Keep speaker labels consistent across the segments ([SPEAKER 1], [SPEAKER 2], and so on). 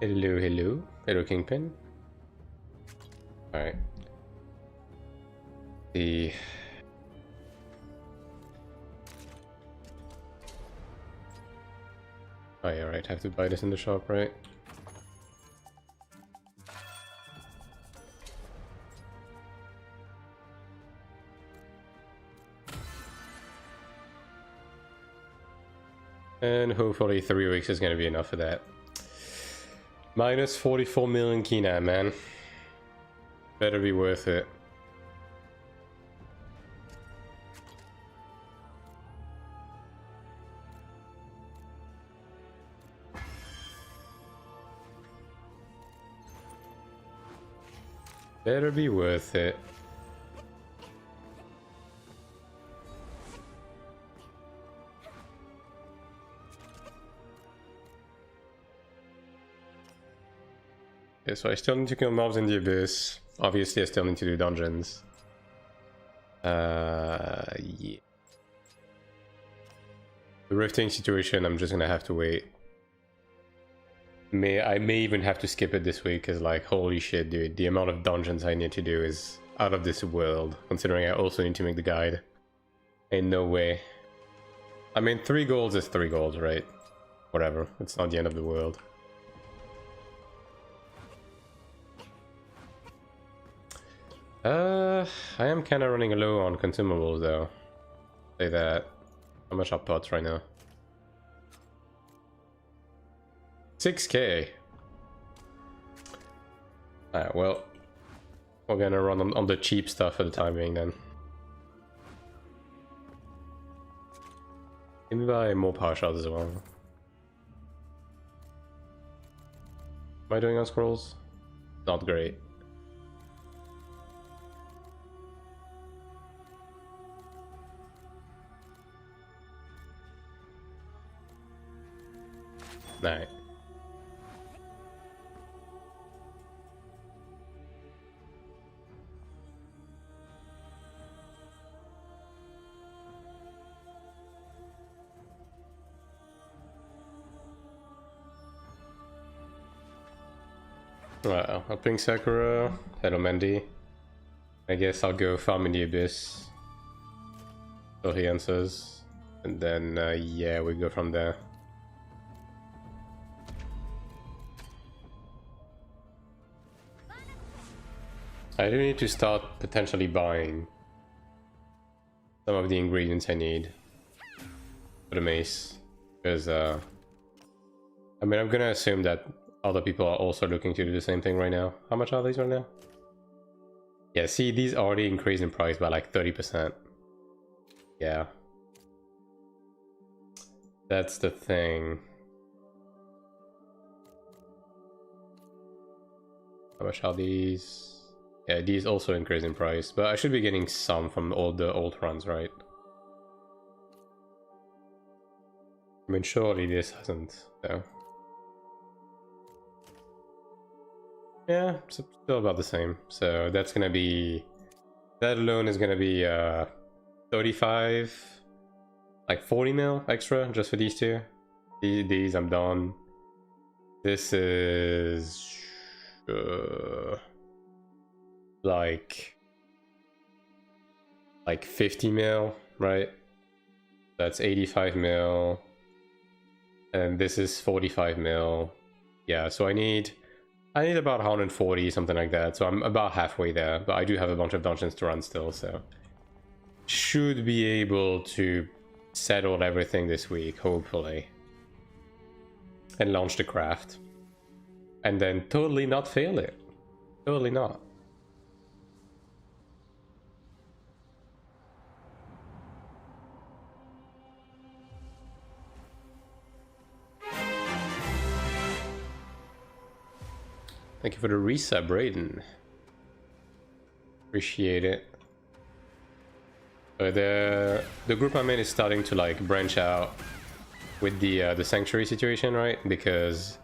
[SPEAKER 1] Hello, hello. Hello, Kingpin. Alright. The... Oh yeah, right. Have to buy this in the shop, right? And hopefully 3 weeks is gonna be enough for that. Minus 44 million Kina, man. Better be worth it. Better be worth it. Okay, so I still need to kill mobs in the Abyss. Obviously, I still need to do dungeons. Yeah. The rifting situation, I'm just gonna have to wait. I may even have to skip it this week, because like, holy shit, dude, the amount of dungeons I need to do is out of this world, considering I also need to make the guide. Ain't no way. I mean, 3 golds is 3 golds, right? Whatever, it's not the end of the world. I am kind of running low on consumables though. Say that. How much are pots right now? 6k. Alright, well, we're gonna run on the cheap stuff for the time being then. Maybe buy more power shards as well. Am I doing on scrolls? Not great. Alright. Well, I'll ping Sakura. Hello, Mandy. I guess I'll go farm in the Abyss. So he answers. And then, yeah, we go from there. I do need to start potentially buying some of the ingredients I need for the mace. Because, I mean, I'm gonna assume that other people are also looking to do the same thing right now. How much are these right now? Yeah, see, these already increased in price by like 30%. Yeah. That's the thing. How much are these? Yeah, these also increase in price, but I should be getting some from all the old runs, right? I mean, surely this hasn't, though. Yeah, it's still about the same. So that's gonna be... That alone is gonna be 35... Like 40 mil extra just for these two. These I'm done. This is... like 50 mil, right? That's 85 mil. And this is 45 mil. Yeah, so I need about 140, something like that. So I'm about halfway there, but I do have a bunch of dungeons to run still, so should be able to settle everything this week, hopefully, and launch the craft, and then totally not fail it. Totally not. Thank you for the resub, Raiden. Appreciate it. The group I'm in is starting to like branch out with the sanctuary situation, right? Because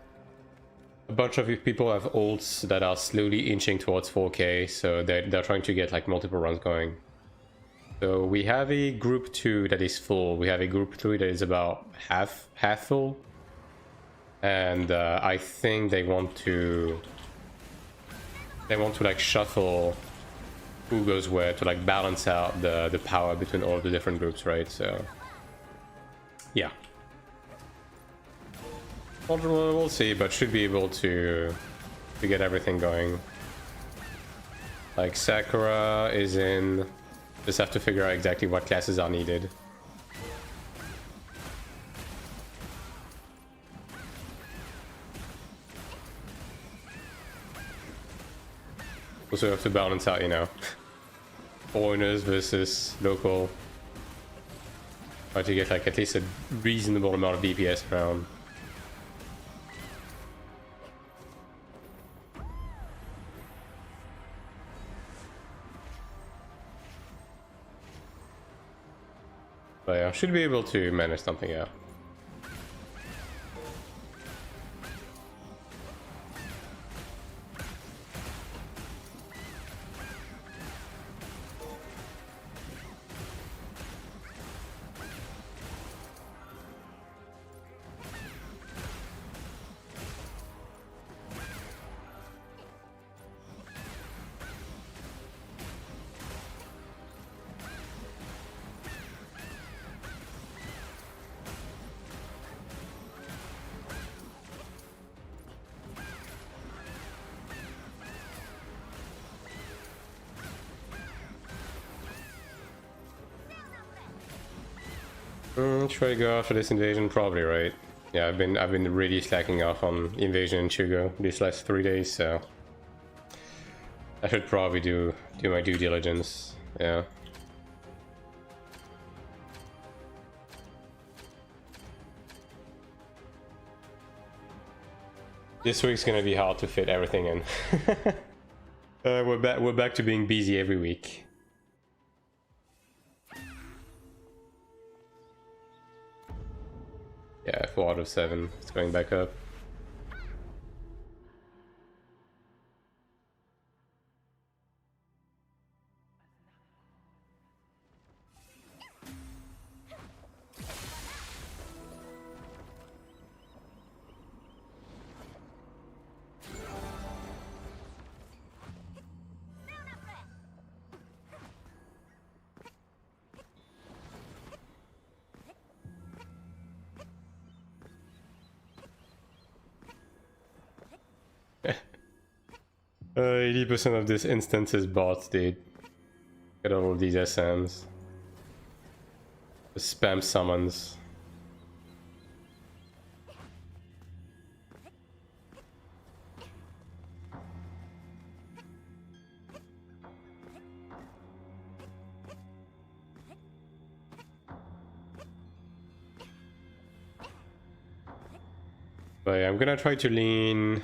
[SPEAKER 1] a bunch of people have ults that are slowly inching towards 4K, so they're trying to get like multiple runs going. So we have a group 2 that is full. We have a group 3 that is about half full. and I think they want to like shuffle who goes where to like balance out the power between all the different groups, right? So yeah, we'll see, but should be able to get everything going. Like Sakura is in, just have to figure out exactly what classes are needed. Also have to balance out, you know, foreigners versus local. Try to get like at least a reasonable amount of DPS around. But yeah, should be able to manage something out. Try to go after this invasion, probably, right? Yeah, I've been really slacking off on invasion in Chugo these last 3 days, so I should probably do my due diligence. Yeah. This week's gonna be hard to fit everything in. We're back to being busy every week. Yeah, 4 out of 7. It's going back up. Uh, 80% of this instance is bots, dude. Get all of these SMs. The spam summons. But yeah, I'm gonna try to lean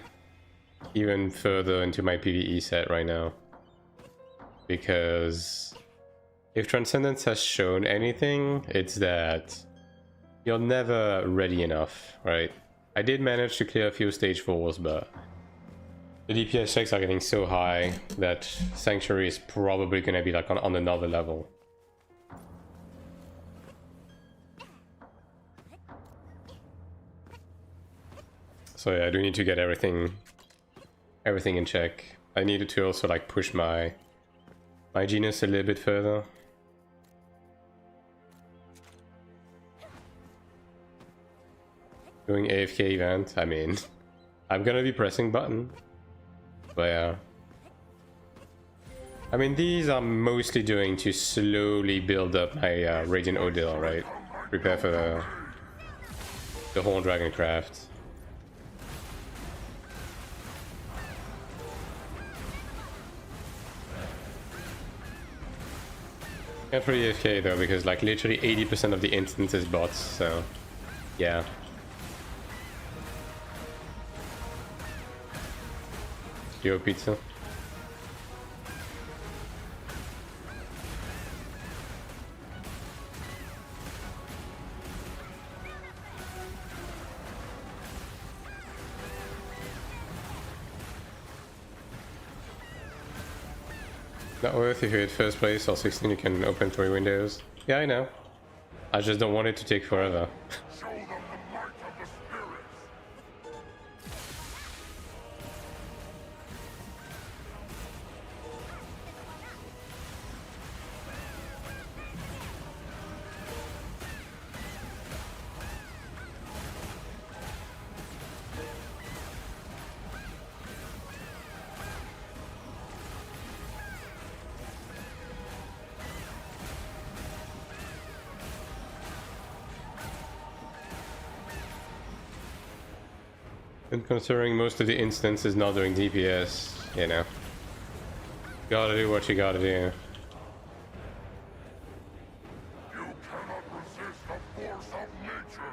[SPEAKER 1] even further into my PvE set right now, because if Transcendence has shown anything, it's that you're never ready enough, right? I did manage to clear a few stage 4s, but the DPS checks are getting so high that Sanctuary is probably gonna be like on another level. So yeah, I do need to get everything in check. I needed to also like push my genius a little bit further. Doing AFK event, I mean, I'm gonna be pressing button, but yeah. I mean, these are mostly doing to slowly build up my Radiant Odil, right? Prepare for the Horn Dragon craft. Can't really AFK though, because like literally 80% of the instance is bots, so yeah. Yo, pizza. Not worth if you hit first place or 16 you can open 3 windows. Yeah, I know. I just don't want it to take forever. And considering most of the instance is not doing DPS, you know. Gotta do what you gotta do.
[SPEAKER 2] You cannot resist the force of nature.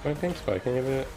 [SPEAKER 1] I think spiking a bit.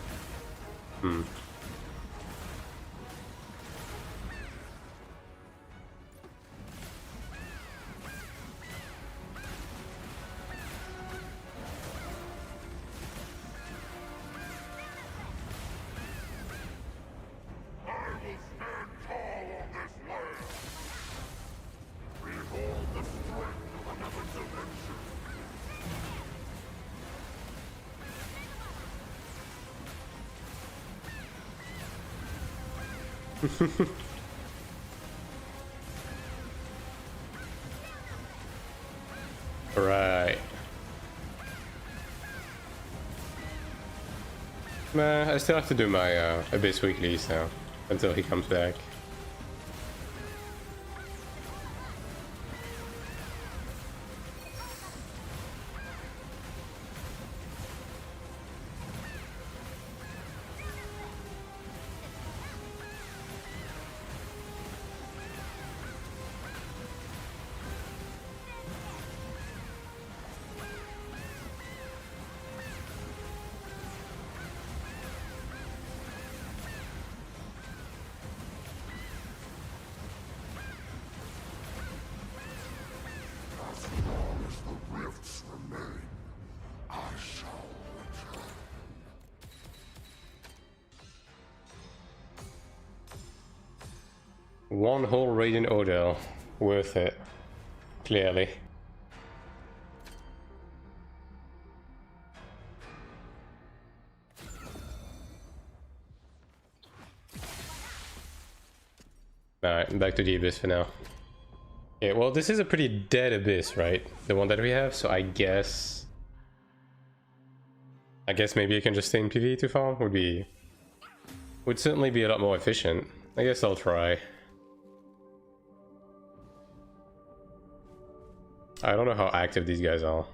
[SPEAKER 1] Right. I still have to do my Abyss weeklies now until he comes back. One whole Radiant Odell. Worth it. Clearly. Alright, back to the Abyss for now. Yeah, well, this is a pretty dead Abyss, right? The one that we have, so I guess maybe I can just stay in PvE to farm would certainly be a lot more efficient. I guess I'll try. I don't know how active these guys are.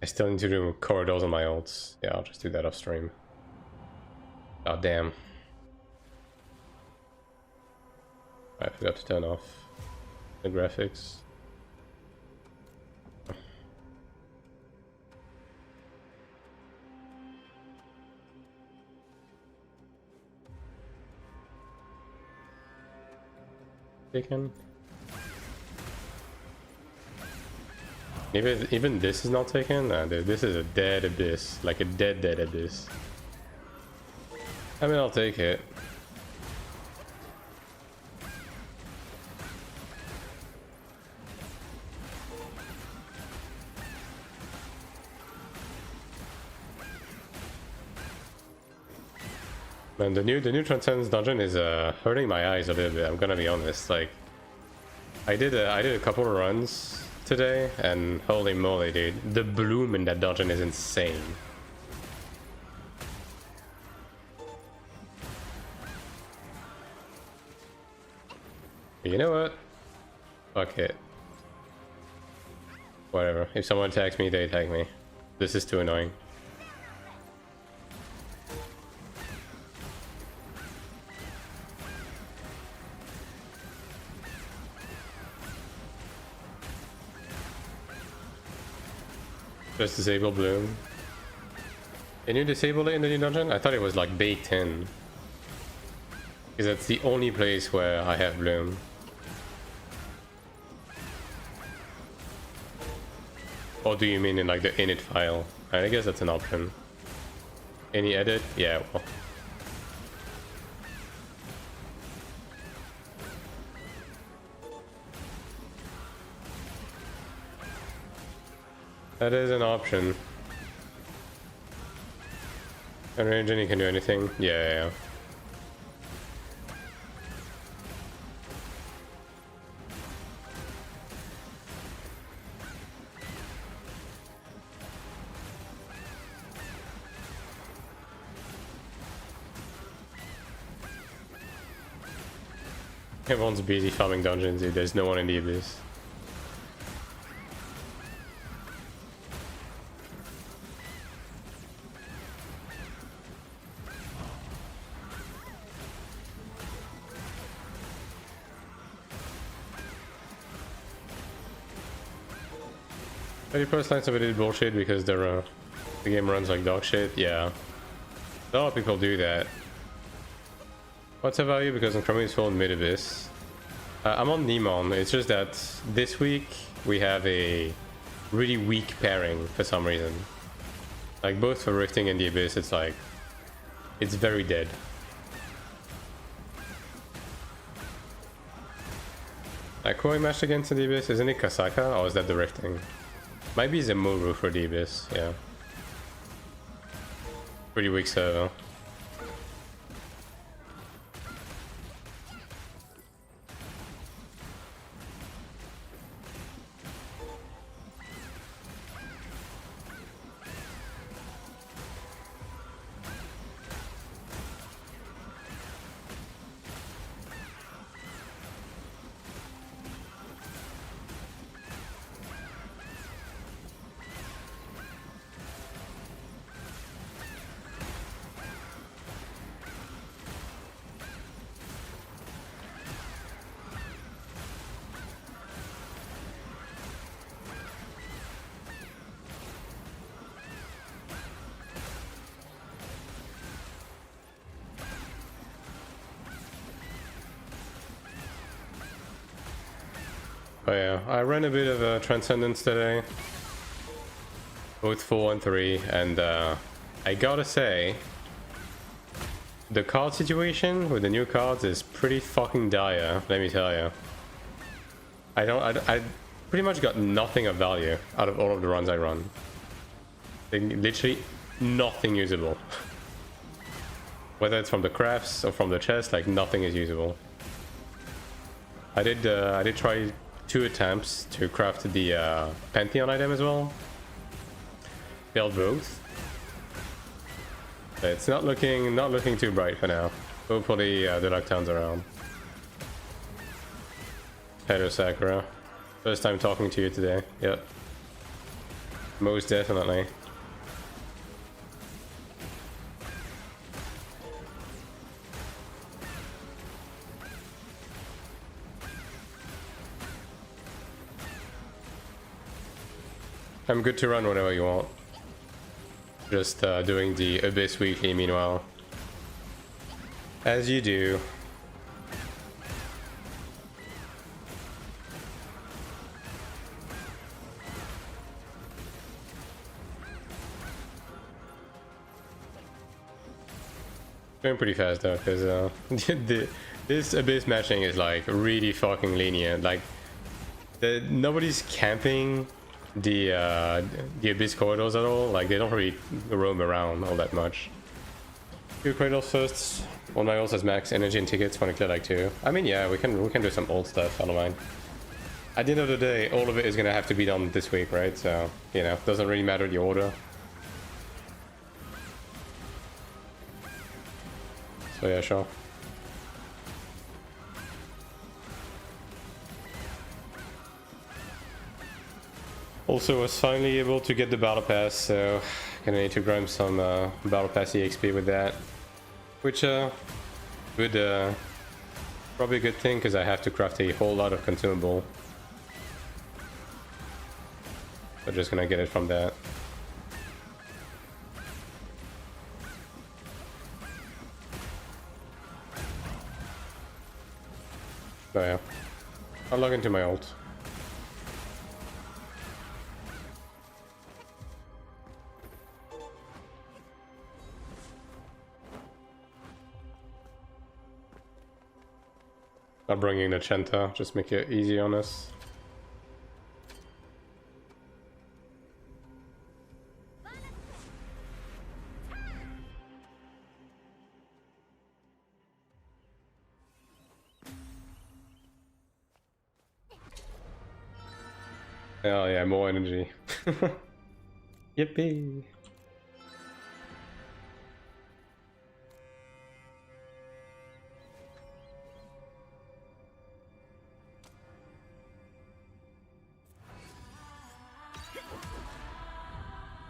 [SPEAKER 1] I still need to do corridors on my ults. Yeah, I'll just do that off stream. Oh damn. I forgot to turn off the graphics. Taken. Even this is not taken? Nah, dude, this is a dead Abyss. Like a dead Abyss. I mean, I'll take it. Man, the new Transcendence dungeon is hurting my eyes a little bit. I'm gonna be honest. Like, I did a couple of runs today, and holy moly, dude, the bloom in that dungeon is insane. You know what? Fuck it. Whatever. If someone attacks me, they attack me. This is too annoying. Just disable bloom. Can you disable it in the new dungeon? I thought it was like baked in. Because that's the only place where I have bloom. Or do you mean in like the init file? I guess that's an option. Any edit? Yeah, well. That is an option. And range and you can do anything? Yeah. Everyone's busy farming dungeons, dude. There's no one in the abyss. But first line's a bit bullshit because the game runs like dog shit. Yeah, a lot of people do that. What's the value? Because I'm currently full in mid abyss. I'm on Nemon. It's just that this week we have a really weak pairing for some reason. Like both for Rifting and the Abyss, it's like it's very dead. Like who I matched against in the Abyss? Isn't it Kasaka or is that the Rifting? Might be Zemuru for the Abyss, yeah. Pretty weak server. Oh yeah, I ran a bit of Transcendence today. Both 4 and 3, and I gotta say, the card situation with the new cards is pretty fucking dire, let me tell you. I pretty much got nothing of value out of all of the runs I run. Like, literally nothing usable. Whether it's from the crafts or from the chest, like nothing is usable. I did try 2 attempts to craft the Pantheon item as well. Failed both. It's not looking too bright for now. Hopefully the luck turns around. Hello Sakura. First time talking to you today. Yep. Most definitely. I'm good to run whenever you want. Just doing the Abyss weekly meanwhile. As you do. Going pretty fast though, because this Abyss matching is like really fucking lenient. Like, nobody's camping the Abyss corridors at all. Like, they don't really roam around all that much. Two cradles first. One of my also has max energy and tickets when I clear like 2. I mean, yeah, we can do some old stuff. I don't mind. At the end of the day, all of it is gonna have to be done this week, right? So, you know, doesn't really matter the order. So yeah, sure. Also was finally able to get the battle pass, so gonna need to grind some battle pass EXP with that, which would probably a good thing because I have to craft a whole lot of consumable. So just gonna get it from that. So yeah, I'll log into my ult. Not bringing the Chenta, just make it easy on us. Oh yeah, more energy. Yippee!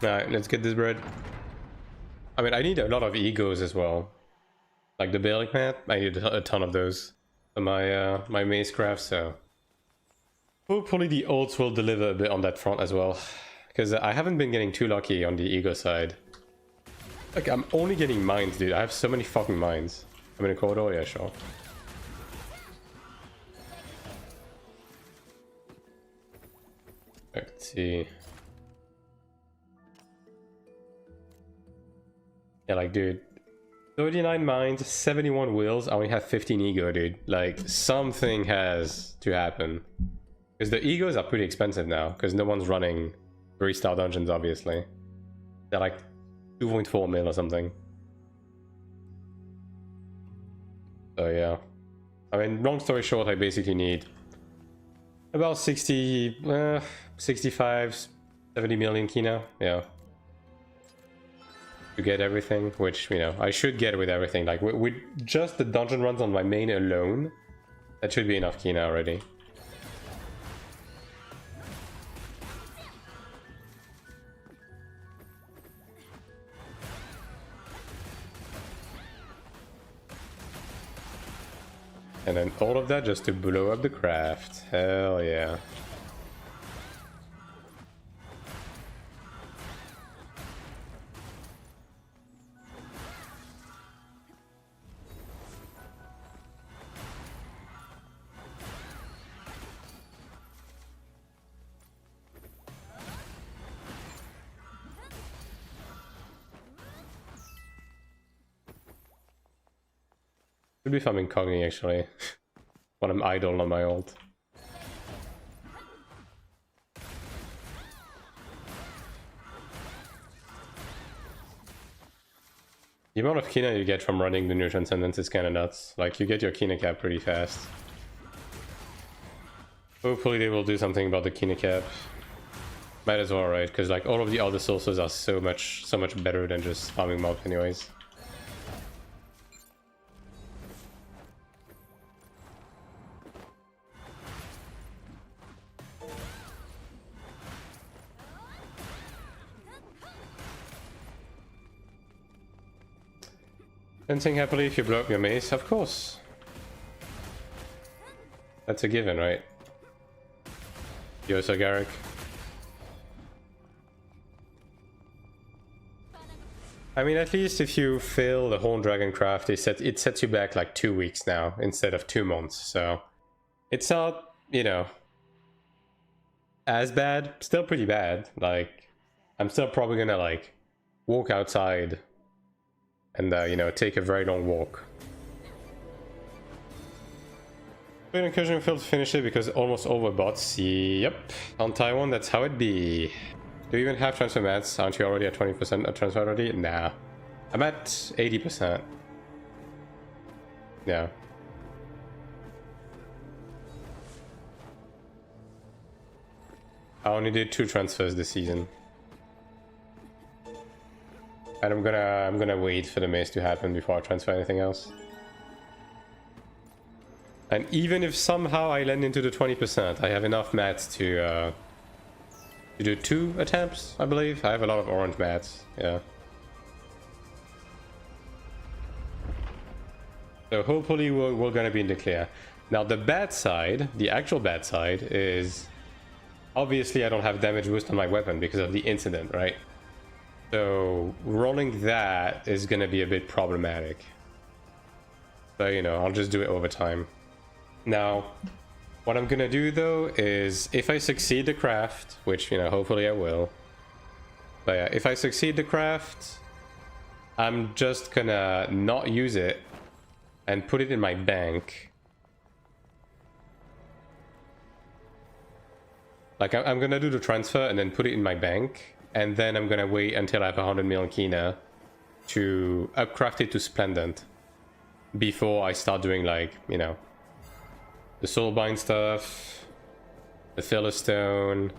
[SPEAKER 1] Alright, let's get this bread. I mean, I need a lot of egos as well. Like the building mat, I need a ton of those for my my maze craft, so hopefully the ults will deliver a bit on that front as well. Because I haven't been getting too lucky on the ego side. Like, I'm only getting mines, dude. I have so many fucking mines. I'm in a corridor? Yeah, sure. Let's see. Yeah, like, dude. 39 mines, 71 wills, I only have 15 ego, dude. Like, something has to happen. Because the egos are pretty expensive now, because no one's running 3-star dungeons, obviously. They're like 2.4 mil or something. So yeah. I mean, long story short, I basically need about 65, 70 million kina. Yeah. To get everything, which, you know, I should get with everything. Like, with just the dungeon runs on my main alone, that should be enough kina already. And then all of that just to blow up the craft. Hell yeah. Should be farming Cogni actually. When I'm idle on my ult. The amount of kina you get from running the new Transcendence is kinda nuts. Like, you get your kina cap pretty fast. Hopefully they will do something about the kina cap. Might as well, right? Because like all of the other sources are so much better than just farming mob anyways. Fencing happily if you blow up your mace, of course. That's a given, right? Yo, so Garrick. I mean, at least if you fail the Horn Dragon craft, it sets you back like 2 weeks now instead of 2 months. So it's not, you know, as bad. Still pretty bad. Like, I'm still probably gonna like walk outside and you know, take a very long walk. Good incursion failed to finish it because almost all were bots. Yep, on Taiwan that's how it be. Do you even have transfer mats? Aren't you already at 20% of transfer already? Nah, I'm at 80%. Yeah. I only did 2 transfers this season. And I'm gonna wait for the maze to happen before I transfer anything else. And even if somehow I land into the 20%, I have enough mats to do 2 attempts, I believe. I have a lot of orange mats, yeah. So hopefully we're gonna be in the clear. Now the bad side, the actual bad side, is obviously I don't have damage boost on my weapon because of the incident, right? So rolling that is gonna be a bit problematic. So, you know, I'll just do it over time. Now, what I'm gonna do though is if I succeed the craft, which, you know, hopefully I will. But yeah, if I succeed the craft, I'm just gonna not use it and put it in my bank. Like, I'm gonna do the transfer and then put it in my bank. And then I'm gonna wait until I have 100 million kina to upcraft it to Splendent before I start doing, like, you know, the Soulbind stuff, the Filler Stone,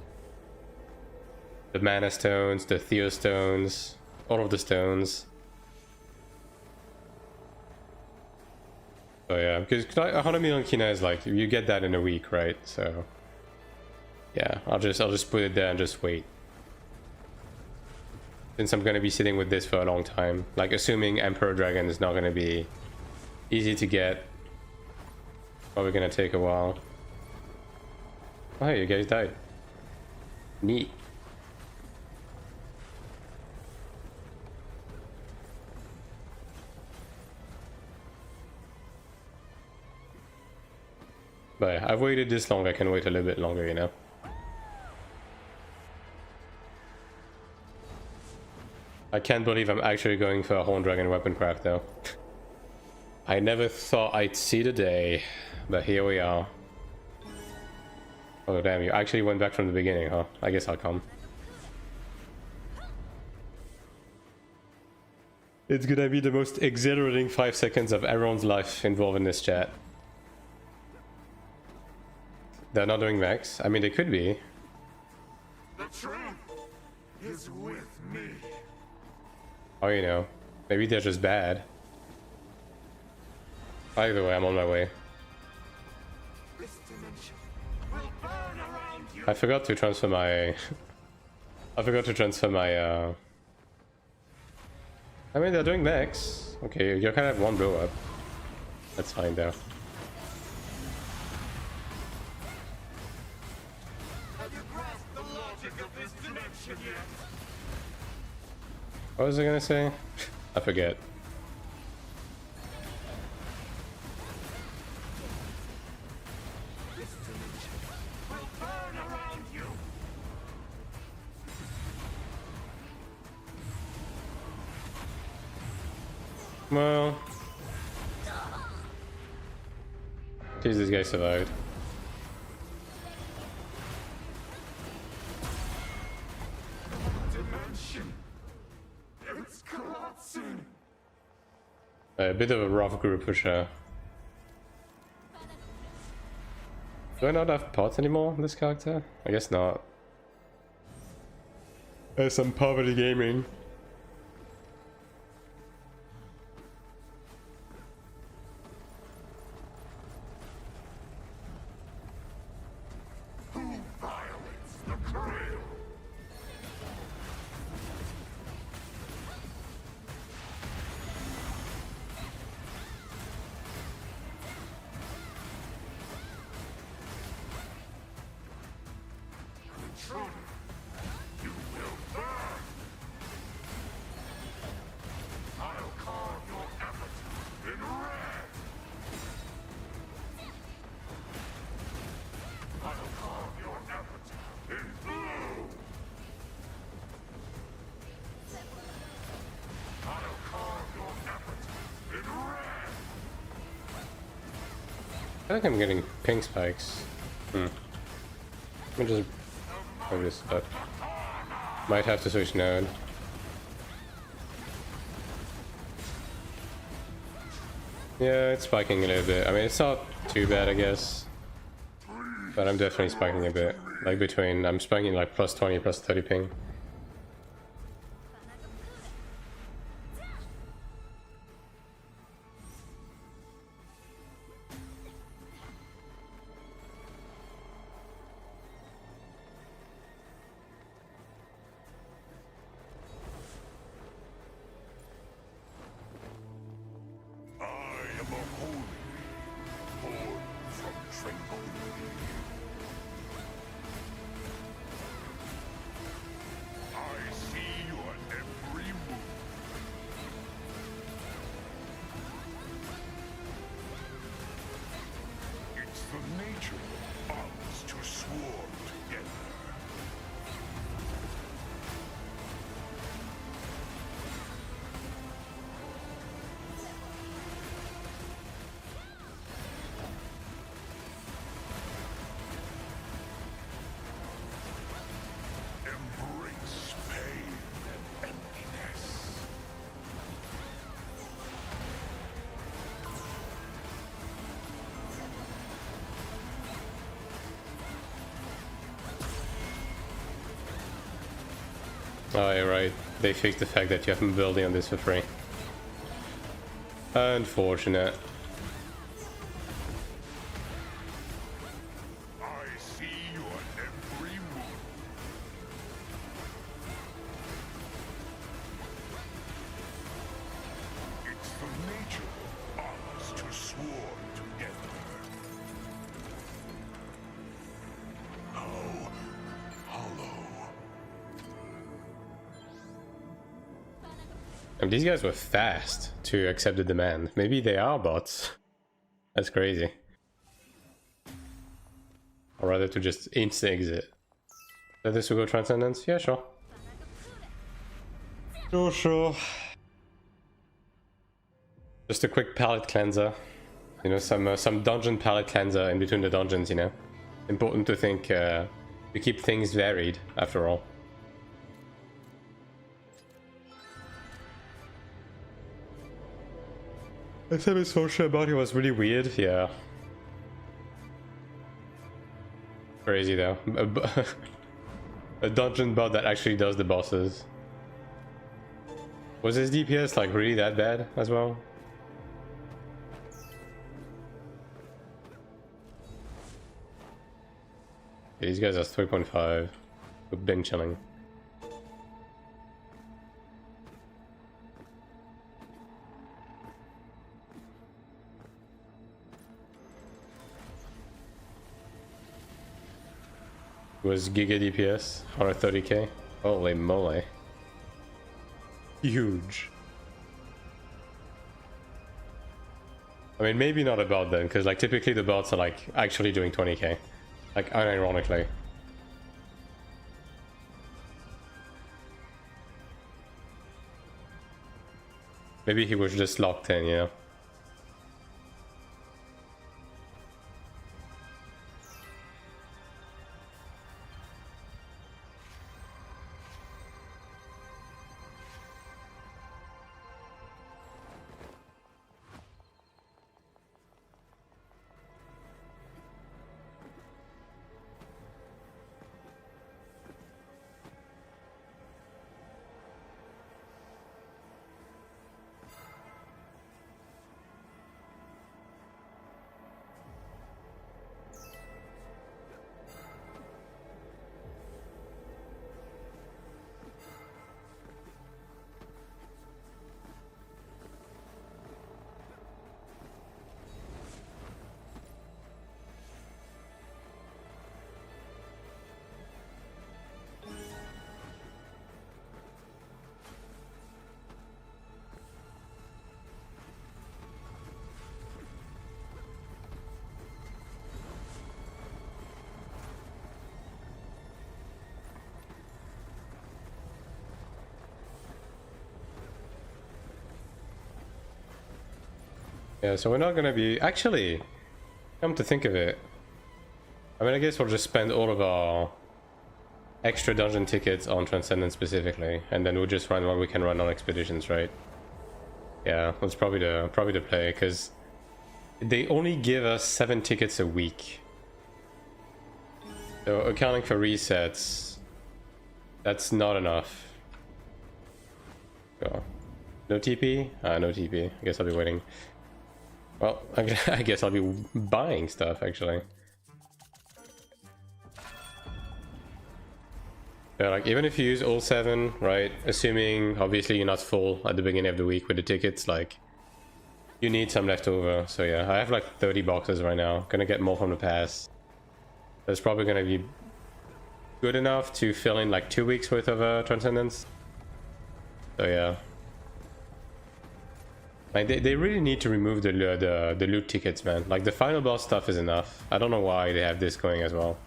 [SPEAKER 1] the Mana Stones, the Theo Stones, all of the stones. So yeah, because 100 million kina is like, you get that in a week, right? So yeah, I'll just put it there and just wait. since I'm gonna be sitting with this for a long time. Like, assuming Emperor Dragon is not gonna be easy to get. Probably gonna take a while. Oh, hey, you guys died. Neat. But yeah, I've waited this long, I can wait a little bit longer, you know? I can't believe I'm actually going for a Horn Dragon weapon craft though. I never thought I'd see the day, but here we are. Oh damn, you actually went back from the beginning, huh? I guess I'll come. It's gonna be the most exhilarating 5 seconds of everyone's life involved in this chat. They're not doing max. I mean, they could be.
[SPEAKER 2] The truth is with me.
[SPEAKER 1] Oh, you know. Maybe they're just bad. Either way, I'm on my way.
[SPEAKER 2] This dimension will burn around you.
[SPEAKER 1] I forgot to transfer my... I forgot to transfer my, I mean, they're doing max. Okay, you kind of have one blow up. That's fine, though. What was I gonna say? I forget.
[SPEAKER 2] This dimension will burn around you.
[SPEAKER 1] Well... Jeez, this guy survived.
[SPEAKER 2] Dimension. It's collapsing.
[SPEAKER 1] A bit of a rough group for sure. Do I not have pots anymore, this character? I guess not. There's some poverty gaming.
[SPEAKER 2] Who violates the Grail? Intruder, you will burn. I'll carve your appetite in red. I'll carve your appetite in blue. I'll carve your appetite in red.
[SPEAKER 1] I think I'm getting pink spikes. Let me just play this up. Might have to switch node. Yeah, it's spiking a little bit. I mean, it's not too bad, I guess. But I'm definitely spiking a bit. Like between, I'm spiking like plus 20, plus 30 ping.
[SPEAKER 2] I am a holy, born from tranquility. I see your every move. It's the nature of us to swarm together. Embrace pain and emptiness.
[SPEAKER 1] Oh, yeah, right. They fixed the fact that you have mobility on this for free. Unfortunate.
[SPEAKER 2] I see your every move. nature us to swarm together. How hollow.
[SPEAKER 1] And these guys were fast to accept the demand. Maybe they are bots. That's crazy. Or rather to just instant exit. Let this go Transcendence? Yeah, sure. Sure. Just a quick palette cleanser. You know, some dungeon palette cleanser in between the dungeons, you know. Important to think, to keep things varied, after all. I said his social about it was really weird, yeah. Crazy though. A dungeon bot that actually does the bosses. Was his DPS like really that bad as well? Yeah, these guys are 3.5. We've been chilling. Was Giga DPS, 130k. Holy moly. Huge. I mean, maybe not a bot then, because like typically the bots are like actually doing 20k. Like unironically. Maybe he was just locked in, you know? Yeah, so we're not gonna be... Actually, come to think of it, I mean, I guess we'll just spend all of our extra dungeon tickets on Transcendence specifically, and then we'll just run what we can run on expeditions, right? Yeah, that's probably the play, because they only give us 7 tickets a week. So accounting for resets, that's not enough. So, no TP? No TP. I guess I'll be waiting. Well, I guess I'll be buying stuff, actually. Yeah, like, even if you use all 7, right, assuming, obviously, you're not full at the beginning of the week with the tickets, like, you need some left over. So yeah, I have like 30 boxes right now. Gonna get more from the pass. That's probably gonna be good enough to fill in like 2 weeks worth of Transcendence. So yeah. Like they really need to remove the loot tickets, man. Like the final boss stuff is enough. I don't know why they have this going as well.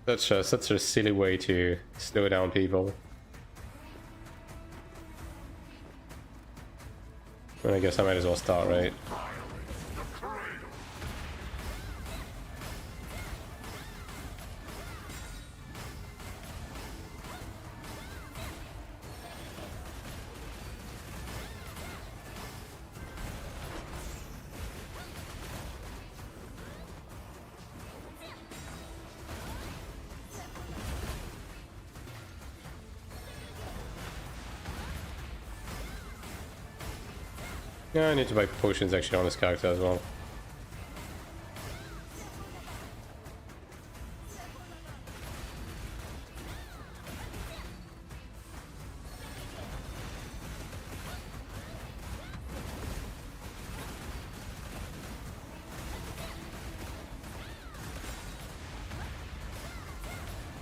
[SPEAKER 1] Such a silly way to slow down people. Well, I guess I might as well start, right? Yeah, I need to buy potions actually on this character as well.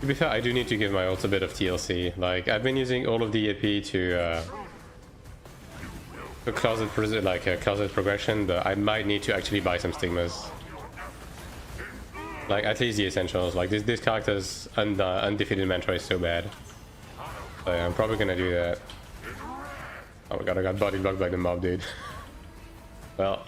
[SPEAKER 1] To be fair, I do need to give my ult a bit of TLC. Like, I've been using all of the AP to closet progression, but I might need to actually buy some stigmas. Like, at least the essentials. Like, this character's undefeated mantra is so bad. So yeah, I'm probably gonna do that. Oh my god, I got body blocked by the mob, dude. Well.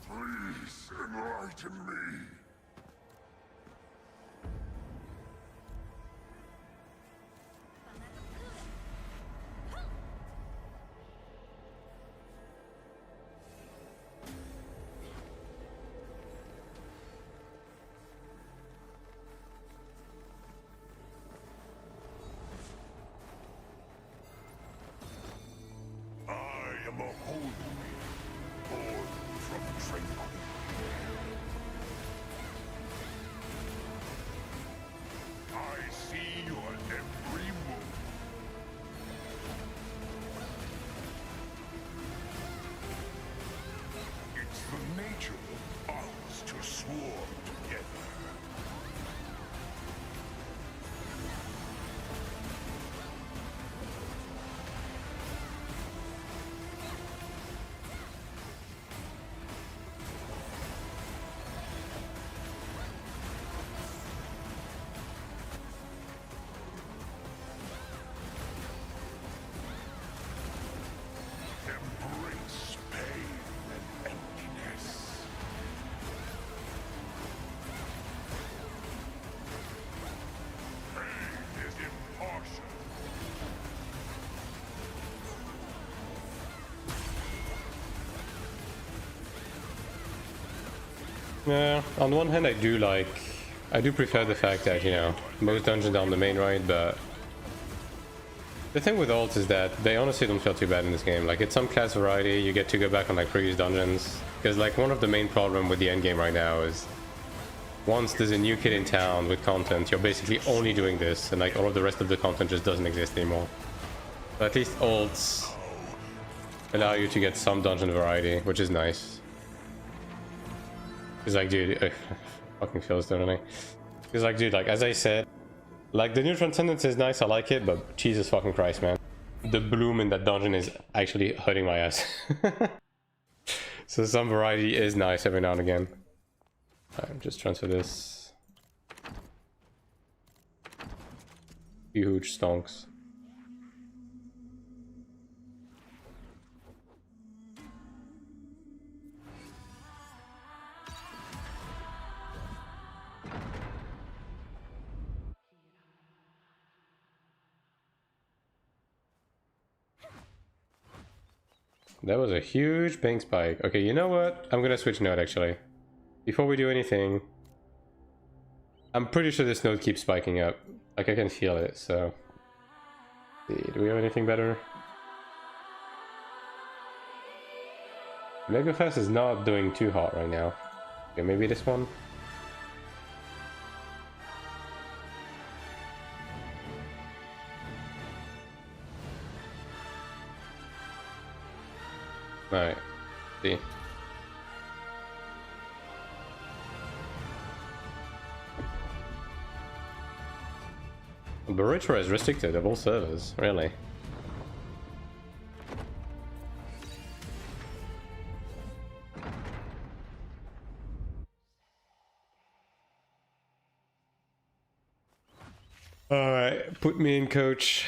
[SPEAKER 2] Please enlighten me. I am a holy, born from tranquil. I see your every move. It's the nature of us to swarm together. Embrace pain and emptiness. Pain is impartial.
[SPEAKER 1] Yeah, on one hand I do prefer the fact that, you know, most dungeons are on the main right, but the thing with ults is that they honestly don't feel too bad in this game. Like, it's some class variety, you get to go back on like previous dungeons, because like one of the main problem with the endgame right now is once there's a new kid in town with content, you're basically only doing this, and like all of the rest of the content just doesn't exist anymore. But at least ults allow you to get some dungeon variety, which is nice. It's like, dude, fucking feels, don't I? It's like, dude, like, as I said, like, the new Transcendence is nice, I like it, but Jesus fucking Christ, man. The bloom in that dungeon is actually hurting my ass. So some variety is nice every now and again. Alright, just transfer this. Huge stonks. That was a huge ping spike. Okay, you know what? I'm gonna switch node actually. Before we do anything, I'm pretty sure this node keeps spiking up. Like, I can feel it, so. Let's see, do we have anything better? Megafest is not doing too hot right now. Okay, maybe this one? Alright, see. Baritra is restricted of all servers, really. Alright, put me in, coach.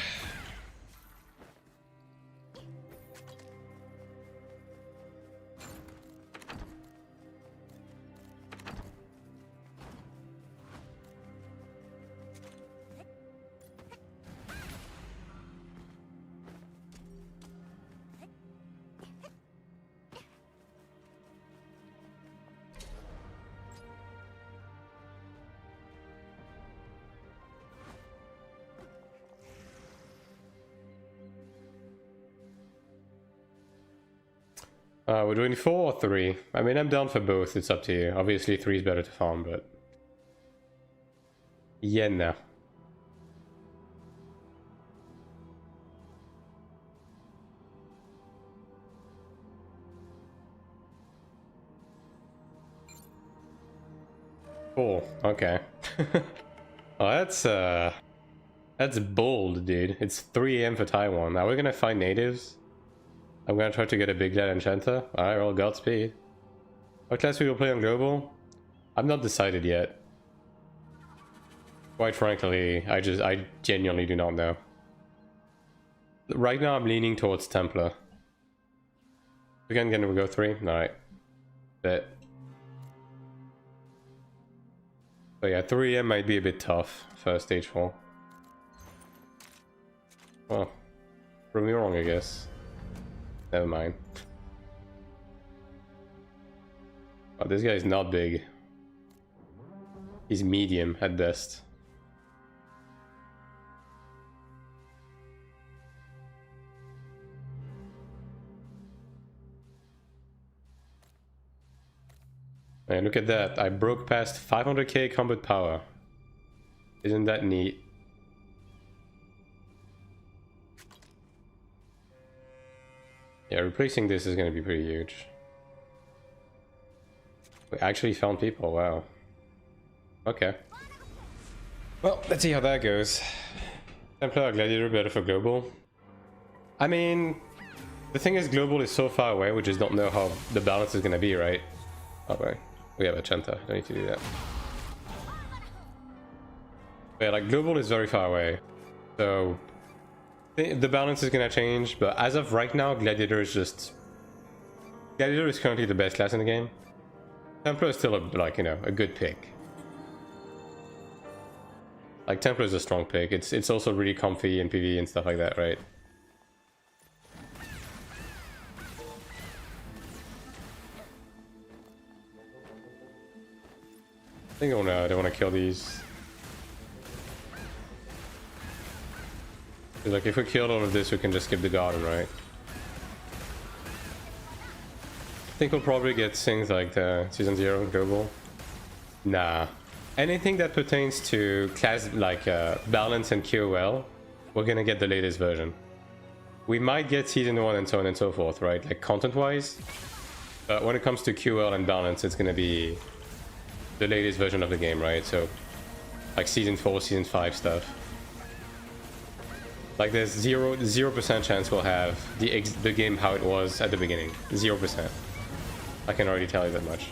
[SPEAKER 1] We're doing 4 or 3. I mean, I'm down for both. It's up to you. Obviously, 3 is better to farm, but yeah, no. Cool. Okay. Oh, that's bold, dude. It's 3 AM for Taiwan. Are we gonna find natives? I'm gonna try to get a big lad enchanter. Alright, well, Godspeed. What class we will play on global? I'm not decided yet. Quite frankly, I genuinely do not know. Right now I'm leaning towards Templar. Again, gonna go 3? Alright. Bet. But yeah, 3 AM might be a bit tough for stage 4. Well, prove me wrong, I guess. Never mind. Oh, this guy is not big. He's medium at best. And look at that, I broke past 500k combat power. Isn't that neat? Yeah, replacing this is gonna be pretty huge. We actually found people, wow. Okay. Well, let's see how that goes. Templar or Gladiator better for global? I mean, the thing is global is so far away, we just don't know how the balance is gonna be, right? Oh, right. We have a Chanta, don't need to do that. But yeah, like global is very far away. So the balance is gonna change, but as of right now, Gladiator is just... Gladiator is currently the best class in the game. Templar is still a good pick. Like Templar is a strong pick. It's also really comfy in PvE and stuff like that, right? I think I don't wanna kill these. Like if we killed all of this, we can just skip the garden, right? I think we'll probably get things like the Season 0 global. Nah. Anything that pertains to class like balance and QOL, we're gonna get the latest version. We might get Season 1 and so on and so forth, right? Like content-wise. But when it comes to QOL and balance, it's gonna be the latest version of the game, right? So like Season 4, Season 5 stuff. Like there's 0% chance we'll have the game how it was at the beginning. 0%. I can already tell you that much.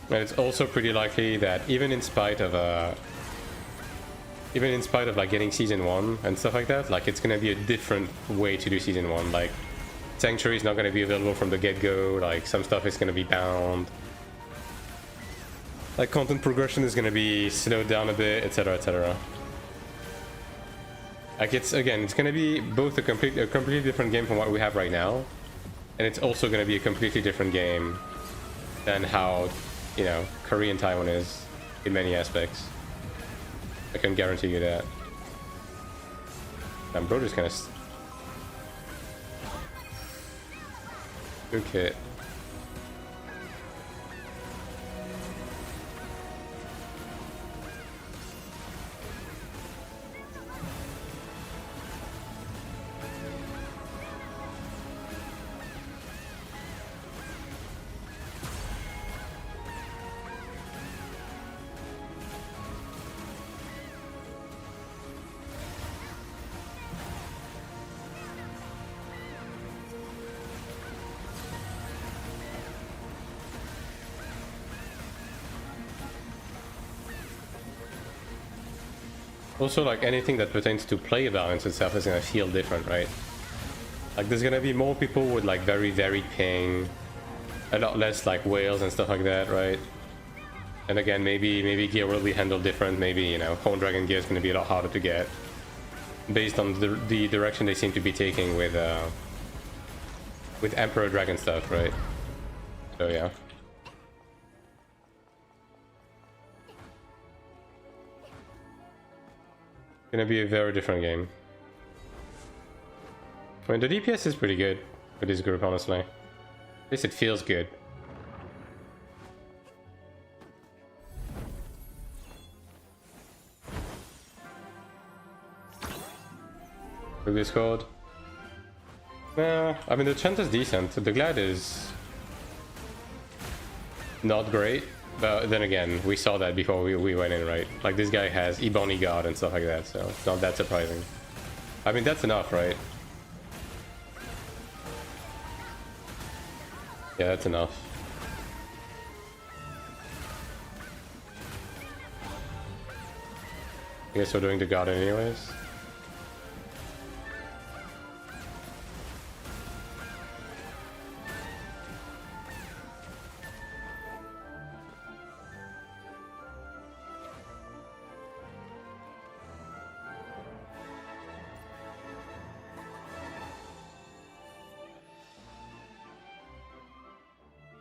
[SPEAKER 1] And it's also pretty likely that even in spite of like getting Season 1 and stuff like that, like it's gonna be a different way to do Season 1. Like Sanctuary is not gonna be available from the get-go, like some stuff is gonna be bound. Like content progression is gonna be slowed down a bit, etc, etc. Like it's gonna be both a completely different game from what we have right now, and it's also gonna be a completely different game than how, you know, Korean Taiwan is in many aspects. I can guarantee you that. And bro just kind of good kit. Also, like anything that pertains to play balance itself is gonna feel different, right? Like there's gonna be more people with like very varied ping, a lot less like whales and stuff like that, right? And again, maybe gear will be handled different. Maybe, you know, Horn Dragon gear is gonna be a lot harder to get, based on the direction they seem to be taking with Emperor Dragon stuff, right? So yeah. Gonna be a very different game. I mean, the DPS is pretty good with this group, honestly. At least it feels good. With this code. Yeah, I mean, the chant is decent. The glad is not great. But then again, we saw that before we went in, right? Like, this guy has Ebony God and stuff like that, so it's not that surprising. I mean, that's enough, right? Yeah, that's enough. I guess we're doing the garden anyways.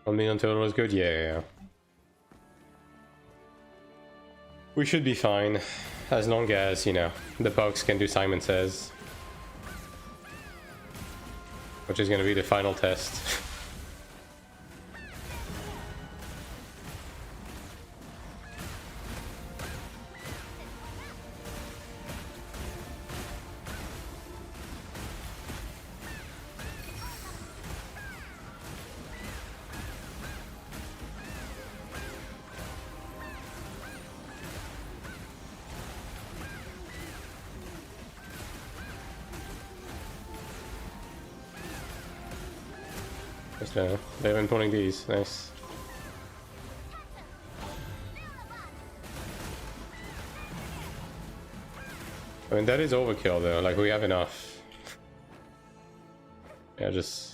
[SPEAKER 1] $1 million total is good? Yeah. We should be fine. As long as, you know, the bugs can do Simon Says. Which is gonna be the final test. So they've been pulling these. Nice. I mean, that is overkill though. Like, we have enough. Yeah, just...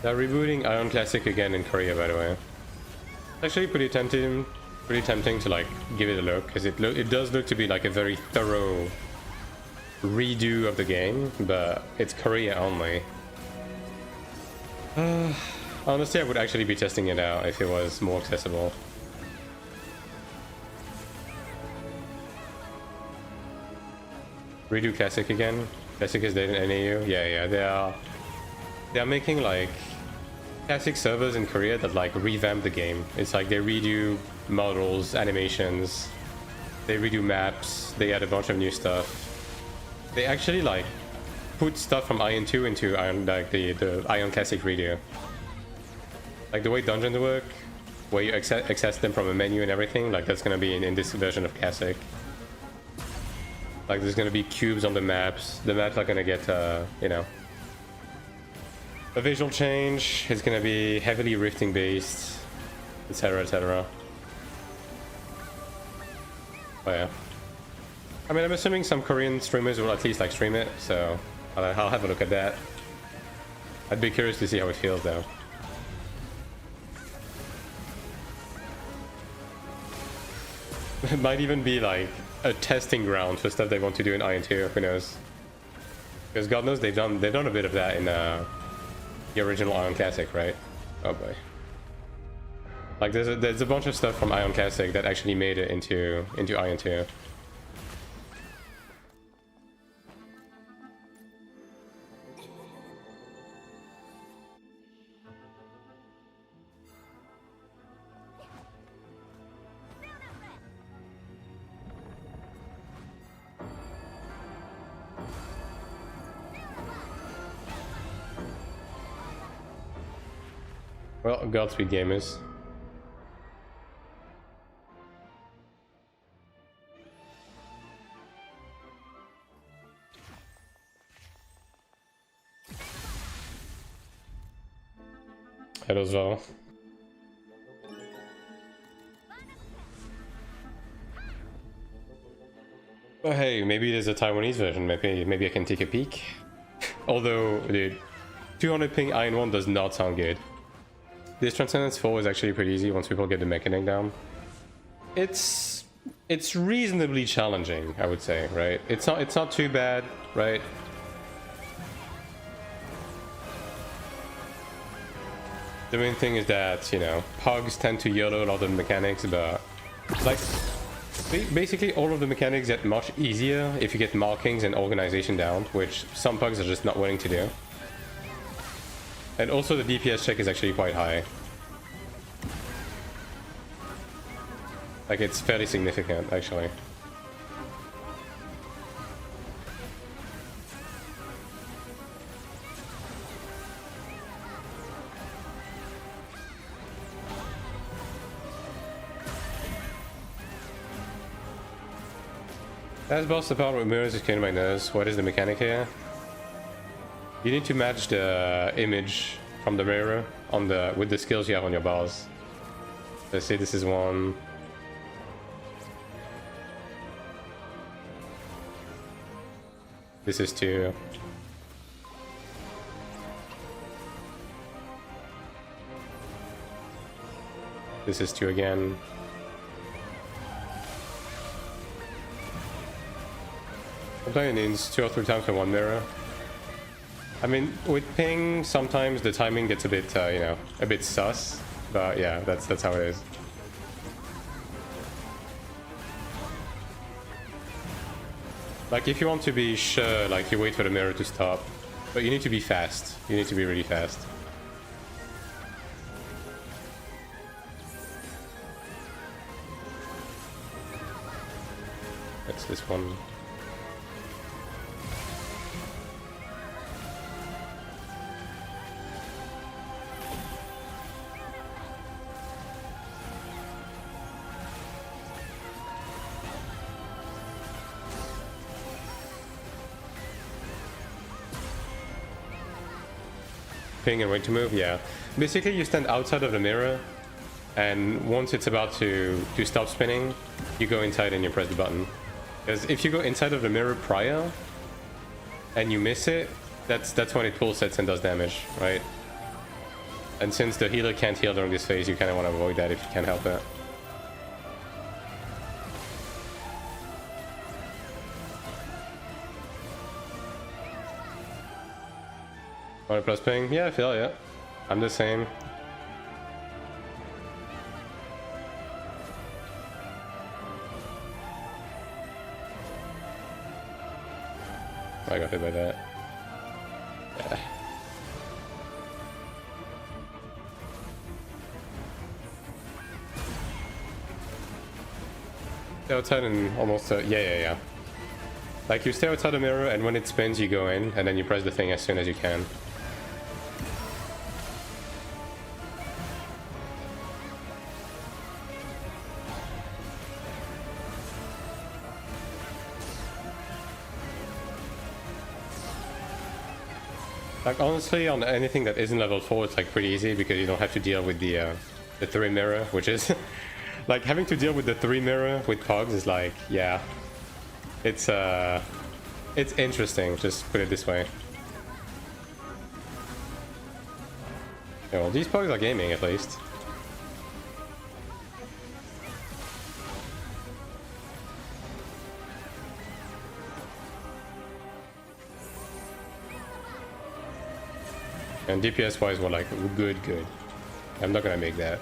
[SPEAKER 1] They're rebooting Ion Classic again in Korea, by the way. It's actually pretty tempting to like give it a look, because it does look to be like a very thorough redo of the game, but it's Korea only. Honestly, I would actually be testing it out if it was more accessible. Redo Classic again. Classic is dead in NAU. Yeah, they are making like Classic servers in Korea that like revamp the game. It's like they redo models, animations, they redo maps, they add a bunch of new stuff. They actually like put stuff from Ion 2 into Ion, like the Ion Classic redo. Like the way dungeons work, where you access them from a menu and everything, like that's gonna be in this version of Classic. Like there's gonna be cubes on the maps. The maps are gonna get, you know, a visual change. It's gonna be heavily rifting based, etc, etc. Oh yeah. I mean, I'm assuming some Korean streamers will at least like stream it, so I'll have a look at that. I'd be curious to see how it feels though. It might even be like a testing ground for stuff they want to do in Ion 2, who knows? Because God knows they've done a bit of that in the original Ion Classic, right? Oh boy. Like there's a bunch of stuff from Ion Classic that actually made it into Ion 2. Well, Godspeed gamers. Hello as well. But hey, maybe there's a Taiwanese version. Maybe I can take a peek. Although, dude, 200 ping Iron 1 does not sound good. This Transcendence 4 is actually pretty easy once people get the mechanic down. It's reasonably challenging, I would say, right? It's not too bad, right? The main thing is that, you know, pugs tend to YOLO a lot of the mechanics, but like basically all of the mechanics get much easier if you get markings and organization down, which some pugs are just not willing to do. And also the DPS check is actually quite high. Like, it's fairly significant, actually. As boss, the power with mirrors is killing my nose. What is the mechanic here? You need to match the image from the mirror on with the skills you have on your bars. Let's say this is one. This is two. This is two again. Sometimes it needs 2 or 3 times for one mirror. I mean, with ping, sometimes the timing gets a bit, you know, a bit sus. But yeah, that's how it is. Like, if you want to be sure, like, you wait for the mirror to stop. But you need to be fast. You need to be really fast. That's this one. Ping and wait to move, yeah. Basically, you stand outside of the mirror, and once it's about to stop spinning, you go inside and you press the button. Because if you go inside of the mirror prior, and you miss it, that's when it full sets and does damage, right? And since the healer can't heal during this phase, you kind of want to avoid that if you can help it. 100 plus ping? Yeah, I feel it. I'm the same. I got hit by that. Yeah. Stay outside and almost... yeah. Like, you stay outside the mirror, and when it spins, you go in, and then you press the thing as soon as you can. Like, honestly, on anything that isn't level 4, it's like pretty easy because you don't have to deal with the 3 mirror, which is like having to deal with the 3 mirror with cogs is like, yeah, it's interesting, just put it this way. Yeah, well, these pugs are gaming at least. And DPS wise, we're like good. I'm not gonna make that.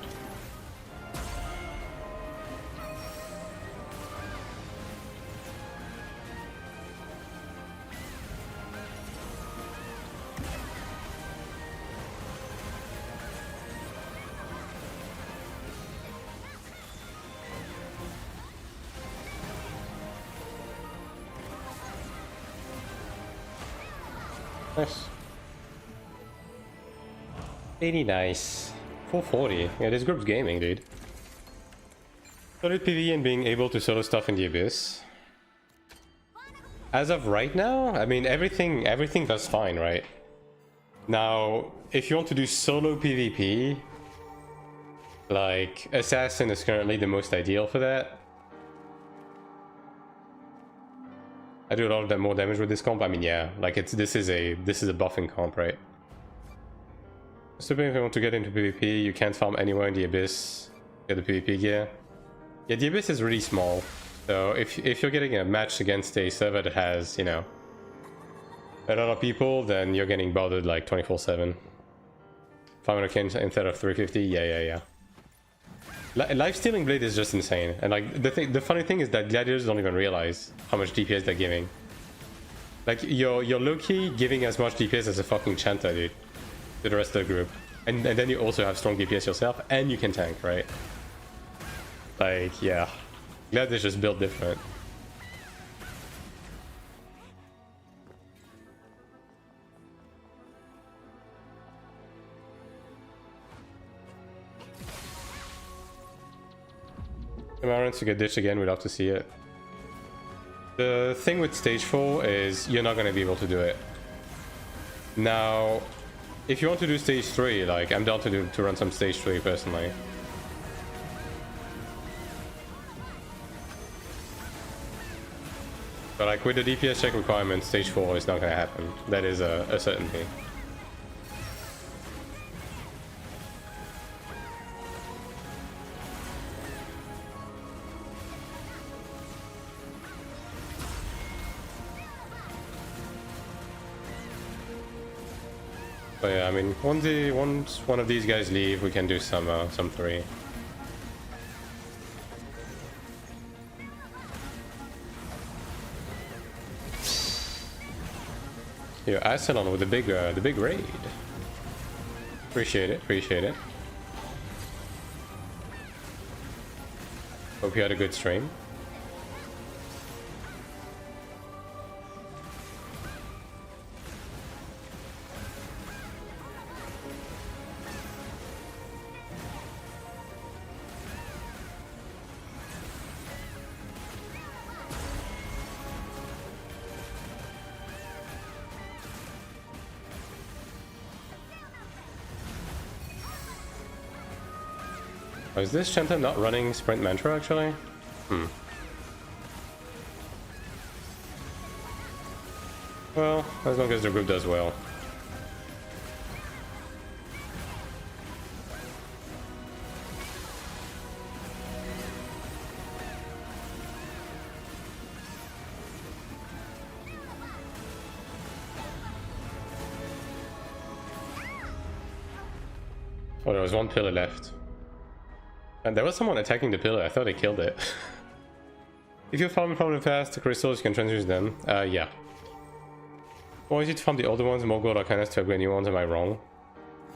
[SPEAKER 1] Nice. 80 nice. 440. Yeah, this group's gaming, dude. Solid PvE and being able to solo stuff in the Abyss. As of right now, I mean, everything does fine, right? Now, if you want to do solo PvP, like, Assassin is currently the most ideal for that. I do a lot of more damage with this comp. I mean, yeah, like this is a buffing comp, right? Stupid if you want to get into PvP, you can't farm anywhere in the Abyss. Get the PvP gear. Yeah, the Abyss is really small. So if you're getting a match against a server that has, you know, a lot of people, then you're getting bothered like 24/7. 500k instead of 350. Yeah. Life stealing blade is just insane, and like the funny thing is that gladiators don't even realize how much DPS they're giving. Like you're low-key giving as much DPS as a fucking chanter, dude, to the rest of the group, and then you also have strong DPS yourself, and you can tank, right? Like, yeah, gladiators just built different. Amarants to get ditched again, we'd love to see it. The thing with stage 4 is you're not going to be able to do it. Now, if you want to do stage 3, like, I'm down to run some stage 3 personally. But like with the DPS check requirement, stage 4 is not going to happen. That is a certainty. But yeah, I mean, once one of these guys leave, we can do some 3. Yo, Asylon with the big raid. Appreciate it. Hope you had a good stream. Oh, is this Chanter not running Sprint Mantra actually? Well, as long as the group does well. Oh, there was one pillar left. And there was someone attacking the pillar. I thought they killed it. If you farm from the fast crystals, you can transfuse them. Yeah. Or is it to farm the older ones, more gold arcanas to upgrade new ones? Am I wrong?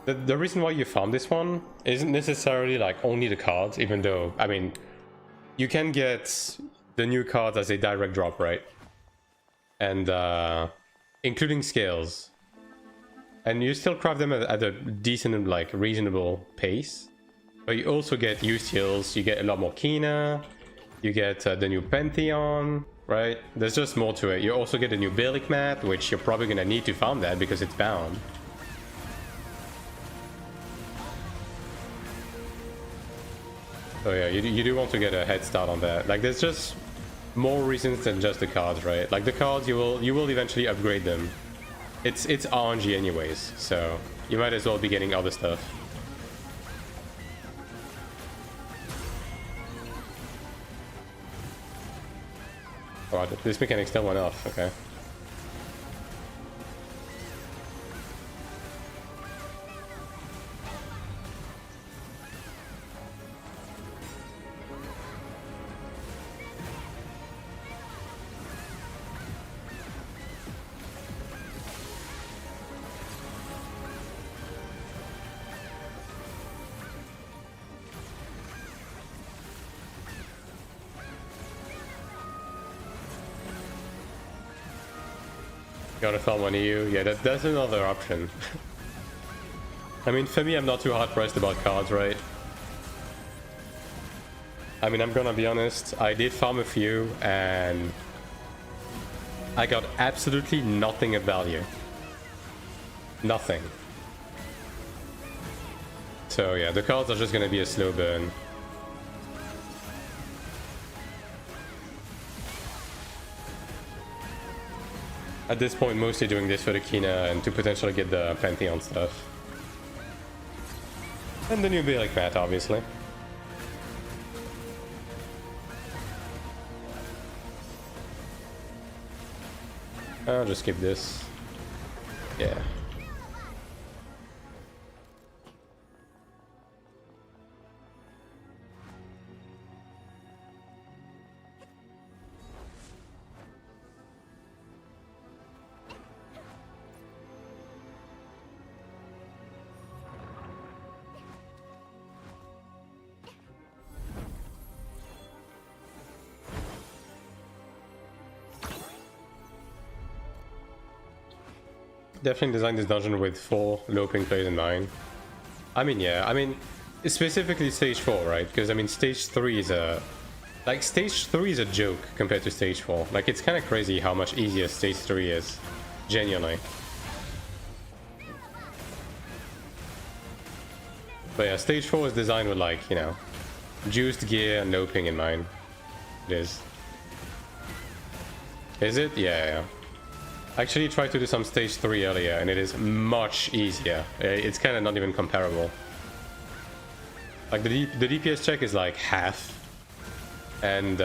[SPEAKER 1] The reason why you farm this one isn't necessarily like only the cards, even though, I mean, you can get the new cards as a direct drop, right? And including scales. And you still craft them at a decent, like, reasonable pace. But you also get used heals, you get a lot more Kina, you get the new Pantheon, right? There's just more to it. You also get a new Belic mat, which you're probably gonna need to farm that because it's bound. So yeah, you do want to get a head start on that. Like, there's just more reasons than just the cards, right? Like the cards, you will eventually upgrade them. It's RNG anyways, so you might as well be getting other stuff. Oh, this mechanic still went off, okay. Gotta farm on EU. Yeah, that's another option. I mean, for me, I'm not too hard pressed about cards, right? I mean, I'm gonna be honest, I did farm a few and I got absolutely nothing of value. Nothing. So yeah, the cards are just gonna be a slow burn. At this point, mostly doing this for the Kina and to potentially get the Pantheon stuff. And the new Belic mat, obviously. I'll just skip this. Yeah. Definitely designed this dungeon with 4 low ping players in mind. I mean, yeah, I mean, specifically stage 4, right? Because I mean, stage 3 is a... Like, stage 3 is a joke compared to stage 4. Like, it's kind of crazy how much easier stage 3 is. Genuinely. But yeah, stage 4 is designed with, like, you know, juiced gear and no ping in mind. It is. Is it? Yeah. I actually tried to do some stage 3 earlier and it is much easier. It's kind of not even comparable. Like the DPS check is like half. And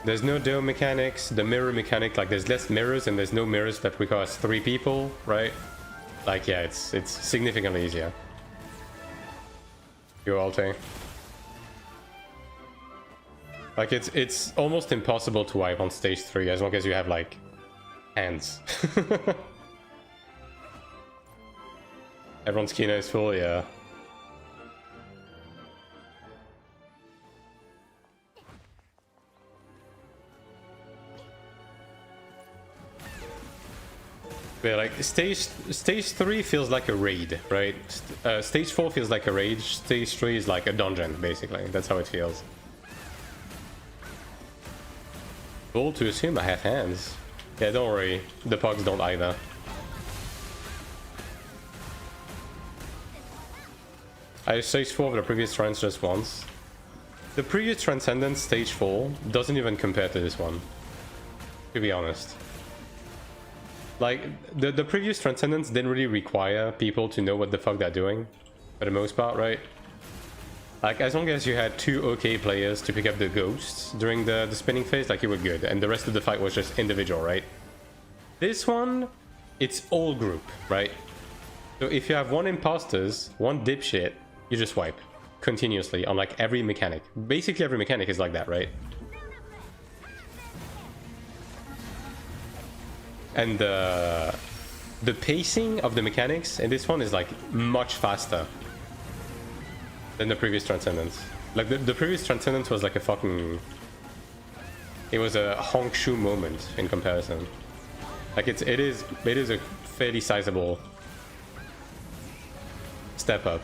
[SPEAKER 1] there's no dome mechanics, the mirror mechanic, like there's less mirrors and there's no mirrors that requires 3 people, right? Like yeah, it's significantly easier. Yo, Alte. Like it's almost impossible to wipe on stage 3 as long as you have like hands. Everyone's Kina is full, yeah. Yeah, like stage 3 feels like a raid, right? Stage 4 feels like a raid. Stage 3 is like a dungeon, basically. That's how it feels. Bold to assume I have hands. Yeah, don't worry. The pugs don't either. I stage 4 of the previous trance just once. The previous Transcendence stage 4 doesn't even compare to this one, to be honest. Like, the previous Transcendence didn't really require people to know what the fuck they're doing, for the most part, right? Like, as long as you had 2 okay players to pick up the ghosts during the spinning phase, like, you were good, and the rest of the fight was just individual, right? This one, it's all group, right? So if you have 1 imposters, 1 dipshit, you just wipe continuously on, like, every mechanic. Basically every mechanic is like that, right? And the pacing of the mechanics in this one is, like, much faster than the previous Transcendence. Like, the previous Transcendence was like a fucking... It was a honk shoe moment in comparison. Like, it is a fairly sizable step up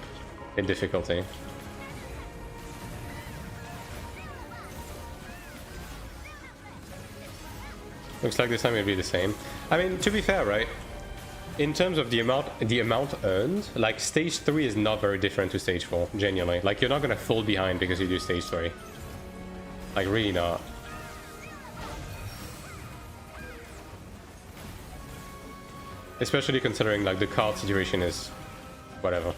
[SPEAKER 1] in difficulty. Looks like this time it'll be the same. I mean, to be fair, right? In terms of the amount earned, like, stage 3 is not very different to stage 4, genuinely. Like, you're not gonna fall behind because you do stage 3. Like, really not. Especially considering, like, the card situation is whatever.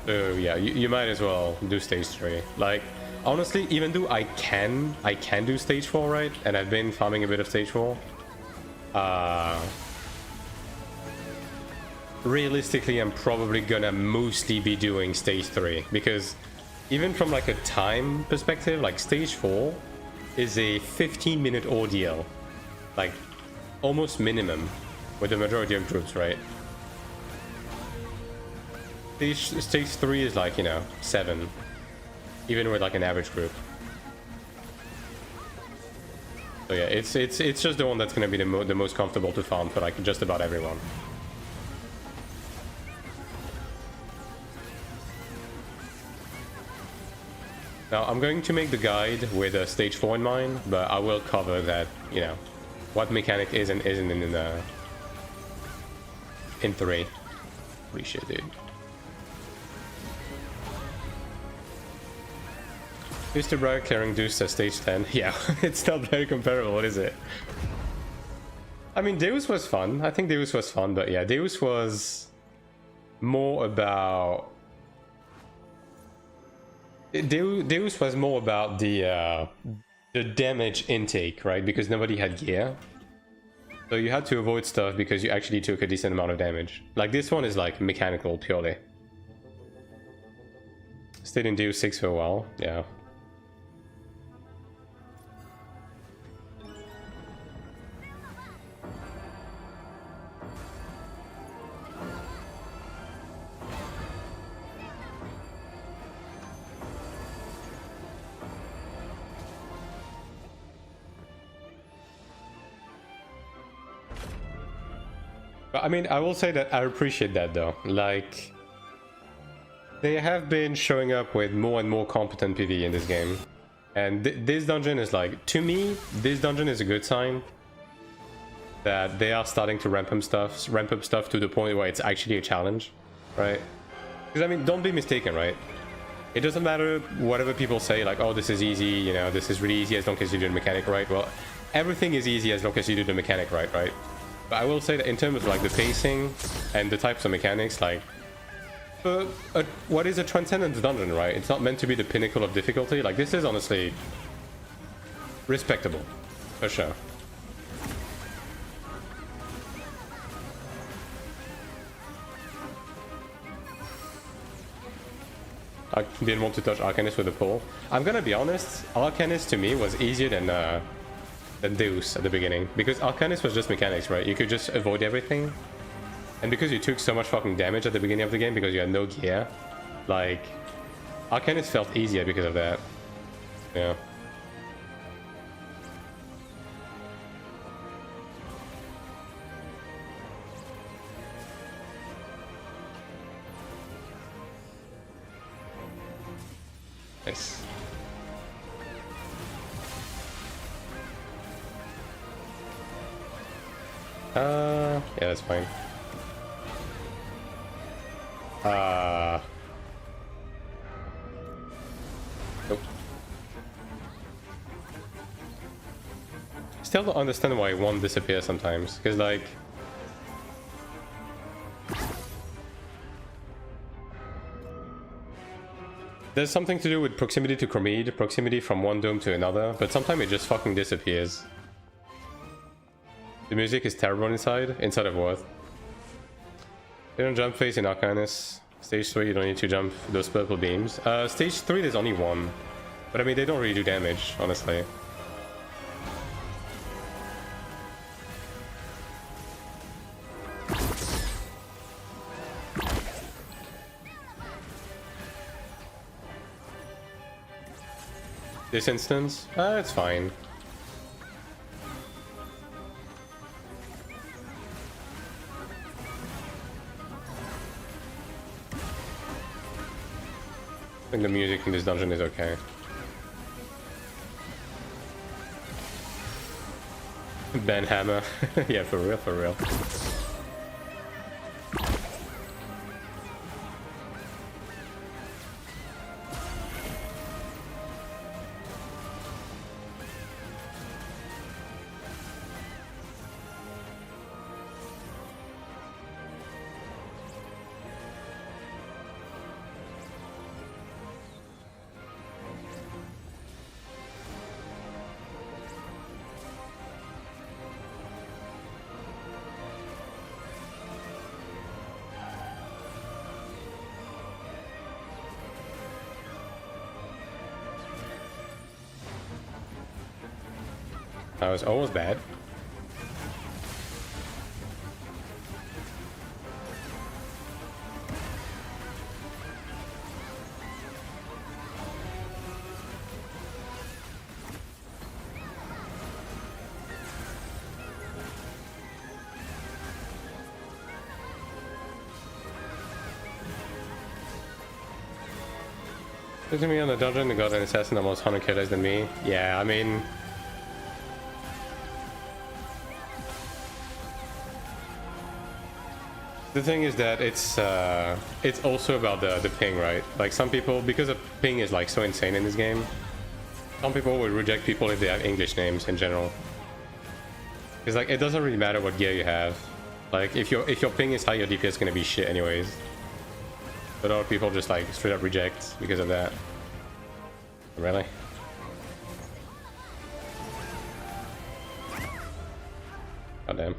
[SPEAKER 1] So yeah, you might as well do stage 3. Like, honestly, even though I can do stage 4, right? And I've been farming a bit of stage 4. Realistically, I'm probably gonna mostly be doing stage 3 because even from like a time perspective, like stage 4 is a 15-minute ordeal, like almost minimum with the majority of groups, right? Stage 3 is like, you know, 7, even with like an average group. So yeah, it's just the one that's gonna be the most comfortable to farm for like just about everyone. Now I'm going to make the guide with a stage 4 in mind, but I will cover that, you know, what mechanic is and isn't in 3. Holy shit, dude. Used to brag clearing Deuce at stage 10. Yeah, it's not very comparable, is it? I mean, Deus was fun. I think Deus was fun, but yeah, Deus was more about... Deus was more about the damage intake, right? Because nobody had gear. So you had to avoid stuff because you actually took a decent amount of damage. Like this one is like mechanical purely. Stayed in Deus 6 for a while, yeah. But I mean, I will say that I appreciate that though. Like, they have been showing up with more and more competent PvE in this game. And this dungeon is like, to me, this dungeon is a good sign that they are starting to ramp up stuff to the point where it's actually a challenge, right? Because I mean, don't be mistaken, right? It doesn't matter whatever people say, like, oh, this is easy, you know, this is really easy as long as you do the mechanic right. Well, everything is easy as long as you do the mechanic right, right? But I will say that in terms of like the pacing and the types of mechanics, like, what is a Transcendence dungeon, right? It's not meant to be the pinnacle of difficulty. Like, this is honestly respectable, for sure. I didn't want to touch Arcanist with a pole. I'm gonna be honest, Arcanist to me was easier than Deus at the beginning, because Arcanist was just mechanics, right? You could just avoid everything, and because you took so much fucking damage at the beginning of the game because you had no gear, like, Arcanist felt easier because of that. Yeah. Nice. Yeah, that's fine. Nope. Still don't understand why one disappears sometimes, because like... There's something to do with proximity to Chromede, proximity from one dome to another, but sometimes it just fucking disappears. The music is terrible inside of what? They don't jump phase in Arcanus. Stage 3 you don't need to jump those purple beams. Stage 3 there's only one. But I mean they don't really do damage, honestly. This instance? It's fine. I think the music in this dungeon is okay. Ben Hammer. Yeah, for real, for real. That was almost bad. Losing me on the dungeon, the got an assassin almost 100 kills than me. Yeah, I mean... The thing is that it's also about the ping, right? Like some people, because the ping is like so insane in this game, Some people would reject people if they have English names in general. Because like it doesn't really matter what gear you have. Like if your ping is high, your DPS is gonna be shit anyways. But a lot of people just like straight up reject because of that. Really? God damn.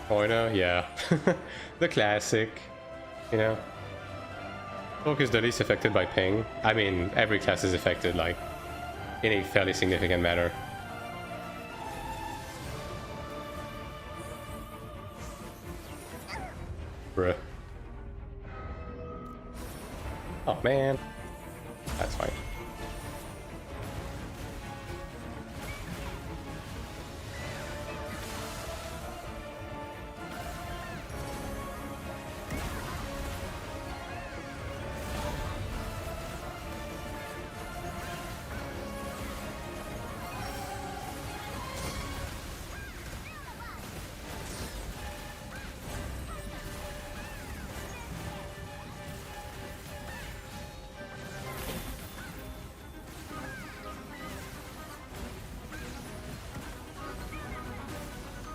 [SPEAKER 1] Pointer, yeah. The classic, you know. Focus is the least affected by ping. I mean, every class is affected, like, in a fairly significant manner. Bruh. Oh man. That's fine.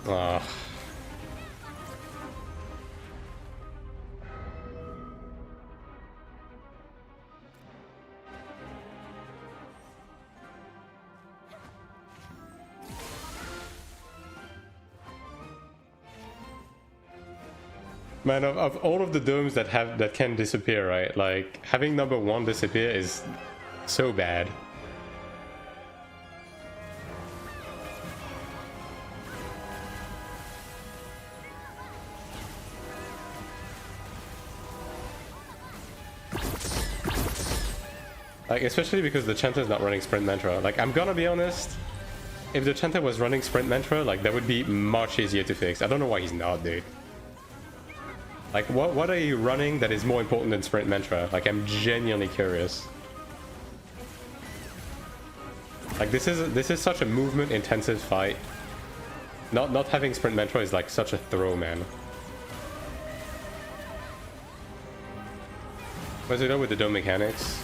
[SPEAKER 1] Oh. Man, of all of the domes that can disappear, right? Like having number 1 disappear is so bad. Like, especially because the Chanter is not running Sprint Mantra. Like, I'm gonna be honest, if the Chanter was running Sprint Mantra, like, that would be much easier to fix. I don't know why he's not, dude. Like, what are you running that is more important than Sprint Mantra? Like, I'm genuinely curious. Like, this is such a movement-intensive fight. Not having Sprint Mantra is, like, such a throw, man. What's it up with the dome mechanics?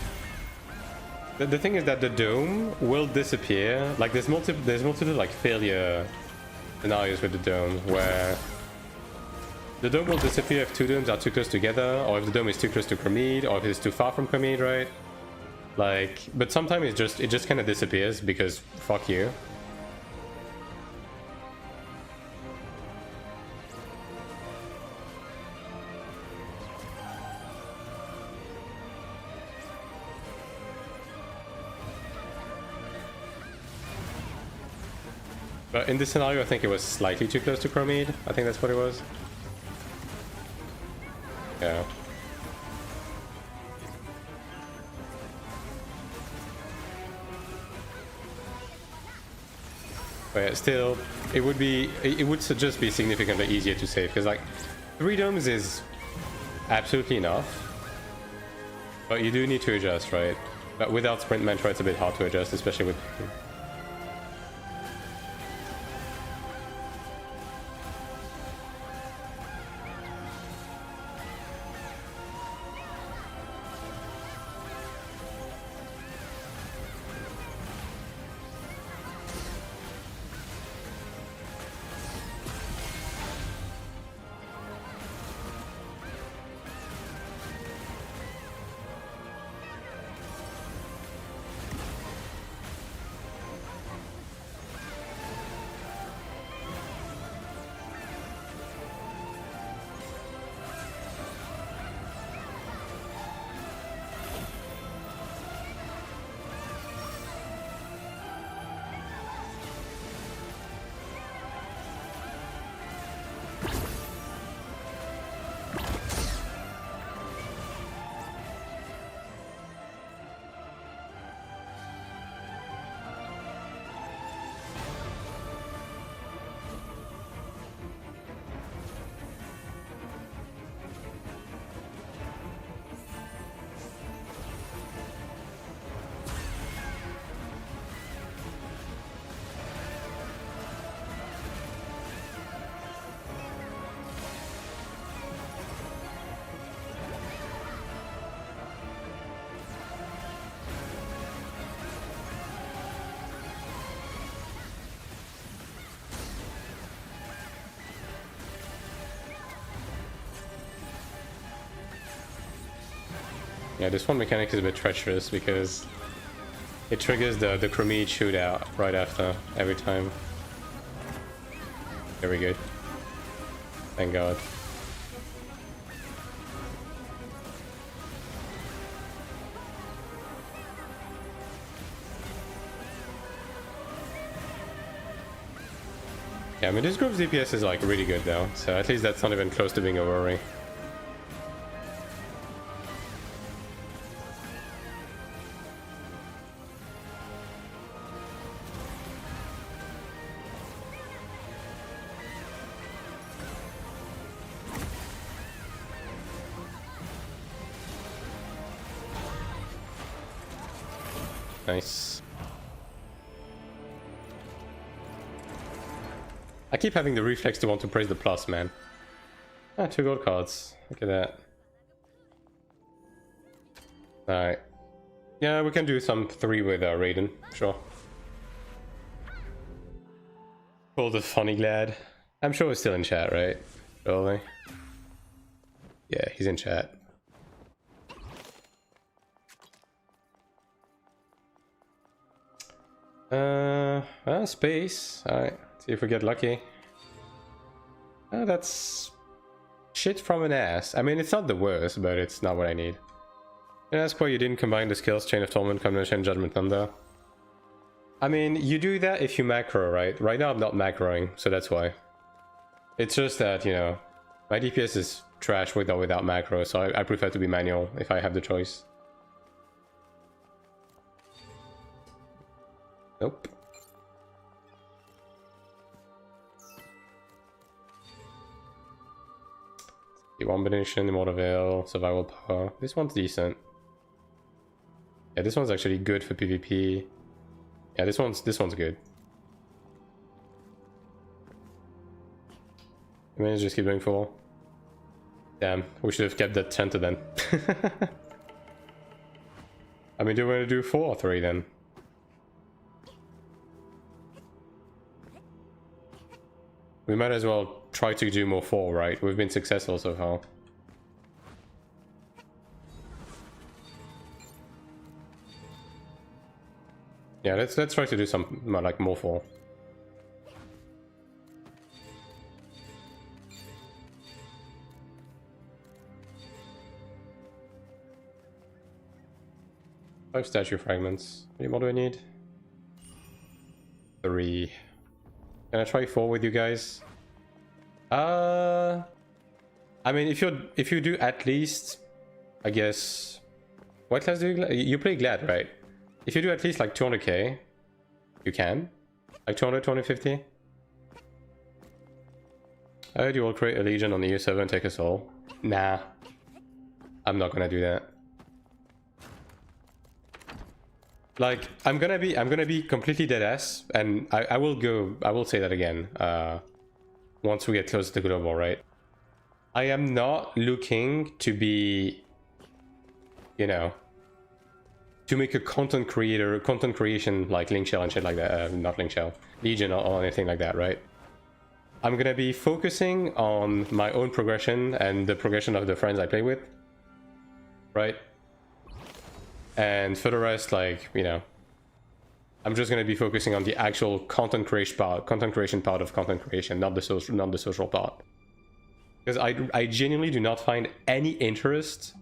[SPEAKER 1] The thing is that the dome will disappear. Like there's multiple like failure scenarios with the dome where the dome will disappear if 2 domes are too close together, or if the dome is too close to Chromede, or if it's too far from Chromede, right? Like, but sometimes it just kind of disappears because fuck you. But in this scenario, I think it was slightly too close to Chromede. I think that's what it was. Yeah. But yeah, still, it would just be significantly easier to save, because like 3 domes is absolutely enough. But you do need to adjust, right? But without Sprint Mantra, it's a bit hard to adjust, especially with... Yeah, this one mechanic is a bit treacherous because it triggers the Chromite shootout right after every time. Very good. Thank God. Yeah, I mean, this group's DPS is like really good though, so at least that's not even close to being a worry. Nice. I keep having the reflex to want to praise the plus, man. Ah, 2 gold cards. Look at that. Alright. Yeah, we can do some 3 with Raiden, sure. Call the funny glad. I'm sure he's still in chat, right? Surely. Yeah, he's in chat. Well, space. Alright, see if we get lucky. That's shit from an ass. I mean, it's not the worst, but it's not what I need. Can I ask why you didn't combine the skills Chain of Torment, Combination, Judgment Thunder? I mean, you do that if you macro, right? Right now I'm not macroing, so that's why. It's just that, you know, my DPS is trash with or without macro, so I prefer to be manual if I have the choice. Nope. Combination, Immortal Veil, Survival Power. This one's decent. Yeah, this one's actually good for PvP. Yeah, this one's good. I mean, just keep going 4. Damn, we should have kept that 10 to then. I mean, do we want to do 4 or 3 then? We might as well try to do more 4, right? We've been successful so far. Yeah, let's try to do some like more 4. Five statue fragments. How many more do I need? 3. Can I try 4 with you guys? I mean, if you do at least, I guess, what class do you play Glad, right? If you do at least like 200k, you can, like 200, 250. I heard you will create a legion on the EU server and take us all. Nah, I'm not gonna do that. Like, I'm gonna be completely dead ass, and I will say that again. Once we get closer to global, right? I am not looking to be, you know, to make a content creation like Link Shell and shit like that. Not Link Shell, Legion or anything like that, right? I'm gonna be focusing on my own progression and the progression of the friends I play with, right? And for the rest, like, you know, I'm just gonna be focusing on the actual content creation part of content creation, not the social part. Because I genuinely do not find any interest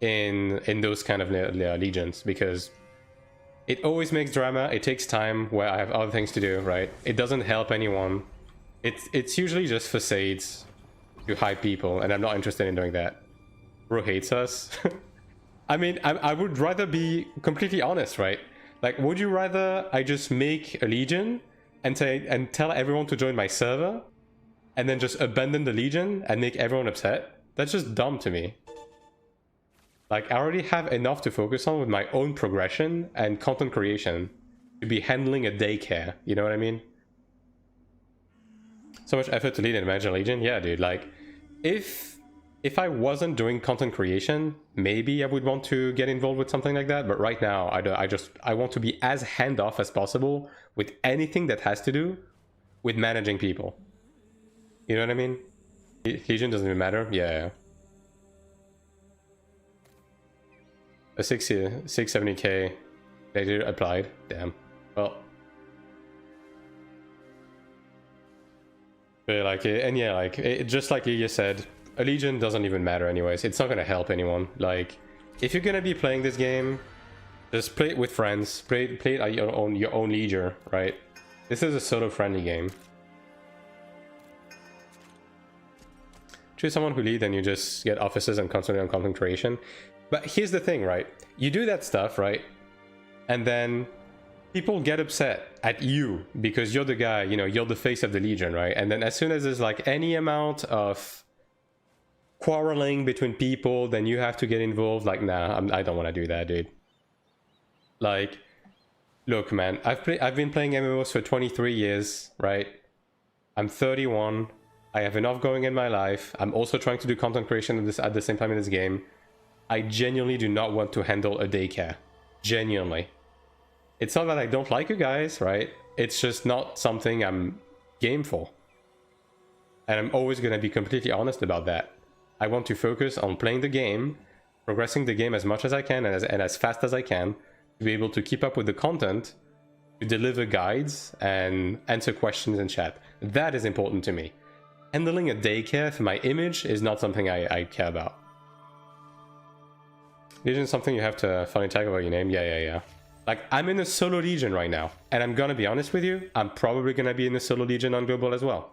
[SPEAKER 1] in those kind of legions, because it always makes drama. It takes time where I have other things to do, right? It doesn't help anyone. It's usually just facades to hype people, and I'm not interested in doing that. Bro hates us. I mean, I would rather be completely honest, right? Like, would you rather I just make a legion and tell everyone to join my server, and then just abandon the legion and make everyone upset? That's just dumb to me. Like, I already have enough to focus on with my own progression and content creation to be handling a daycare. You know what I mean? So much effort to lead and manage a legion. Yeah, dude. Like, if I wasn't doing content creation, maybe I would want to get involved with something like that. But right now, I want to be as hands-off as possible with anything that has to do with managing people. You know what I mean? Legion doesn't even matter. Yeah. A 670k. They did applied. Damn. Well. But like, and yeah, like, just like you said, a Legion doesn't even matter anyways. It's not gonna help anyone. Like, if you're gonna be playing this game, just play it with friends. Play it at your own leisure, right? This is a solo friendly game. Choose someone who lead and you just get officers and concentrate on content creation. But here's the thing, right? You do that stuff, right? And then people get upset at you because you're the guy, you know, you're the face of the Legion, right? And then as soon as there's like any amount of quarreling between people, then you have to get involved. Like, nah, I don't want to do that, dude. Like, look, man, I've been playing MMOs for 23 years, right? I'm 31. I have enough going in my life. I'm also trying to do content creation at the same time in this game. I genuinely do not want to handle a daycare. Genuinely. It's not that I don't like you guys, right? It's just not something I'm game for. And I'm always going to be completely honest about that. I want to focus on playing the game, progressing the game as much as I can and as fast as I can, to be able to keep up with the content, to deliver guides and answer questions in chat. That is important to me. Handling a daycare for my image is not something I care about. Legion is something you have to funny tag about your name. Yeah. Like, I'm in a solo Legion right now, and I'm gonna be honest with you, I'm probably gonna be in a solo Legion on Global as well.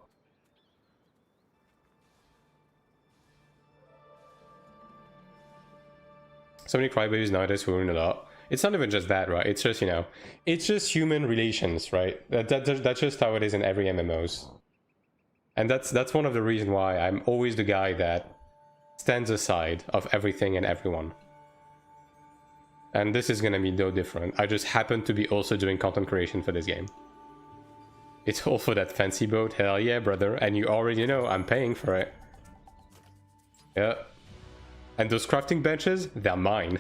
[SPEAKER 1] So many crybabies nowadays who win a lot. It's not even just that, right? It's just, you know, it's just human relations, right? That's just how it is in every MMOs. And that's one of the reasons why I'm always the guy that stands aside of everything and everyone. And this is gonna be no different. I just happen to be also doing content creation for this game. It's all for that fancy boat. Hell yeah, brother. And you already know I'm paying for it. Yeah. And those crafting benches, they're mine.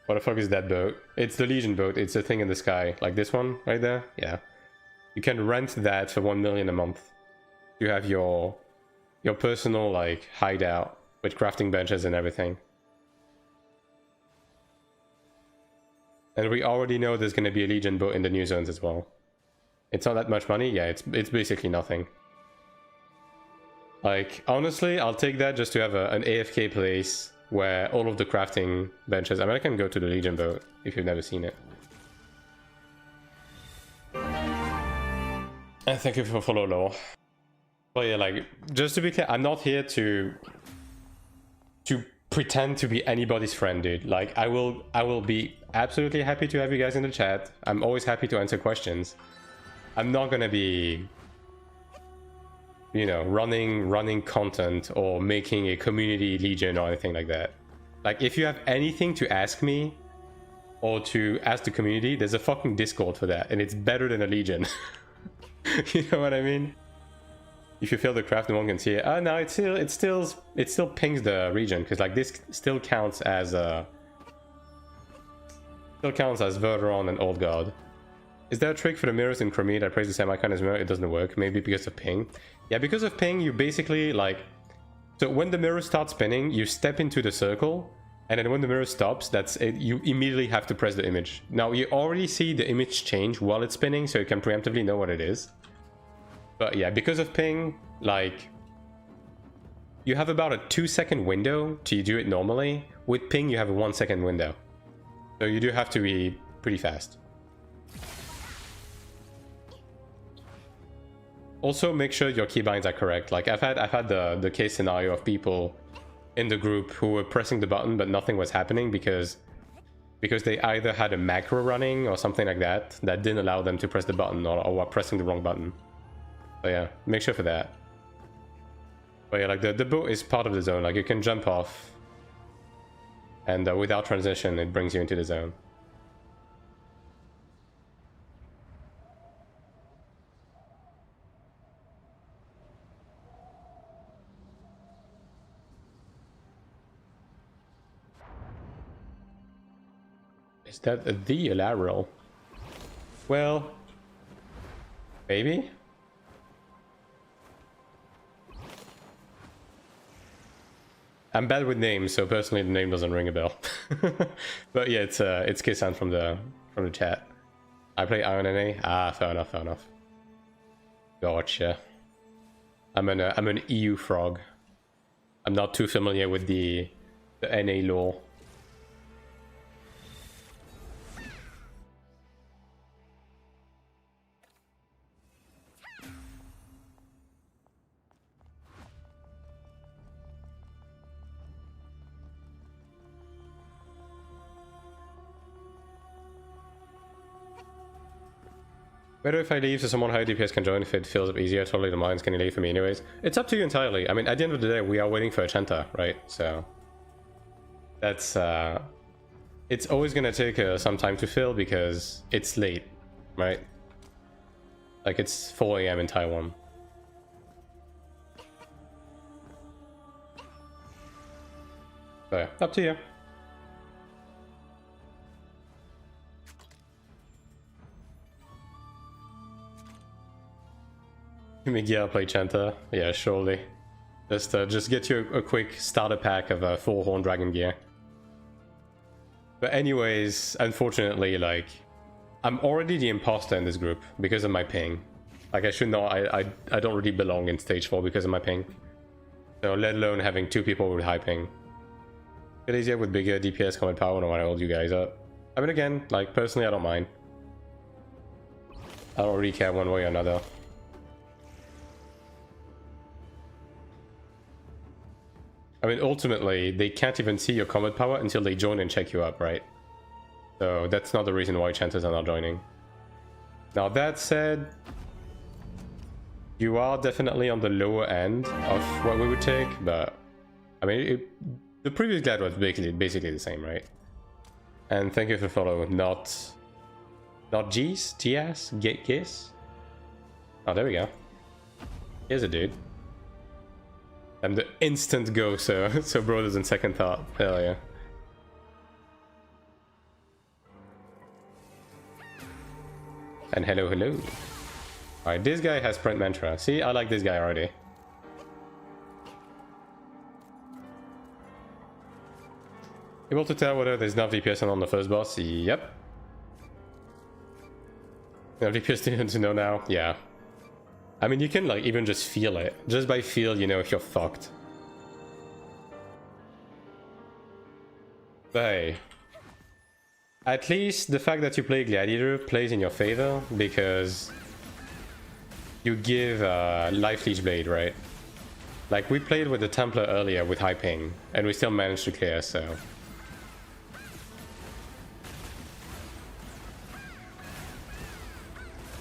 [SPEAKER 1] What the fuck is that boat? It's the Legion boat. It's the thing in the sky. Like this one right there? Yeah. You can rent that for 1 million a month. You have your personal like hideout with crafting benches and everything. And we already know there's going to be a Legion boat in the new zones as well. It's not that much money. Yeah, it's basically nothing. Like, honestly, I'll take that just to have an AFK place where all of the crafting benches... I mean, I can go to the Legion boat if you've never seen it. And thank you for follow, Law. But yeah, like, just to be clear, I'm not here to pretend to be anybody's friend, dude. Like, I will be absolutely happy to have you guys in the chat. I'm always happy to answer questions. I'm not gonna be, you know, running content or making a community Legion or anything like that. Like, if you have anything to ask me or to ask the community, there's a fucking Discord for that, and it's better than a Legion. You know what I mean? If you fail the craft, no one can see it. Oh no, it still pings the region, because like this still counts as Verderon and Old God. Is there a trick for the mirrors in Chromie that praise the same icon as mirror? It doesn't work. Maybe because of ping. Yeah, because of ping, you basically like... So when the mirror starts spinning, you step into the circle, and then when the mirror stops, that's it. You immediately have to press the image. Now, you already see the image change while it's spinning, so you can preemptively know what it is. But yeah, because of ping, like... You have about a 2-second window to do it normally. With ping, you have a 1-second window. So you do have to be pretty fast. Also, make sure your keybinds are correct. Like, I've had the case scenario of people in the group who were pressing the button, but nothing was happening because they either had a macro running or something like that didn't allow them to press the button, or were pressing the wrong button. So yeah, make sure for that. But yeah, like the boat is part of the zone. Like, you can jump off, and without transition, it brings you into the zone. Is that the lateral? Well, maybe? I'm bad with names, so personally the name doesn't ring a bell. But yeah, it's Kisan from the chat. I play AION NA. Ah, fair enough, fair enough. Gotcha. I'm an EU frog. I'm not too familiar with the NA lore. Better if I leave so someone high DPS can join if it feels easier. Totally the minds. Can you leave for me anyways? It's up to you entirely. I mean, at the end of the day, we are waiting for a Chanta, right? So that's it's always gonna take some time to fill because it's late, right? Like it's 4 AM in Taiwan. So yeah, up to you. Miguel play Chanta. Yeah, surely. Just get you a quick starter pack of 4 Horn Dragon gear. But anyways, unfortunately, like, I'm already the imposter in this group because of my ping. Like, I should know I don't really belong in stage 4 because of my ping. So let alone having 2 people with high ping. Get easier with bigger DPS combat power and I want to hold you guys up. I mean, again, like, personally, I don't mind. I don't really care one way or another. I mean, ultimately, they can't even see your combat power until they join and check you up, right? So that's not the reason why Chanters are not joining. Now, that said, you are definitely on the lower end of what we would take, but I mean, the previous glad was basically the same, right? And thank you for following. Not G's, TS, Giss. Oh, there we go. Here's a dude. I'm the instant go, so bro doesn't second thought. Hell yeah. And hello, hello. Alright, this guy has Sprint Mantra. See, I like this guy already. Able to tell whether there's enough DPS on the first boss? Yep. Enough DPS to know now? Yeah. I mean, you can like even just feel it. Just by feel, you know if you're fucked. But hey, at least the fact that you play Gladiator plays in your favor because you give Life Leech Blade, right? Like we played with the Templar earlier with high ping and we still managed to clear, so.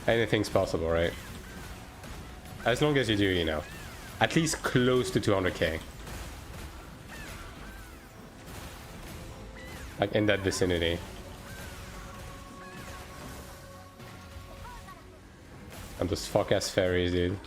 [SPEAKER 1] Anything's possible, right? As long as you do, you know, at least close to 200k. Like in that vicinity. And those fuck ass fairies, dude.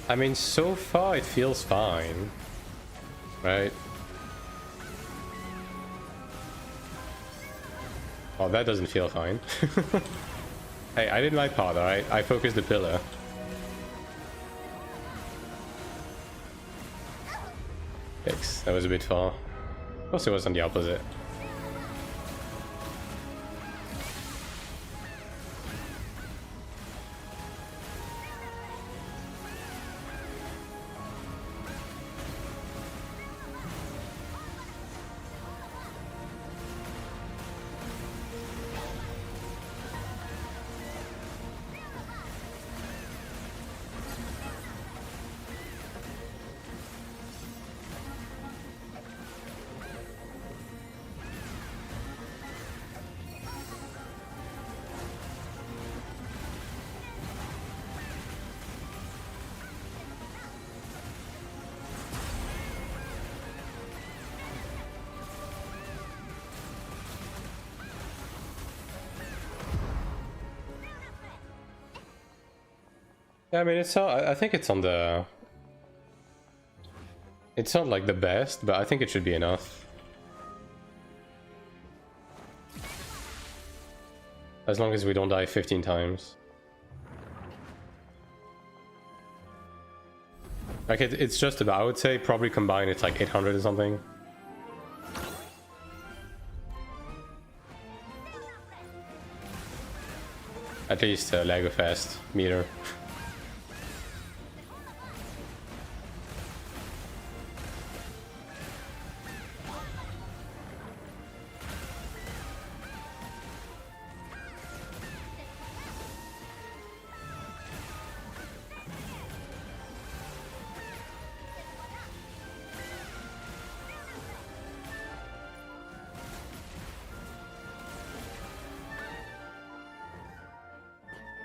[SPEAKER 1] I mean, so far it feels fine, right? Oh, that doesn't feel fine. Hey, I did my part, alright? I focused the pillar. Yikes, that was a bit far. Of course it was on the opposite. Yeah, I mean, it's I think it's on the... It's not like the best, but I think it should be enough. As long as we don't die 15 times. Like, it's just about, I would say, probably combined it's like 800 or something. At least Lego Fast meter.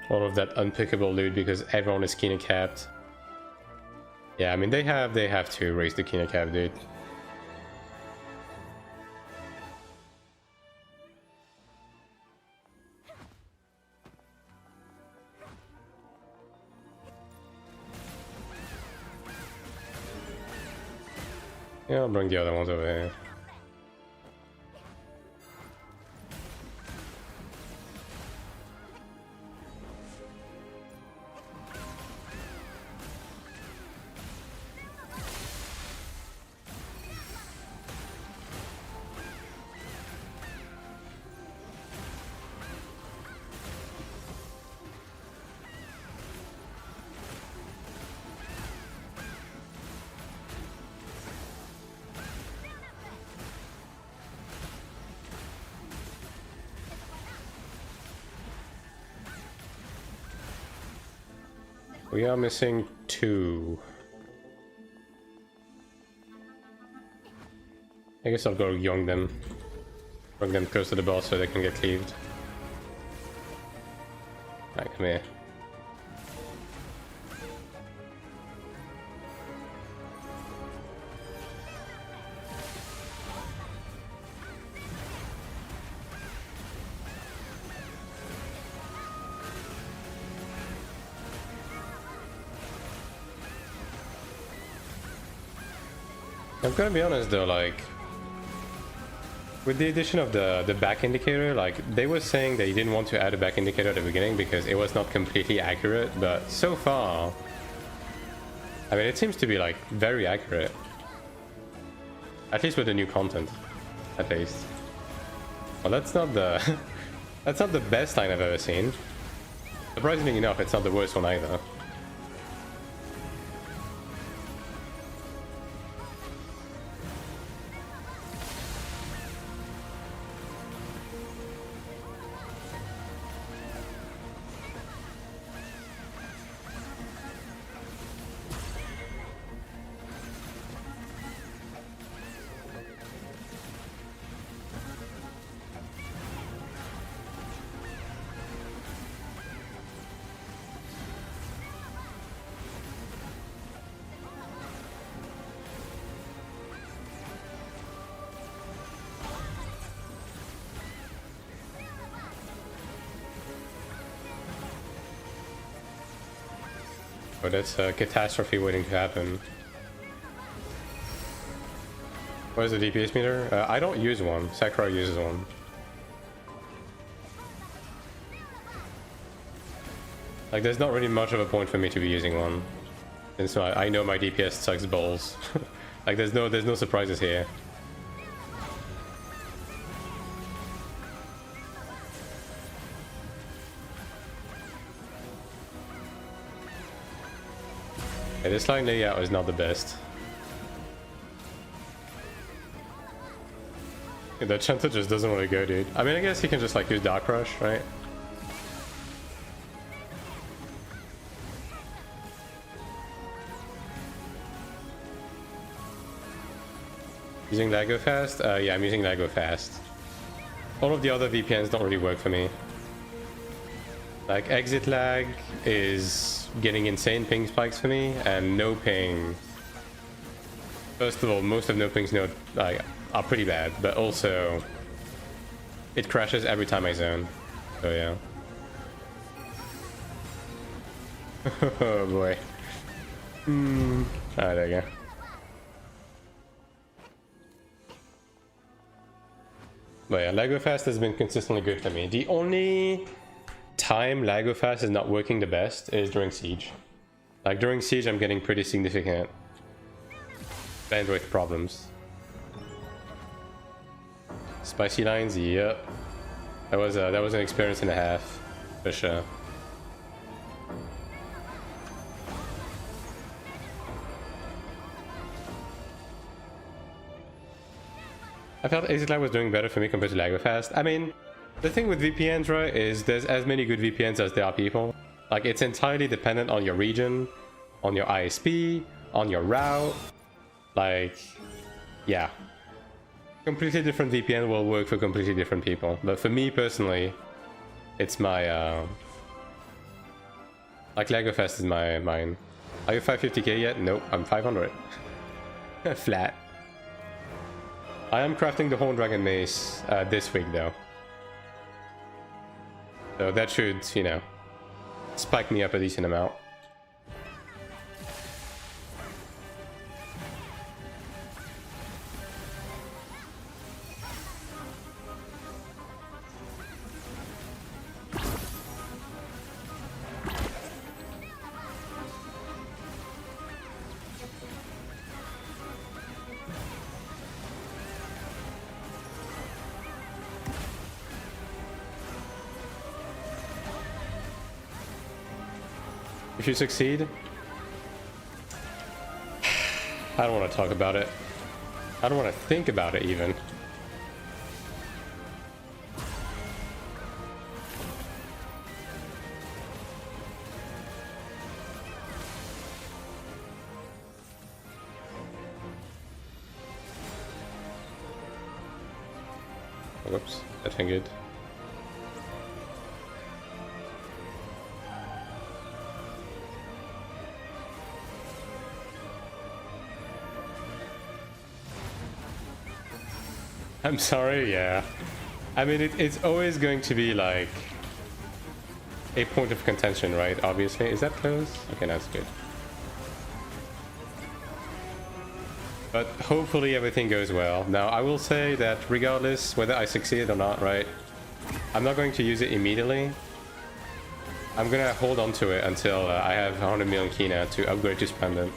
[SPEAKER 1] All of that unpickable loot because everyone is Kina capped. Yeah, I mean they have to raise the Kina cap, dude. Yeah, I'll bring the other ones over here. We are missing 2. I guess I'll go young them. Bring them close to the boss so they can get cleaved. Alright, come here. I'm gonna be honest though, like, with the addition of the back indicator, like, they were saying that you didn't want to add a back indicator at the beginning because it was not completely accurate, but so far, I mean, it seems to be, like, very accurate. At least with the new content, at least. Well, that's not the... that's not the best line I've ever seen. Surprisingly enough, it's not the worst one either. But it's a catastrophe waiting to happen. What is the DPS meter? I don't use one. Sakura uses one. Like, there's not really much of a point for me to be using one. And so I know my DPS sucks balls. Like there's no surprises here. Yeah, this line layout is not the best. Yeah, the Chanter just doesn't want to go, dude. I mean, I guess he can just like use Dark Rush, right? Using Lago Fast? Yeah, I'm using Lago Fast. All of the other VPNs don't really work for me. Like, exit lag is getting insane ping spikes for me, and no ping. First of all, most of no pings are pretty bad, but also it crashes every time I zone. So yeah. Oh boy. Alright, there you go. But yeah, Lago Fast has been consistently good for me. The only time Lago Fast is not working the best is during Siege. Like during Siege, I'm getting pretty significant bandwidth problems. Spicy lines, yep. That was an experience and a half, for sure. I felt Exit Lag was doing better for me compared to Lago Fast. I mean, the thing with VPNs, right, is there's as many good VPNs as there are people. Like, it's entirely dependent on your region, on your ISP, on your route. Like, yeah. Completely different VPN will work for completely different people. But for me, personally, it's my, like, Lago Fest is mine. Are you 550k yet? Nope, I'm 500. Flat. I am crafting the Horn Dragon Mace this week, though. So that should, you know, spike me up a decent amount. If you succeed, I don't want to talk about it. I don't want to think about it even. Whoops, that ain't good. I'm sorry, yeah. I mean, it's always going to be like a point of contention, right? Obviously. Is that close? Okay, that's good. But hopefully everything goes well. Now, I will say that regardless whether I succeed or not, right? I'm not going to use it immediately. I'm gonna hold on to it until I have 100 million Kina to upgrade to Splendid.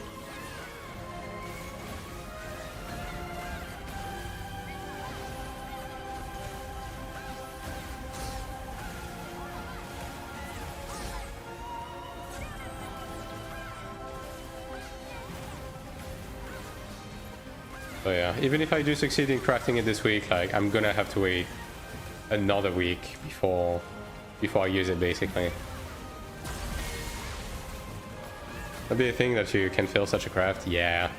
[SPEAKER 1] So yeah, even if I do succeed in crafting it this week, like I'm gonna have to wait another week before I use it, basically. That'd be a thing that you can fill such a craft. Yeah,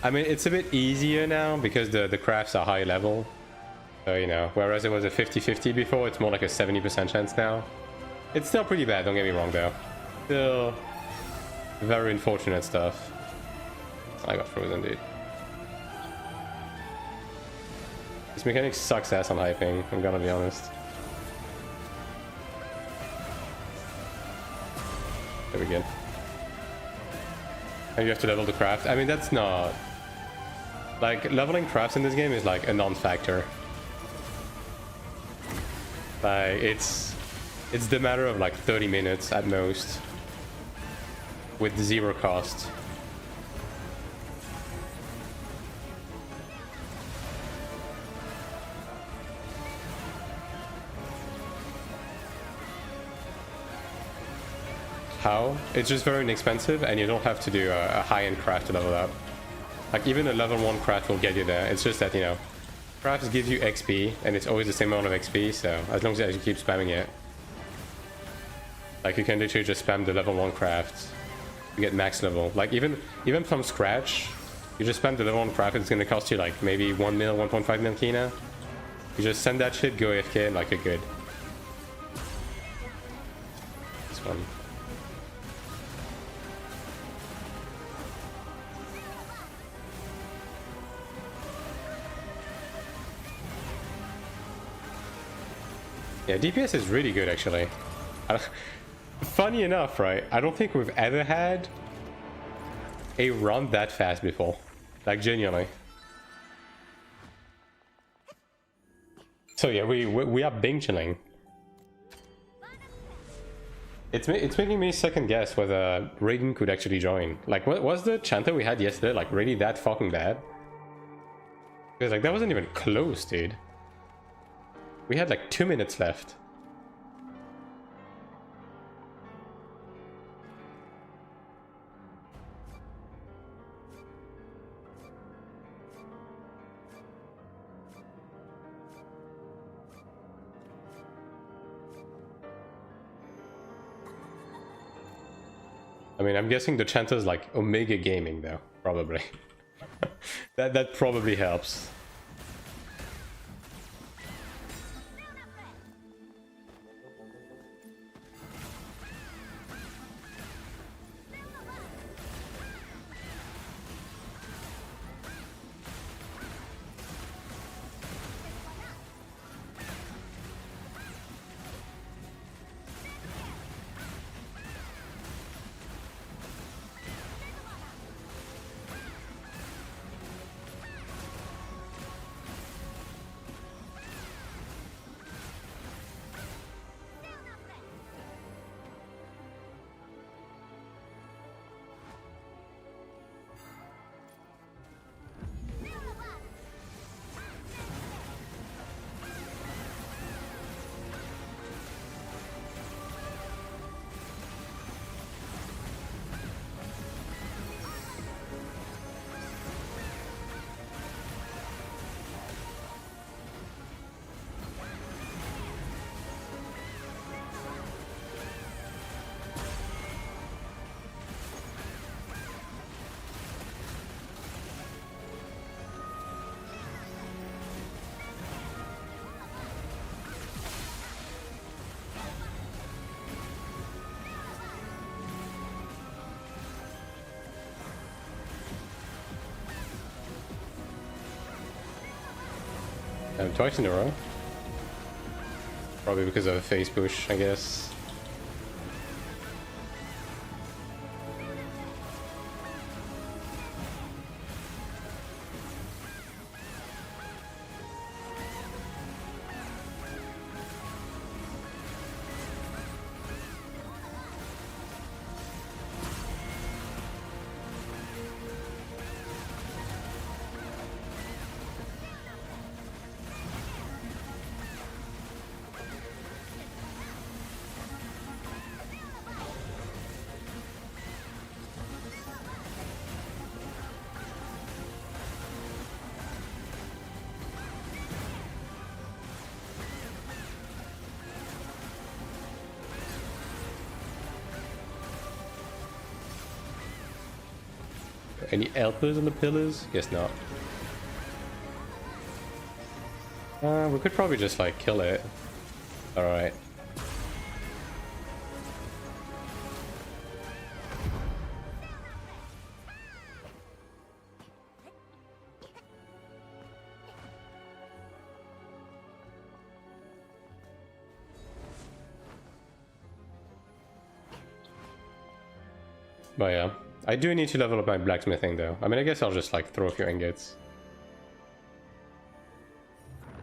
[SPEAKER 1] I mean it's a bit easier now because the crafts are high level. So you know, whereas it was a 50-50 before, it's more like a 70% chance now. It's still pretty bad, don't get me wrong though. Still very unfortunate stuff. I got frozen, dude. This mechanic sucks ass on hyping, I'm gonna be honest. There we go. And you have to level the craft. I mean, that's not... Like, leveling crafts in this game is like a non-factor. Like, it's the matter of like 30 minutes at most. With zero cost. how. It's just very inexpensive, and you don't have to do a high-end craft to level up. Like, even a level 1 craft will get you there. It's just that, you know, crafts gives you XP, and it's always the same amount of XP, so as long as you keep spamming it. Like, you can literally just spam the level 1 craft to get max level. Like, even from scratch, you just spam the level 1 craft, it's gonna cost you, like, maybe 1 mil, 1.5 mil Kina. You just send that shit, go AFK, and, like, you're good. This one. Yeah, DPS is really good, actually. Funny enough, right? I don't think we've ever had a run that fast before. Like, genuinely. So yeah, we are Bing chilling. It's making me second guess whether Raiden could actually join. Like, what was the chanter we had yesterday? Like, really that fucking bad? Because, like, that wasn't even close, dude. We had like 2 minutes left. I mean, I'm guessing the chanter's like Omega Gaming though, probably. that probably helps. Twice in a row. Probably because of a face push, I guess. Any helpers on the pillars? Guess not. We could probably just like kill it. Alright. But yeah, I do need to level up my blacksmithing though. I mean, I guess I'll just like throw a few ingots.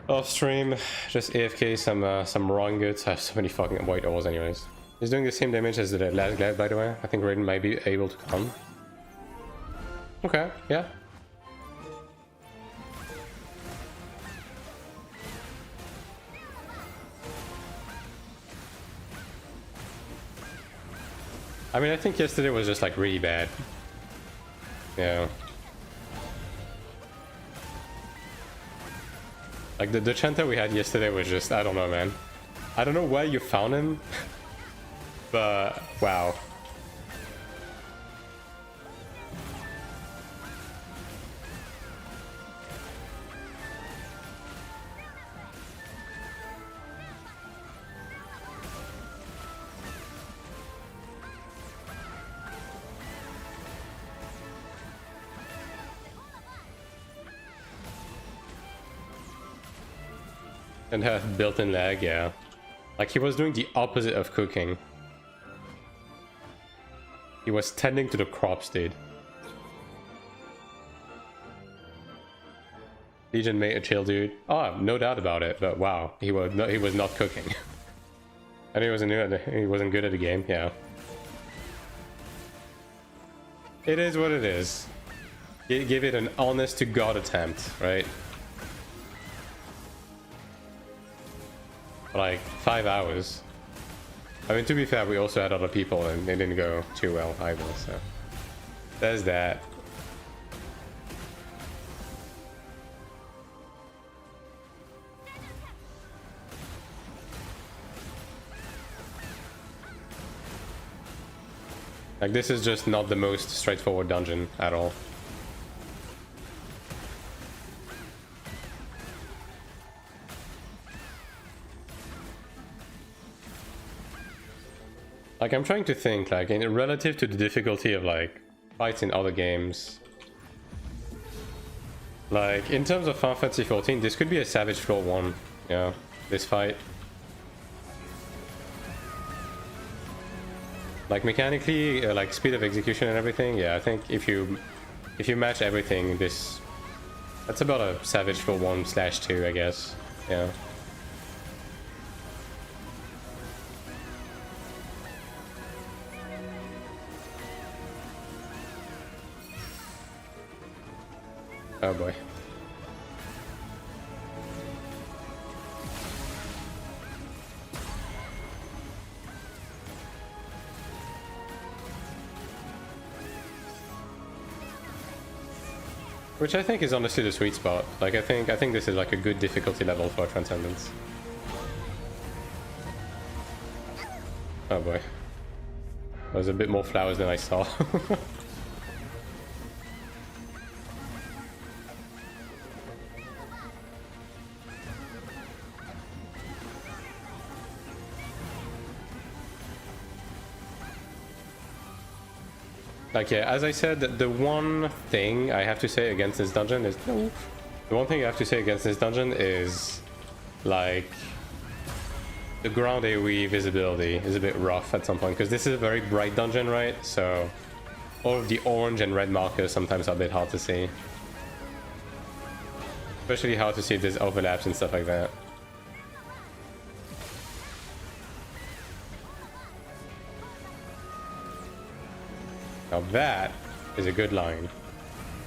[SPEAKER 1] Off stream, just AFK some raw ingots. I have so many fucking white ores anyways. He's doing the same damage as the last glad, by the way. I think Raiden might be able to come. Okay, yeah. I mean, I think yesterday was just like really bad. Yeah. Like the Chanta we had yesterday was just, I don't know, man. I don't know where you found him, but wow. And have built-in lag, yeah. Like he was doing the opposite of cooking. He was tending to the crops, dude. Legion made a chill dude. Oh, no doubt about it. But wow, he was not cooking. And he wasn't good at the game. Yeah. It is what it is. Give it an honest to God attempt, right? Like 5 hours. I mean, to be fair, we also had other people and it didn't go too well either, so there's that. Like, this is just not the most straightforward dungeon at all. Like, I'm trying to think, like, in relative to the difficulty of, like, fights in other games. Like, in terms of Final Fantasy 14, this could be a Savage Floor 1, yeah, this fight. Like, mechanically, like, speed of execution and everything, yeah, I think if you match everything, that's about a Savage Floor 1/2, I guess, yeah. Oh boy. Which I think is honestly the sweet spot. Like, I think this is like a good difficulty level for Transcendence. Oh boy. There's a bit more flowers than I saw. Like, yeah, as I said, the one thing I have to say against this dungeon is... No. The one thing I have to say against this dungeon is, like, the ground AoE visibility is a bit rough at some point, because this is a very bright dungeon, right? So all of the orange and red markers sometimes are a bit hard to see. Especially hard to see if there's overlaps and stuff like that. Now that is a good line.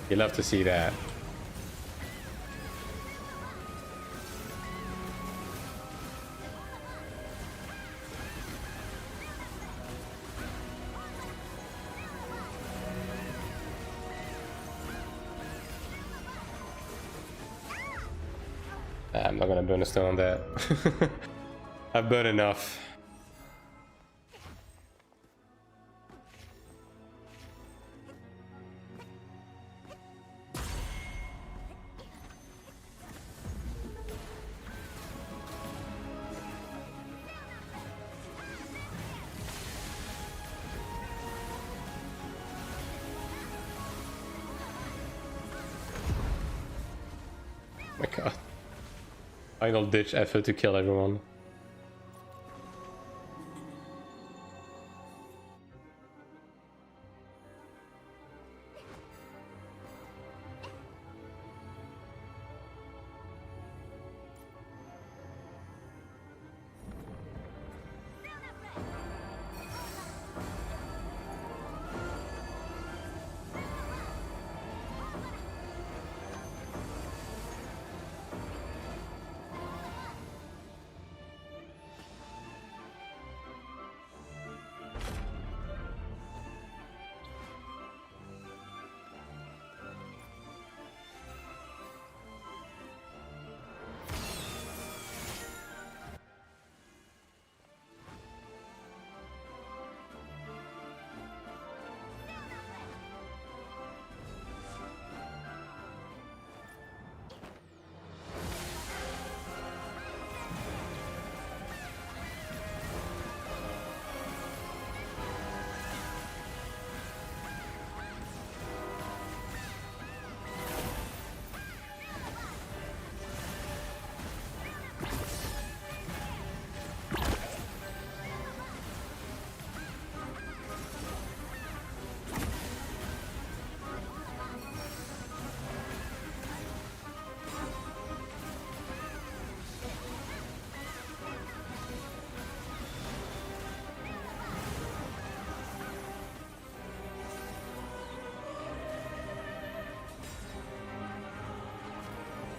[SPEAKER 1] You love to see that. I'm not gonna burn a stone on that. I've burned enough. Oh my god. Final ditch effort to kill everyone.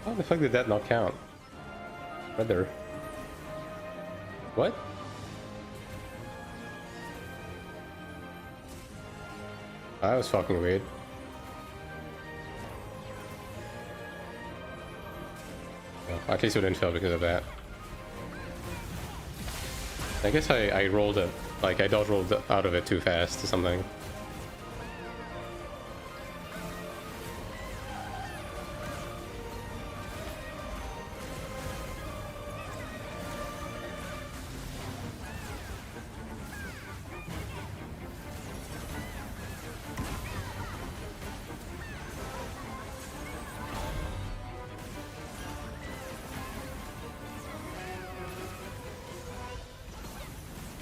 [SPEAKER 1] How the fuck did that not count? Brother. What? That was fucking weird. Well, at least we didn't fail because of that. I guess I rolled it, like I dodge rolled out of it too fast or something.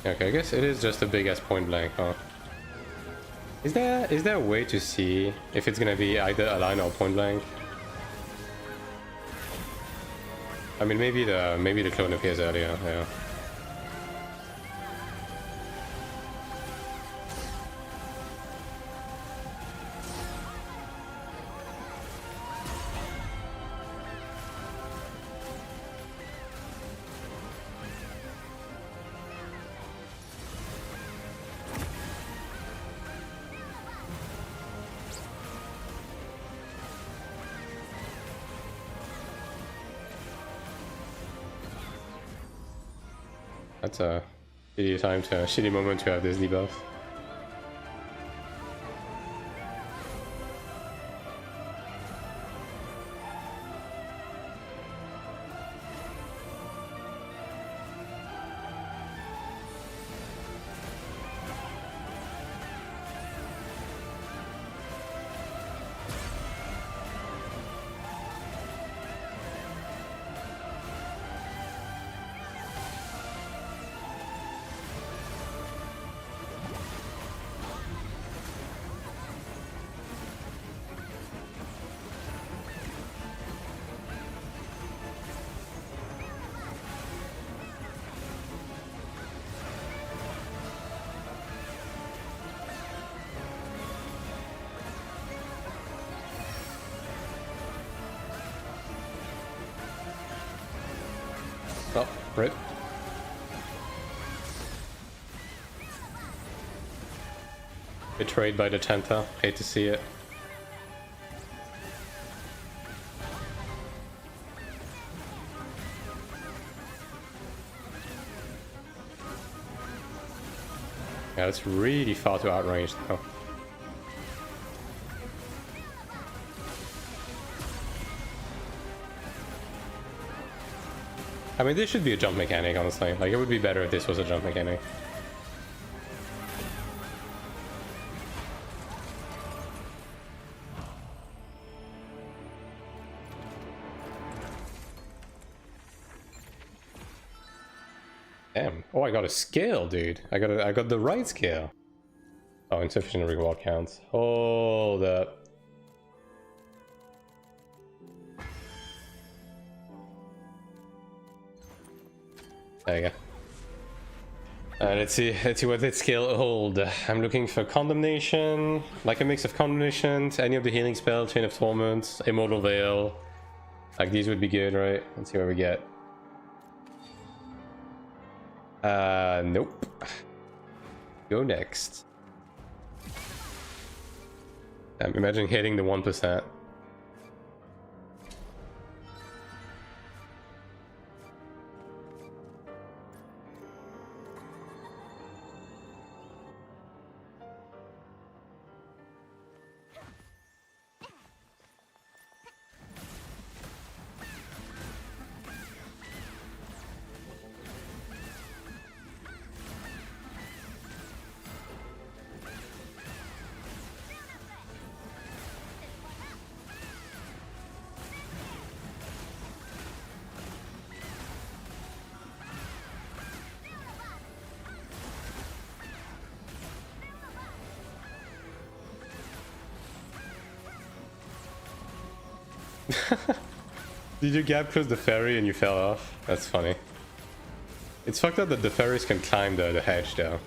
[SPEAKER 1] Okay, I guess it is just a big ass point blank, huh? Is there a way to see if it's gonna be either a line or point blank? I mean, maybe the clone appears earlier. Yeah. That's a shitty moment to have this debuff. Oh, rip. Betrayed by the Tenta. Hate to see it. Yeah, it's really far to outrange now. I mean, this should be a jump mechanic, honestly. Like, it would be better if this was a jump mechanic. Damn. Oh, I got a scale, dude. I got the right scale. Oh, insufficient reward counts. Hold up. There you go. Let's see what that skill hold. I'm looking for condemnation, like a mix of condemnation, any of the healing spell, chain of torment, immortal veil. Like these would be good, right? Let's see what we get. Nope. Go next. I'm imagining hitting the 1%. Did you gap close the ferry and you fell off? That's funny. It's fucked up that the ferries can climb the hedge though.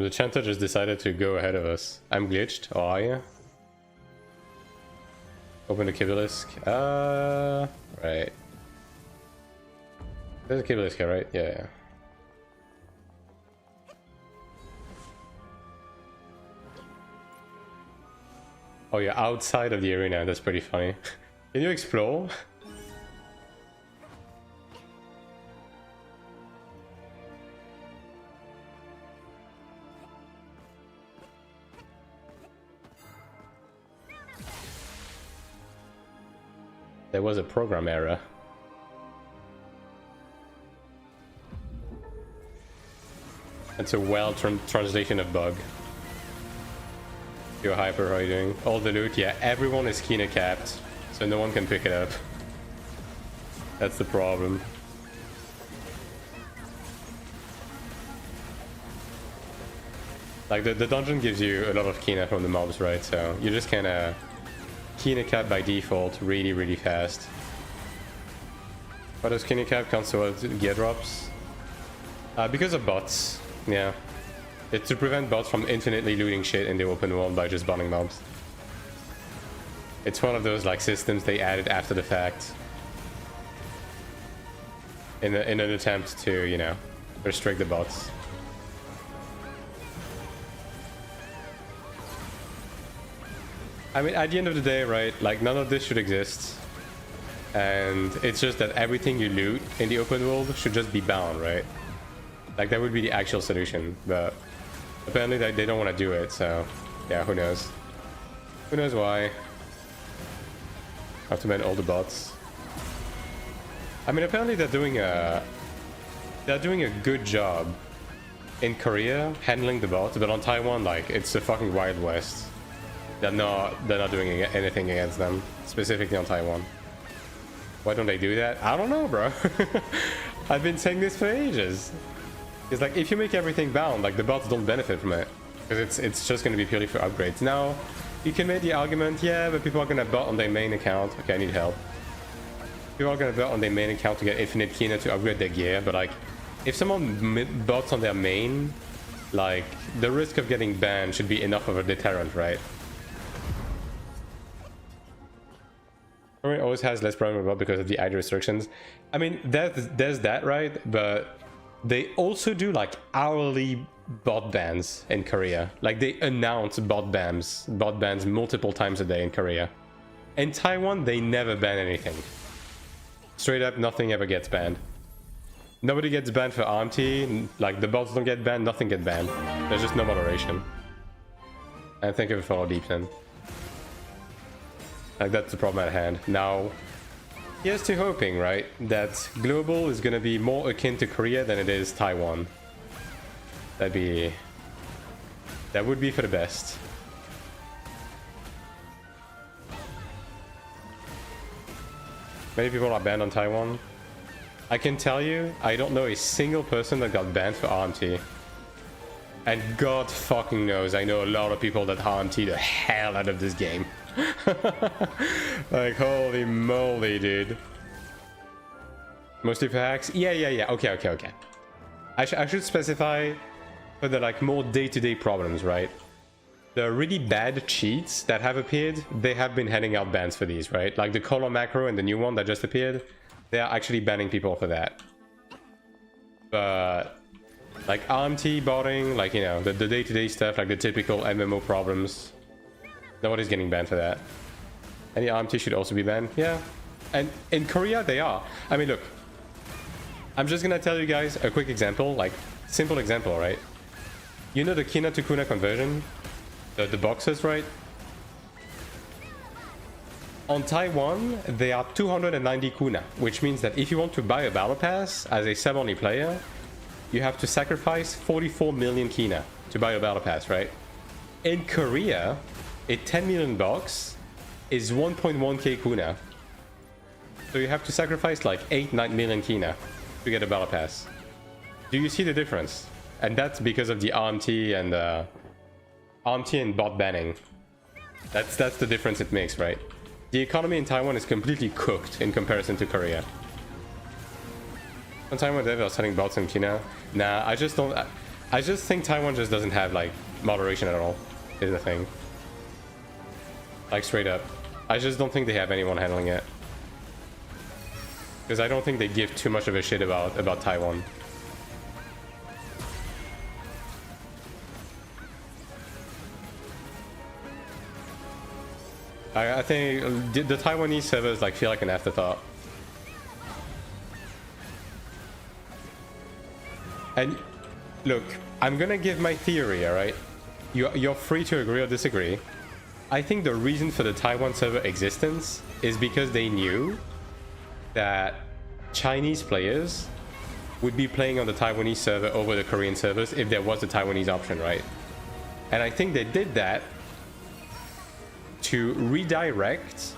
[SPEAKER 1] The Chanter just decided to go ahead of us. I'm glitched, or are you? Open the Kibalisk. Right. There's a Kibalisk here, right? Yeah. Oh, you're outside of the arena. That's pretty funny. Can you explore? There was a program error. It's a translation of bug. You're hyper, how are you doing? All the loot, yeah, everyone is Kina capped, so no one can pick it up. That's the problem. Like, the dungeon gives you a lot of Kina from the mobs, right? So you just kinda Kina cap by default really, really fast. Why does Kina cap cancel gear drops? Because of bots, yeah. It's to prevent bots from infinitely looting shit in the open world by just banning mobs. It's one of those like systems they added after the fact. In an attempt to, you know, restrict the bots. I mean, at the end of the day, right, like none of this should exist. And it's just that everything you loot in the open world should just be bound, right? Like that would be the actual solution, but apparently they don't want to do it, so yeah, who knows? Who knows why? Have to ban all the bots. I mean, apparently they're doing a good job in Korea handling the bots, but on Taiwan, like it's the fucking Wild West. They're not doing anything against them, specifically on Taiwan. Why don't they do that? I don't know, bro. I've been saying this for ages. It's like if you make everything bound, like the bots don't benefit from it, because it's just going to be purely for upgrades. Now, you can make the argument, yeah, but people are going to bot on their main account. Okay, I need help. People are going to bot on their main account to get infinite Kina to upgrade their gear, but like, if someone bots on their main, like the risk of getting banned should be enough of a deterrent, right? It always has less problem with bot because of the ID restrictions. I mean, there's that, right? But they also do like hourly bot bans in Korea. Like they announce bot bans multiple times a day in Korea. In Taiwan, they never ban anything. Straight up, nothing ever gets banned. Nobody gets banned for RMT. Like the bots don't get banned, nothing gets banned. There's just no moderation. And thank you for follow deep then. Like that's the problem at hand. Now, here's to hoping, right, that global is gonna be more akin to Korea than it is Taiwan. That would be for the best. Many people are banned on Taiwan. I can tell you, I don't know a single person that got banned for RMT. And God fucking knows, I know a lot of people that RMT the hell out of this game. Like, holy moly, dude. Mostly for hacks? Yeah. Okay. I should specify for the, like, more day-to-day problems, right? The really bad cheats that have appeared, they have been handing out bans for these, right? Like the color macro and the new one that just appeared, they are actually banning people for that. But like RMT botting, like, you know, the day-to-day stuff, like the typical MMO problems, nobody's getting banned for that. Any RMT should also be banned. Yeah. And in Korea, they are. I mean, look. I'm just gonna tell you guys a quick example, like, simple example, right? You know the Kina to Kuna conversion? The boxes, right? On Taiwan, they are 290 Kuna, which means that if you want to buy a battle pass as a sub-only player, you have to sacrifice 44 million Kina to buy a battle pass, right? In Korea, a 10 million box is 1.1k Kuna. So you have to sacrifice like 8-9 million Kina to get a battle pass. Do you see the difference? And that's because of the RMT and bot banning. That's the difference it makes, right? The economy in Taiwan is completely cooked in comparison to Korea. On Taiwan, they are selling bots in Kina. Nah, I just don't. I just think Taiwan just doesn't have like moderation at all, is the thing. Like straight up. I just don't think they have anyone handling it. Because I don't think they give too much of a shit about Taiwan. I think the Taiwanese servers like feel like an afterthought. And look, I'm gonna give my theory, alright? You're free to agree or disagree. I think the reason for the Taiwan server existence is because they knew that Chinese players would be playing on the Taiwanese server over the Korean servers if there was a Taiwanese option, right? And I think they did that to redirect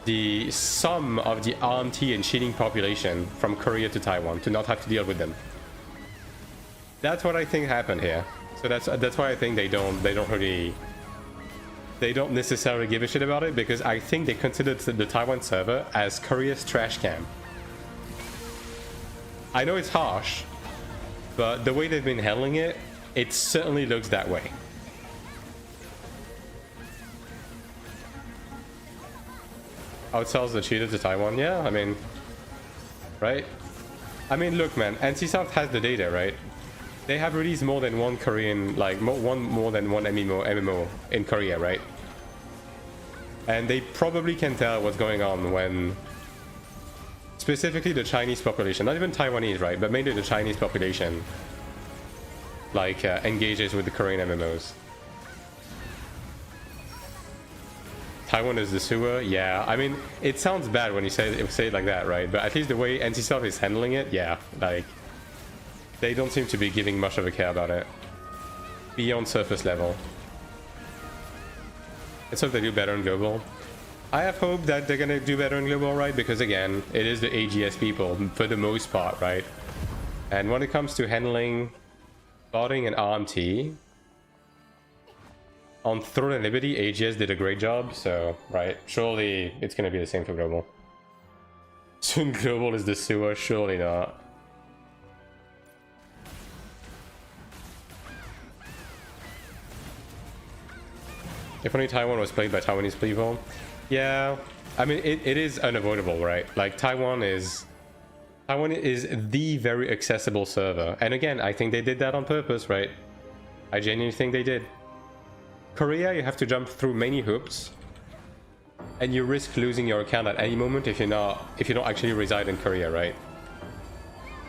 [SPEAKER 1] the sum of the RMT and cheating population from Korea to Taiwan to not have to deal with them. That's what I think happened here. So that's why I think they don't necessarily give a shit about it, because I think they considered the Taiwan server as Korea's trash can. I know it's harsh, but the way they've been handling it, it certainly looks that way. Outsells the cheater to Taiwan? Yeah, I mean, right? I mean, look, man, NCSoft has the data, right? They have released more than one Korean, like more than one MMO in Korea, right? And they probably can tell what's going on when, specifically the Chinese population, not even Taiwanese, right? But mainly the Chinese population, like engages with the Korean MMOs. Taiwan is the sewer? Yeah, I mean, it sounds bad when you say it like that, right? But at least the way NCSoft is handling it, yeah, like, they don't seem to be giving much of a care about it. Beyond surface level. Let's hope they do better in global. I have hope that they're gonna do better in global, right? Because again, it is the AGS people, for the most part, right? And when it comes to handling botting and RMT, on Throne and Liberty, AGS did a great job, so, right, surely it's gonna be the same for global. Soon global is the sewer, surely not. If only Taiwan was played by Taiwanese people. Yeah, I mean, it is unavoidable, right? Like, Taiwan is the very accessible server. And again, I think they did that on purpose, right? I genuinely think they did. Korea, you have to jump through many hoops, and you risk losing your account at any moment if you don't actually reside in Korea, right?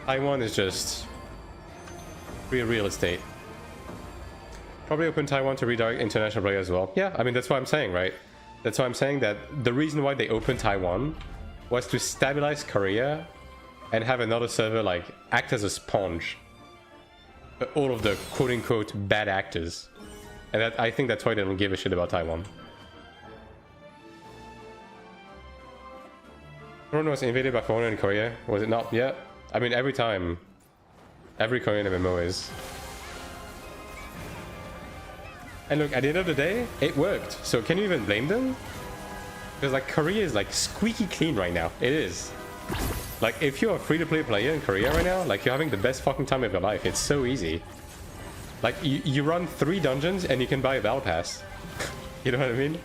[SPEAKER 1] Taiwan is just free real estate. Probably open Taiwan to redirect international players as well. Yeah, I mean, that's what I'm saying, right? That's why I'm saying that the reason why they opened Taiwan was to stabilize Korea and have another server, like, act as a sponge for all of the quote-unquote bad actors. And I think that's why they don't give a shit about Taiwan. Throne was invaded by foreigner in Korea, was it not? Yeah. I mean, every time. Every Korean MMO is. And look, at the end of the day, it worked. So can you even blame them? Because like Korea is like squeaky clean right now. It is. Like if you're a free-to-play player in Korea right now, like you're having the best fucking time of your life. It's so easy. Like you run 3 dungeons and you can buy a battle pass. You know what I mean?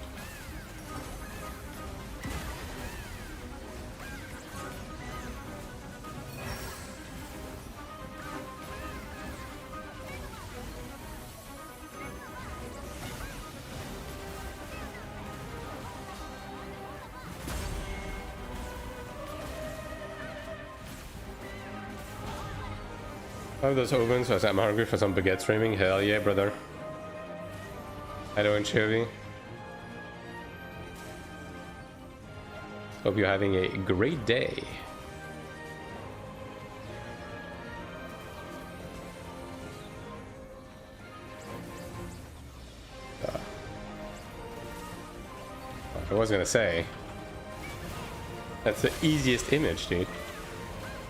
[SPEAKER 1] Oh, those ovens, was I'm hungry for some baguette streaming. Hell yeah, brother. Hello, Anchovy. Hope you're having a great day. I was gonna say, that's the easiest image, dude.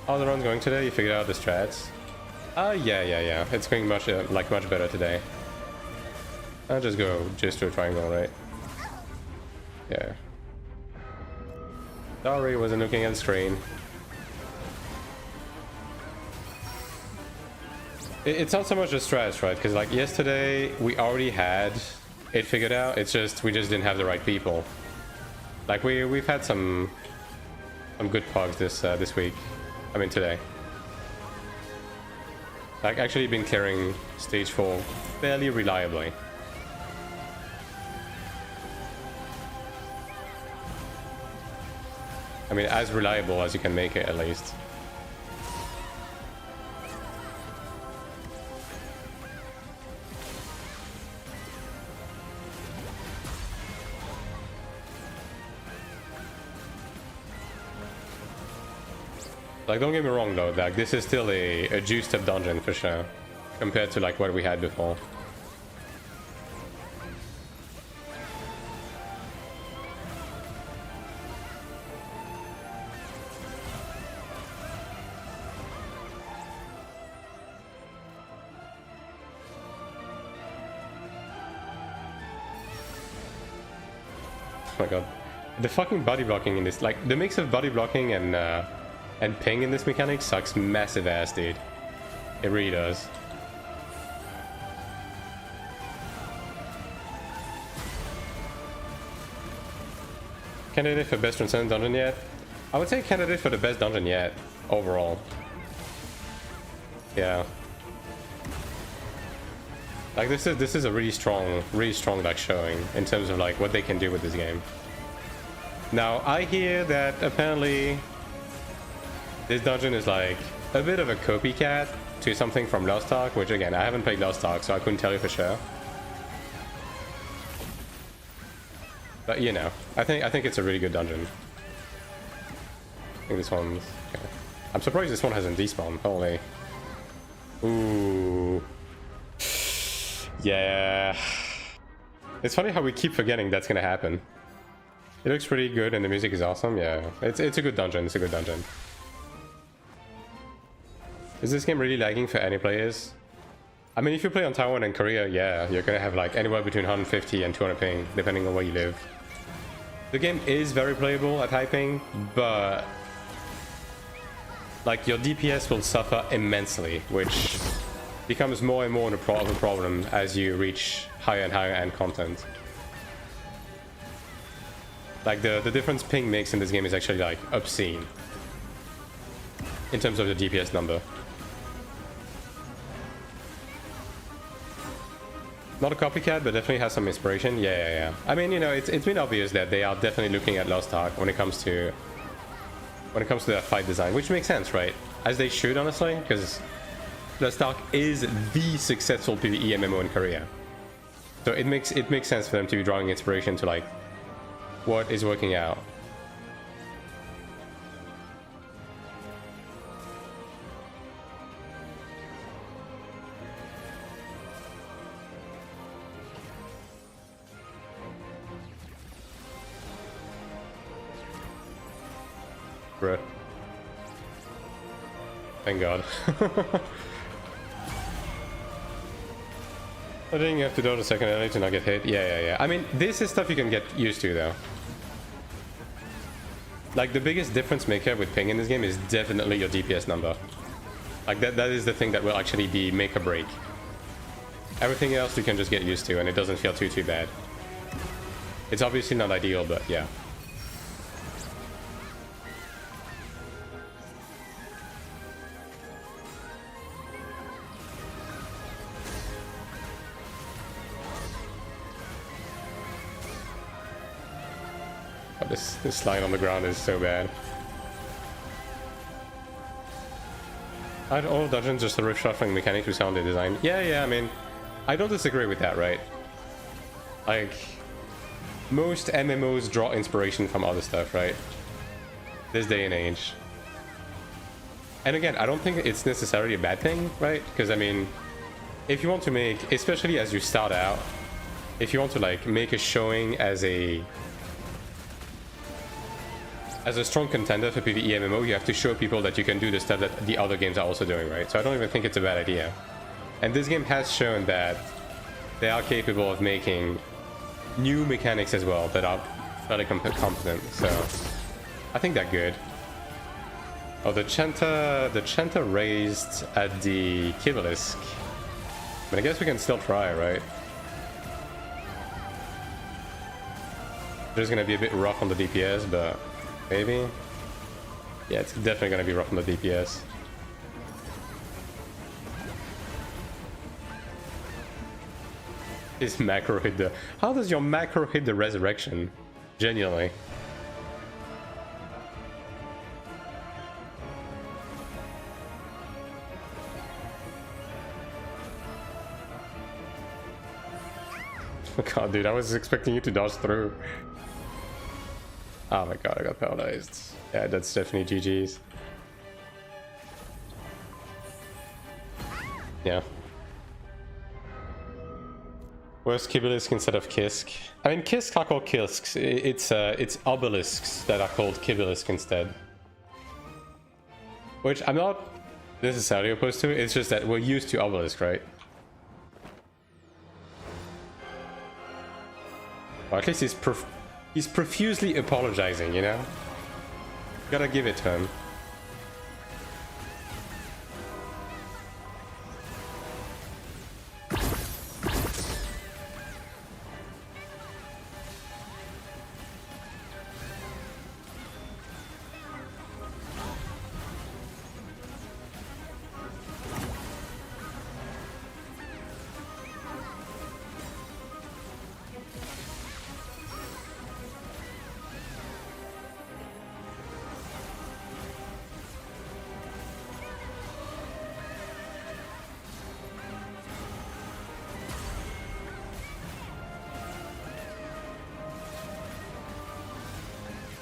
[SPEAKER 1] How's the run going today? You figured out the strats? Yeah. It's going much much better today. I'll just go just to a triangle, right? Yeah. Sorry, wasn't looking at the screen. It's not so much the stress, right? Because like yesterday we already had it figured out. It's just we just didn't have the right people. Like we've had some good pugs this week. I mean today. Like actually been clearing stage 4 fairly reliably. I mean as reliable as you can make it at least. Like, don't get me wrong though, like this is still a juiced up dungeon for sure, compared to like what we had before. Oh my god. The fucking body blocking in this, like the mix of body blocking and ping in this mechanic sucks massive ass, dude. It really does. Candidate for best transcendent dungeon yet? I would say candidate for the best dungeon yet, overall. Yeah. Like this is a really strong like showing in terms of like what they can do with this game. Now I hear that apparently this dungeon is like a bit of a copycat to something from Lost Ark, which again, I haven't played Lost Ark, so I couldn't tell you for sure. But you know, I think it's a really good dungeon. I think this one's okay. I'm surprised this one hasn't despawned. Holy. Ooh. Yeah. It's funny how we keep forgetting that's gonna happen. It looks pretty good and the music is awesome. Yeah, it's a good dungeon. It's a good dungeon. Is this game really lagging for any players? I mean, if you play on Taiwan and Korea, yeah, you're gonna have like anywhere between 150 and 200 ping, depending on where you live. The game is very playable at high ping, but like your DPS will suffer immensely, which becomes more and more of a problem as you reach higher and higher end content. Like the difference ping makes in this game is actually like obscene in terms of the DPS number. Not a copycat, but definitely has some inspiration. Yeah. I mean, you know, it's been obvious that they are definitely looking at Lost Ark when it comes to their fight design, which makes sense, right? As they should, honestly, because Lost Ark is the successful PvE MMO in Korea. So it makes sense for them to be drawing inspiration to like what is working out. Bruh. Thank God. I think you have to dodge a second early to not get hit. Yeah. I mean, this is stuff you can get used to, though. Like, the biggest difference maker with ping in this game is definitely your DPS number. Like, that is the thing that will actually be make or break. Everything else you can just get used to, and it doesn't feel too bad. It's obviously not ideal, but yeah. This slide on the ground is so bad. Aren't all dungeons just a riff shuffling mechanic to sound design? Yeah, I mean, I don't disagree with that, right? Like, most MMOs draw inspiration from other stuff, right? This day and age. And again, I don't think it's necessarily a bad thing, right? Because, I mean, if you want to make, especially as you start out, if you want to, like, make a showing as a strong contender for PvE MMO, you have to show people that you can do the stuff that the other games are also doing, right? So I don't even think it's a bad idea. And this game has shown that they are capable of making new mechanics as well that are fairly competent, so I think that's good. Oh, the Chanta raised at the Kibalisk. But I guess we can still try, right? Just gonna be a bit rough on the DPS, but maybe? Yeah, it's definitely gonna be rough on the DPS. His macro hit the... How does your macro hit the resurrection? Genuinely. God, dude, I was expecting you to dodge through. Oh my god, I got paralyzed. Yeah, that's definitely GG's. Yeah. Where's Kibalisk instead of Kisk? I mean, Kisk are called Kisks. It's obelisks that are called Kibalisk instead. Which I'm not necessarily opposed to. It's just that we're used to obelisk, right? Or at least he's profusely apologizing, you know? Gotta give it to him.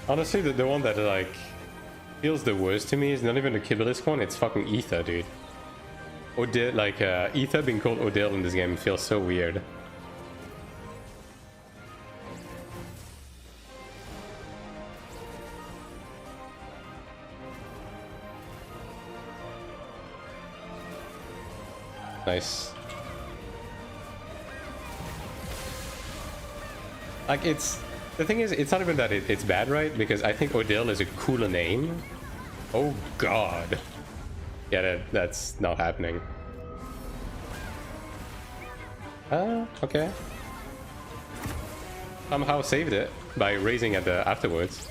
[SPEAKER 1] Honestly, the one that like feels the worst to me is not even the Kibalisk one, it's fucking Ether, dude. Odil, like Ether being called Odil in this game feels so weird. Nice. Like the thing is, it's not even that it's bad, right? Because I think Odil is a cooler name. Oh god. Yeah, that's not happening. Okay. Somehow saved it by raising at the afterwards.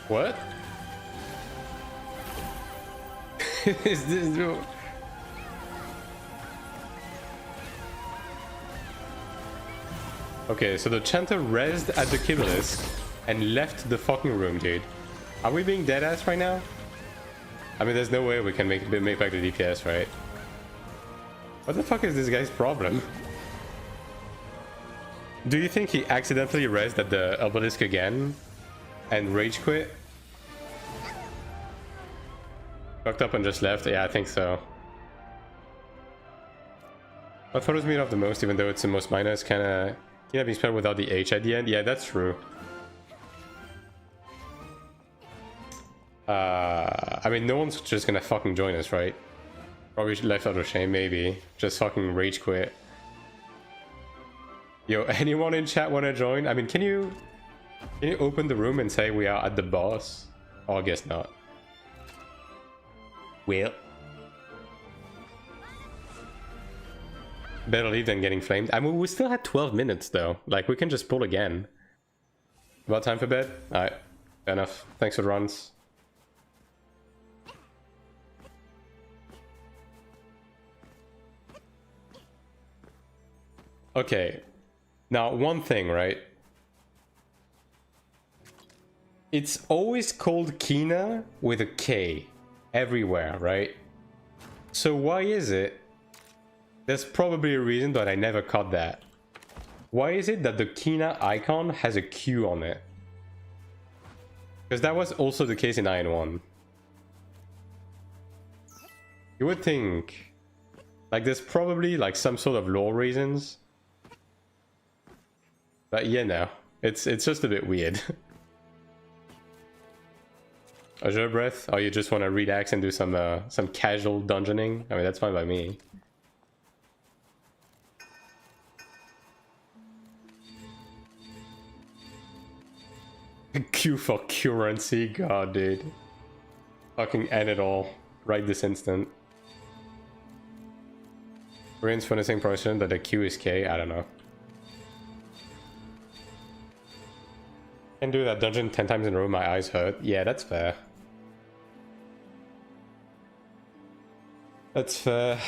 [SPEAKER 1] What? Is this new? Okay, so the Chanter rezzed at the Kibalisk and left the fucking room, dude. Are we being deadass right now? I mean, there's no way we can make back the DPS, right? What the fuck is this guy's problem? Do you think he accidentally rezzed at the Obelisk again? And rage quit? Fucked up and just left? Yeah, I think so. What throws me off the most, even though it's the most minor, is kinda being spelled without the H at the end. Yeah, that's true. I mean, no one's just gonna fucking join us, right? Probably left out of shame, maybe. Just fucking rage quit. Yo, anyone in chat wanna join? I mean, can you open the room and say we are at the boss? Oh, I guess not. Well. Better leave than getting flamed. I mean, we still had 12 minutes, though. Like, we can just pull again. About time for bed? Alright. Fair enough. Thanks for the runs. Okay. Now, one thing, right? It's always called Kina with a K everywhere, right? So why is it? There's probably a reason, but I never caught that. Why is it that the Kina icon has a Q on it? Because that was also the case in AION 1. You would think, like, there's probably like some sort of lore reasons. But yeah, no, it's just a bit weird. Azure Breath? Or you just want to relax and do some casual dungeoning? I mean, that's fine by me. Q for currency? God, dude. Fucking end it all. Right this instant. Rain's finishing person that the Q is K? I don't know. Can do that dungeon 10 times in a row, my eyes hurt. Yeah, that's fair. That's fair.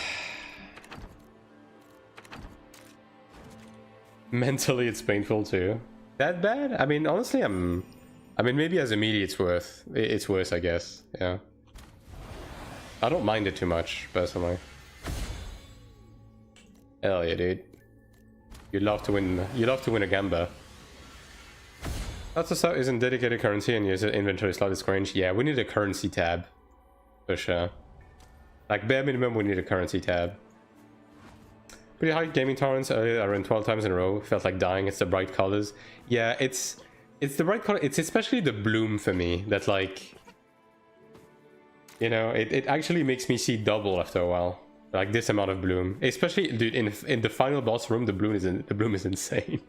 [SPEAKER 1] Mentally, it's painful too. That bad? I mean, honestly, I mean, maybe as a media, it's worse, I guess. Yeah. I don't mind it too much, personally. Hell yeah, dude. You'd love to win a Gamba. That's the stuff isn't dedicated currency and user inventory slot is cringe. Yeah, we need a currency tab. For sure. Like, bare minimum, we need a currency tab. Pretty high gaming tolerance earlier. I ran 12 times in a row. Felt like dying. It's the bright colors. Yeah, it's the bright color. It's especially the bloom for me that, like, you know, it actually makes me see double after a while. Like this amount of bloom, especially, dude, in the final boss room, the bloom is insane.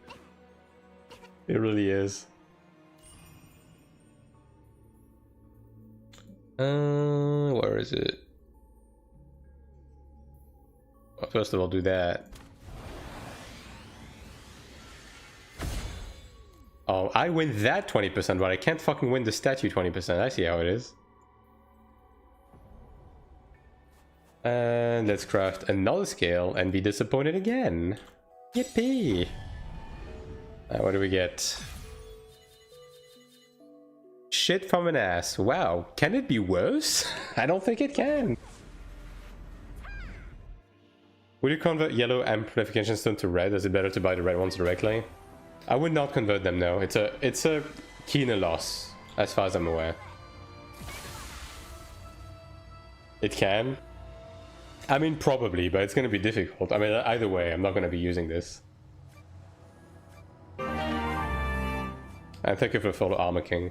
[SPEAKER 1] It really is. Where is it? Well, first of all, do that. Oh, I win that 20%, but I can't fucking win the statue 20%. I see how it is. And let's craft another scale and be disappointed again. Yippee! What do we get? Shit from an ass. Wow, can it be worse? I don't think it can. Would you convert yellow amplification stone to red? Is it better to buy the red ones directly? I would not convert them, no. It's a keener loss, as far as I'm aware. It can? I mean, probably, but it's going to be difficult. I mean, either way, I'm not going to be using this. And thank you for the follow, Armor King.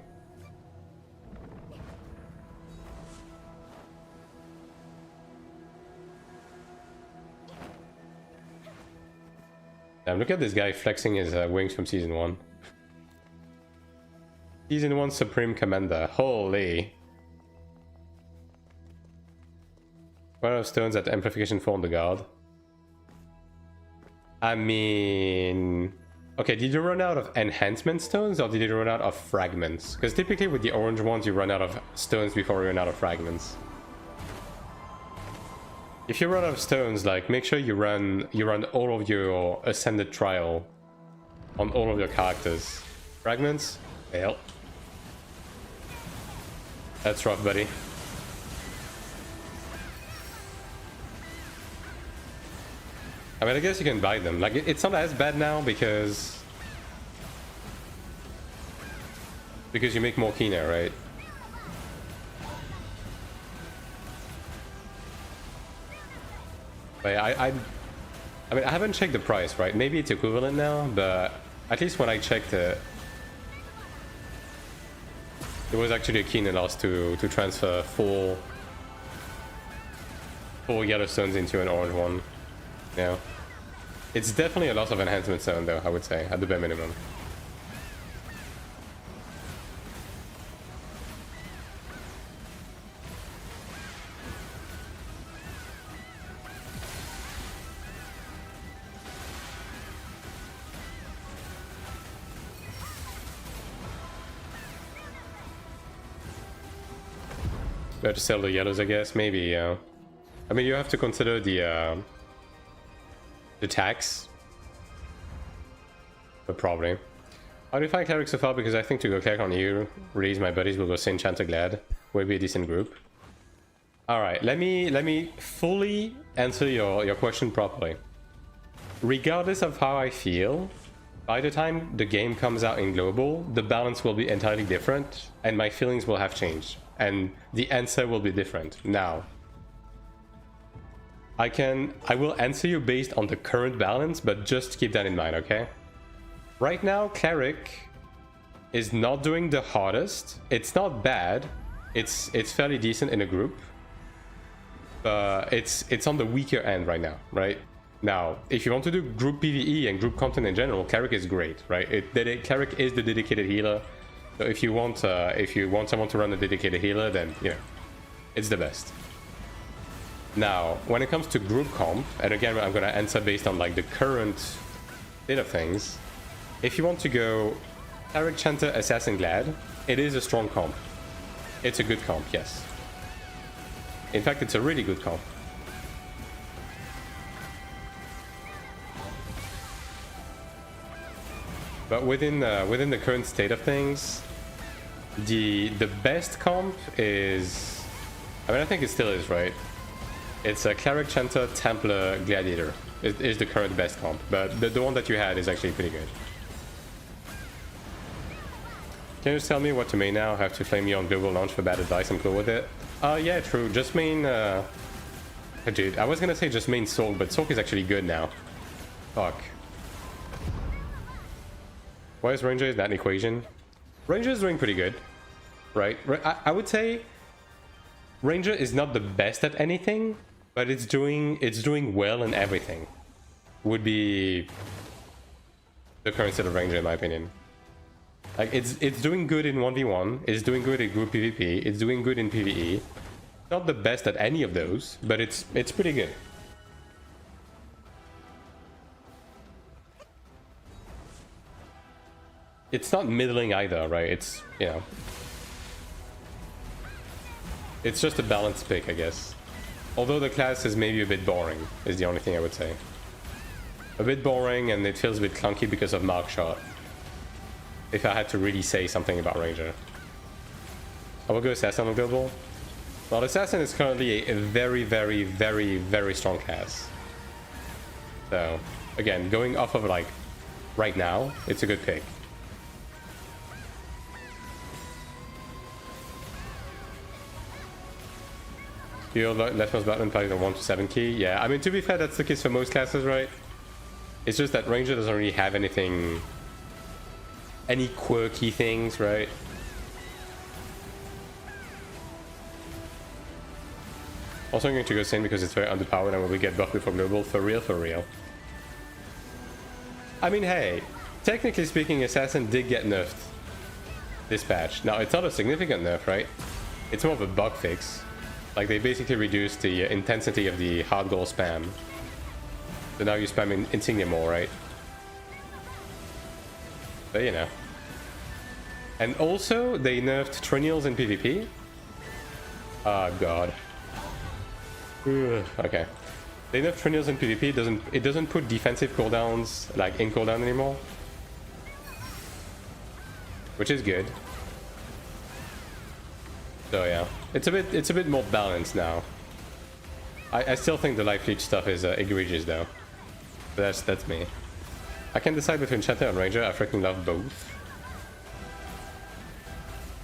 [SPEAKER 1] Damn, look at this guy flexing his wings from Season 1. Season 1 Supreme Commander. Holy. What are stones at Amplification 4 on the guard? I mean... Okay, did you run out of enhancement stones or did you run out of fragments? Because typically with the orange ones you run out of stones before you run out of fragments. If you run out of stones, like, make sure you run all of your Ascended Trial on all of your characters. Fragments? Fail. That's rough, buddy. I mean, I guess you can buy them. Like, it's not as bad now because you make more keener, right? But I mean, I haven't checked the price, right? Maybe it's equivalent now, but at least when I checked it, it was actually a keener loss to transfer four yellow stones into an orange one. Yeah, it's definitely a loss of enhancement stone, though, I would say, at the bare minimum. We have to sell the yellows, I guess. Maybe, I mean, you have to consider the tax, but probably. How do you find Cleric so far? Because I think to go Cleric on you, release my buddies, will go Saint Chanterglad. Will be a decent group. All right, let me fully answer your question properly. Regardless of how I feel, by the time the game comes out in global, the balance will be entirely different, and my feelings will have changed, and the answer will be different. Now, I will answer you based on the current balance, but just keep that in mind, okay? Right now, Cleric is not doing the hardest. It's not bad, it's fairly decent in a group, but it's on the weaker end right now, right? Now, if you want to do group PvE and group content in general, Cleric is great, right? Cleric is the dedicated healer. So if you want someone to run a dedicated healer, then you know, it's the best. Now, when it comes to group comp, and again, I'm gonna answer based on like the current state of things. If you want to go Cleric, Chanter, Assassin, Glad, it is a strong comp. It's a good comp, yes. In fact, it's a really good comp. But within the current state of things, the best comp is, I mean, I think it still is, right? It's a Cleric, Chanter, Templar, Gladiator. It is the current best comp, but the one that you had is actually pretty good. Can you just tell me what to main now? Have to flame me on global launch for bad advice. I'm cool with it. Yeah, true. Just main. Dude, I was gonna say just main Soak, but Soak is actually good now. Fuck. Why is Ranger in that equation? Ranger is doing pretty good, right? I would say Ranger is not the best at anything, but it's doing well in everything. Would be the current state of Ranger in my opinion. Like it's doing good in 1v1, it's doing good in group PvP, it's doing good in PvE. Not the best at any of those, but it's pretty good. It's not middling either, right? It's, you know, it's just a balanced pick, I guess. Although the class is maybe a bit boring, is the only thing I would say. A bit boring, and it feels a bit clunky because of Mark Shot. If I had to really say something about Ranger. I will go Assassin on global. Well, Assassin is currently a very, very, very, very strong class. So, again, going off of like right now, it's a good pick. Do you left mouse button plug the 1 to 7 key? Yeah, I mean, to be fair, that's the case for most classes, right? It's just that Ranger doesn't really have anything, any quirky things, right? Also, I'm going to go Sin because it's very underpowered and when we get buffed before global, for real, for real. I mean, hey, technically speaking, Assassin did get nerfed this patch. Now, it's not a significant nerf, right? It's more of a bug fix. Like, they basically reduced the intensity of the hard goal spam. So now you spam Insignia more, right? But, you know. And also, they nerfed Trinials in PvP. Oh, God. Ugh, okay. They nerfed Trinials in PvP. It doesn't put defensive cooldowns, like, in cooldown anymore. Which is good. So yeah, it's a bit more balanced now. I still think the life leech stuff is egregious though. But that's me. I can decide between Chanter and Ranger. I freaking love both.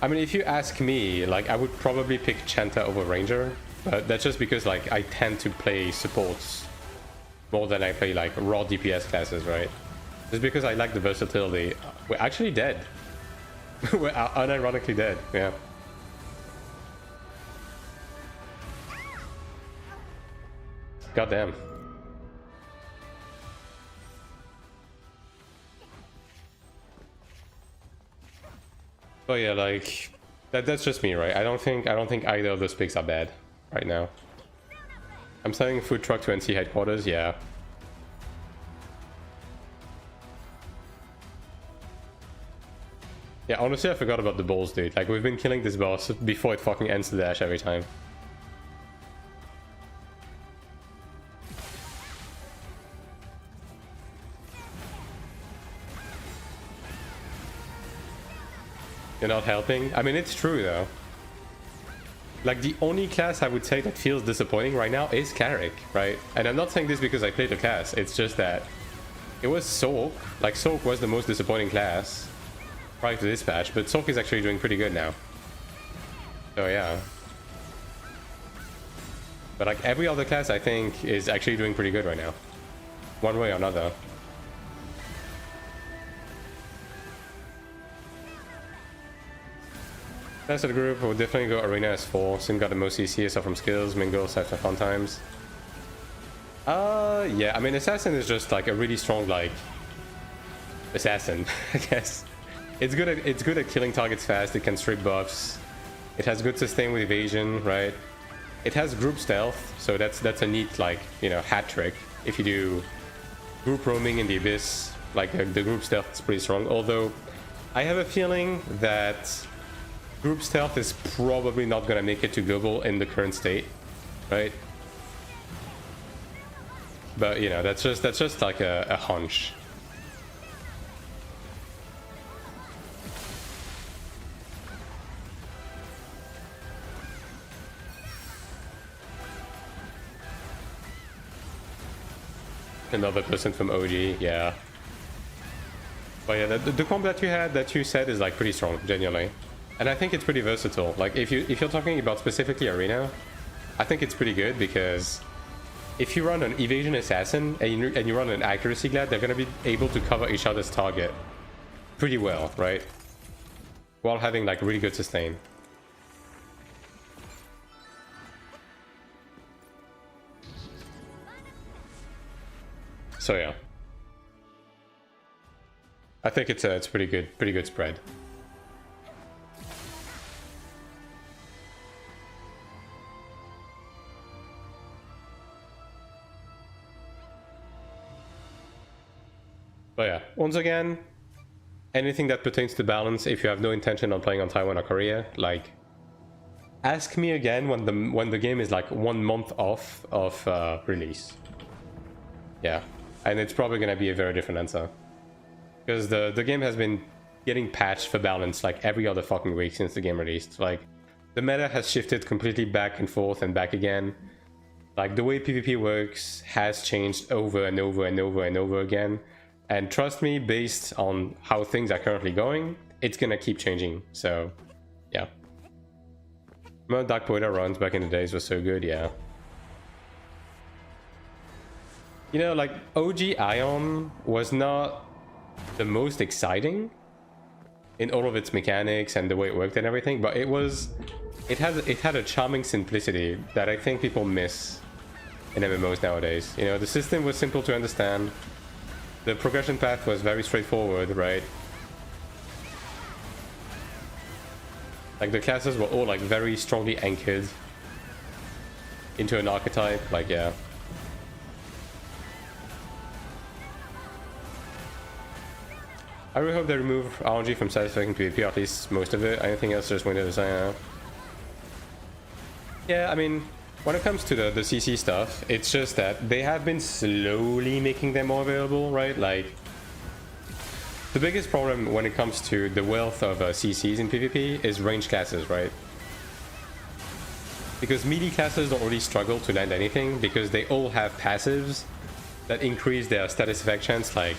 [SPEAKER 1] I mean, if you ask me, like, I would probably pick Chanter over Ranger, but that's just because like I tend to play supports more than I play like raw DPS classes, right? Just because I like the versatility. We're actually dead. We're unironically dead. Yeah. Goddamn. But yeah, like that's just me, right? I don't think either of those picks are bad right now. I'm sending a food truck to NC headquarters, yeah. Yeah, honestly, I forgot about the balls, dude. Like, we've been killing this boss before it fucking ends the dash every time. You're not helping? I mean, it's true, though. Like, the only class I would say that feels disappointing right now is Cleric, right? And I'm not saying this because I played the class. It's just that it was Soak. Like, Soak was the most disappointing class prior to this patch, but Soak is actually doing pretty good now. So, yeah. But, like, every other class, I think, is actually doing pretty good right now. One way or another. Rest of the group will definitely go Arena as 4. Sim got the most CC, so from skills, mingles after fun times. Yeah, I mean, Assassin is just like a really strong, like, assassin, I guess. It's good at killing targets fast, it can strip buffs. It has good sustain with evasion, right? It has group stealth, so that's a neat, like, you know, hat trick. If you do group roaming in the Abyss, like, the group stealth is pretty strong. Although, I have a feeling that group stealth is probably not gonna make it to global in the current state, right? But you know, that's just like a hunch. Another person from OG, yeah. But yeah, the comp that you said is like pretty strong, genuinely. And I think it's pretty versatile. Like if you're talking about specifically Arena, I think it's pretty good because if you run an evasion assassin and you run an accuracy glad, they're gonna be able to cover each other's target pretty well, right? While having like really good sustain. So yeah, I think it's pretty good spread. But yeah, once again, anything that pertains to balance, if you have no intention on playing on Taiwan or Korea, like, ask me again when the game is like 1 month off of release. Yeah, and it's probably gonna be a very different answer. Because the game has been getting patched for balance like every other fucking week since the game released. Like, the meta has shifted completely back and forth and back again. Like, the way PvP works has changed over and over and over and over again. And trust me, based on how things are currently going, it's gonna keep changing. So, yeah. Remember Dark Poeta runs back in the days was so good, yeah. You know, like, OG AION was not the most exciting in all of its mechanics and the way it worked and everything, but it had a charming simplicity that I think people miss in MMOs nowadays. You know, the system was simple to understand. The progression path was very straightforward, right? Like, the classes were all like very strongly anchored into an archetype, like, yeah. I really hope they remove RNG from satisfying PvP, at least most of it. Anything else just window design out. Yeah, I mean, when it comes to the CC stuff, it's just that they have been slowly making them more available, right? Like, the biggest problem when it comes to the wealth of CCs in PvP is range classes, right? Because melee classes don't really struggle to land anything because they all have passives that increase their status effect chance, like,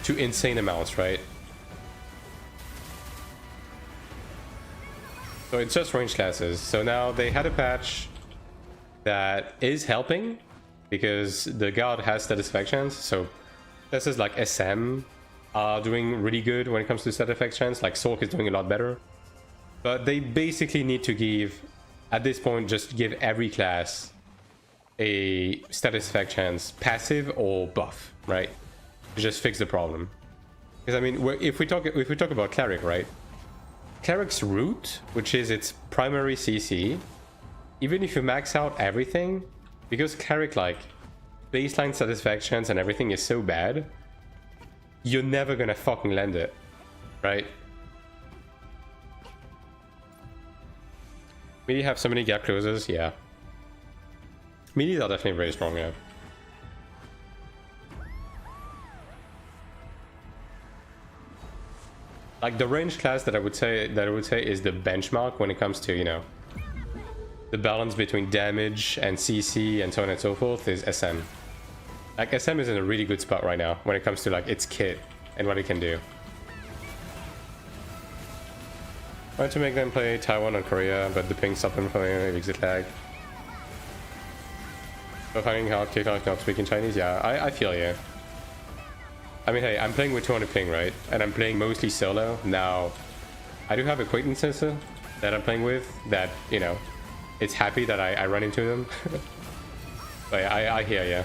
[SPEAKER 1] to insane amounts, right? So it's just range classes. So now they had a patch that is helping because the guard has status effect chance. So this is like SM are doing really good when it comes to status effect chance. Like Sork is doing a lot better. But they basically need to give, at this point, just give every class a status effect chance, passive or buff, right? To just fix the problem. Because I mean, if we talk about Cleric, right? Cleric's root, which is its primary CC, even if you max out everything, because Cleric, like, baseline satisfactions and everything is so bad, you're never gonna fucking land it, right? Melee have so many gap closers, yeah. Melees are definitely very strong, yeah. Like, the range class that I would say is the benchmark when it comes to, you know, the balance between damage and CC and so on and so forth is SM. Like, SM is in a really good spot right now when it comes to, like, its kit and what it can do. I want to make them play Taiwan or Korea, but the ping stopped them from exit lag. But finding hard kick like not speaking Chinese, yeah, I feel you. I mean, hey, I'm playing with 200 ping, right? And I'm playing mostly solo. Now, I do have acquaintances that I'm playing with that, you know, it's happy that I run into them. But yeah, I hear ya.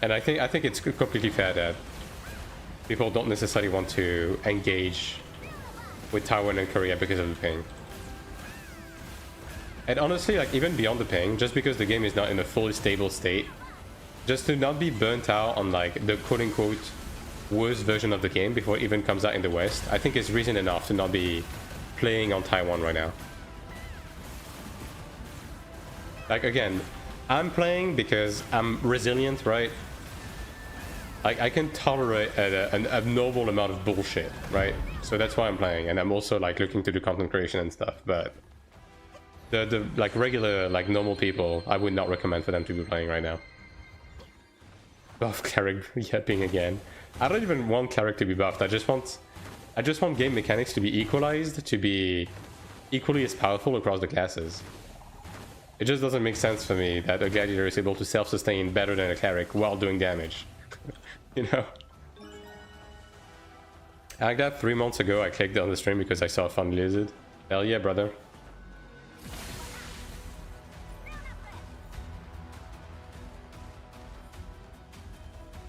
[SPEAKER 1] And I think it's completely fair that people don't necessarily want to engage with Taiwan and Korea because of the ping. And honestly, like even beyond the ping, just because the game is not in a fully stable state, just to not be burnt out on like the quote-unquote worst version of the game before it even comes out in the West, I think is reason enough to not be playing on Taiwan right now. Like again, I'm playing because I'm resilient, right? Like I can tolerate an abnormal amount of bullshit, right? So that's why I'm playing, and I'm also like looking to do content creation and stuff. But the like regular like normal people, I would not recommend for them to be playing right now. Buff Cleric yapping again. I don't even want Cleric to be buffed. I just want game mechanics to be equalized, to be equally as powerful across the classes. It just doesn't make sense for me that a gladiator is able to self-sustain better than a cleric while doing damage. You know? Like that 3 months ago, I clicked on the stream because I saw a fun lizard. Hell yeah, brother.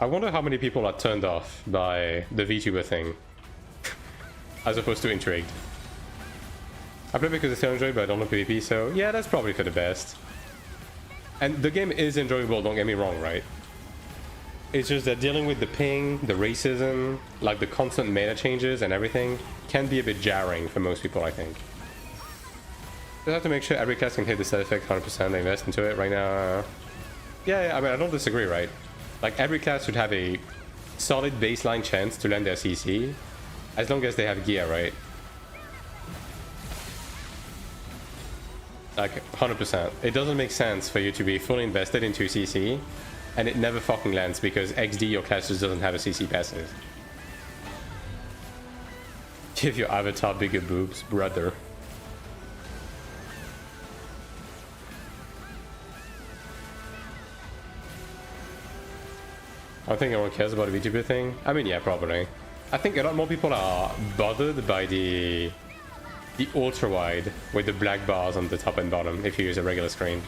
[SPEAKER 1] I wonder how many people are turned off by the VTuber thing as opposed to intrigued. I play because I still enjoy, but I don't know PvP, so yeah, that's probably for the best. And the game is enjoyable, don't get me wrong, right? It's just that dealing with the ping, the racism, like the constant meta changes and everything can be a bit jarring for most people, I think. Just have to make sure every class can hit the set effect 100%, invest into it right now. Yeah, I mean, I don't disagree, right? Like every class should have a solid baseline chance to land their CC, as long as they have gear, right? Like 100%. It doesn't make sense for you to be fully invested into CC and it never fucking lands because XD your class just doesn't have a CC passive. Give your avatar bigger boobs, brother. I don't think anyone cares about the VTuber thing. I mean, yeah, probably. I think a lot more people are bothered by the ultra wide with the black bars on the top and bottom if you use a regular screen.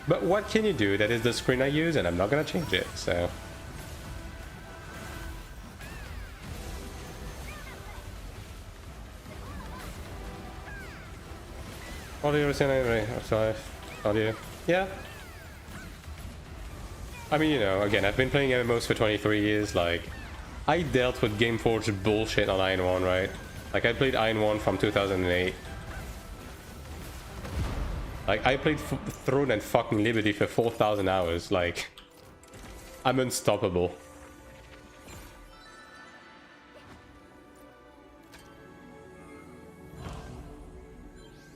[SPEAKER 1] But what can you do? That is the screen I use, and I'm not gonna change it. So. Audio, audio. Yeah. I mean, you know, again, I've been playing MMOs for 23 years, like, I dealt with Gameforge bullshit on Iron 1, right? Like, I played Iron 1 from 2008. Like, I played Throne and fucking Liberty for 4,000 hours, like, I'm unstoppable.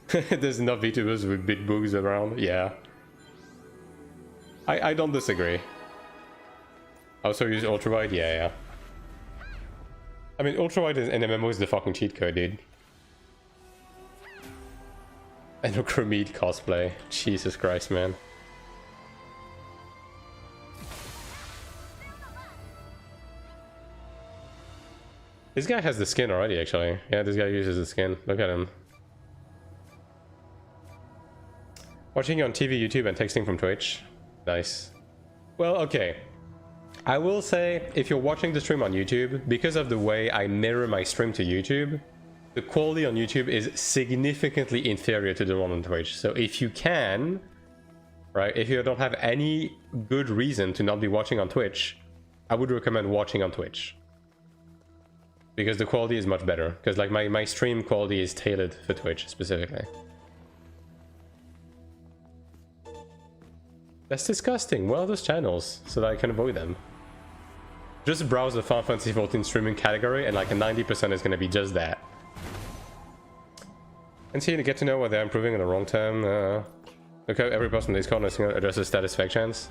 [SPEAKER 1] There's enough VTubers with big boobs around, yeah. I don't disagree. Also use ultrawide? Yeah. I mean, ultrawide in MMO is the fucking cheat code, dude. Enochromede cosplay. Jesus Christ, man. This guy has the skin already, actually. Yeah, this guy uses the skin. Look at him. Watching you on TV, YouTube, and texting from Twitch. Nice. Well, okay. I will say, if you're watching the stream on YouTube, because of the way I mirror my stream to YouTube, the quality on YouTube is significantly inferior to the one on Twitch. So if you can, right, if you don't have any good reason to not be watching on Twitch, I would recommend watching on Twitch. Because the quality is much better. Because like my stream quality is tailored for Twitch specifically. That's disgusting. What are those channels so that I can avoid them? Just browse the Final Fantasy XIV streaming category and like a 90% is going to be just that. And so you get to know what they're improving in the long term. Look how every person in Discord addresses status fake chance.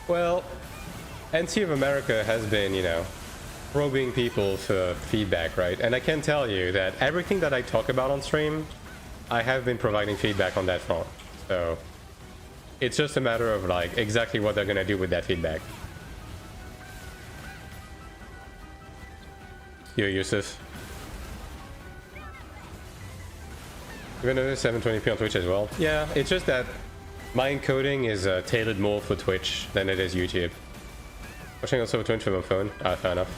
[SPEAKER 1] Well, NC of America has been, you know, probing people for feedback, right? And I can tell you that everything that I talk about on stream, I have been providing feedback on that front. So it's just a matter of like exactly what they're gonna do with that feedback. Yo, Yusuf. Even though it's 720p on Twitch as well. Yeah, it's just that my encoding is tailored more for Twitch than it is YouTube. Watching also Twitch from my phone. Ah, fair enough.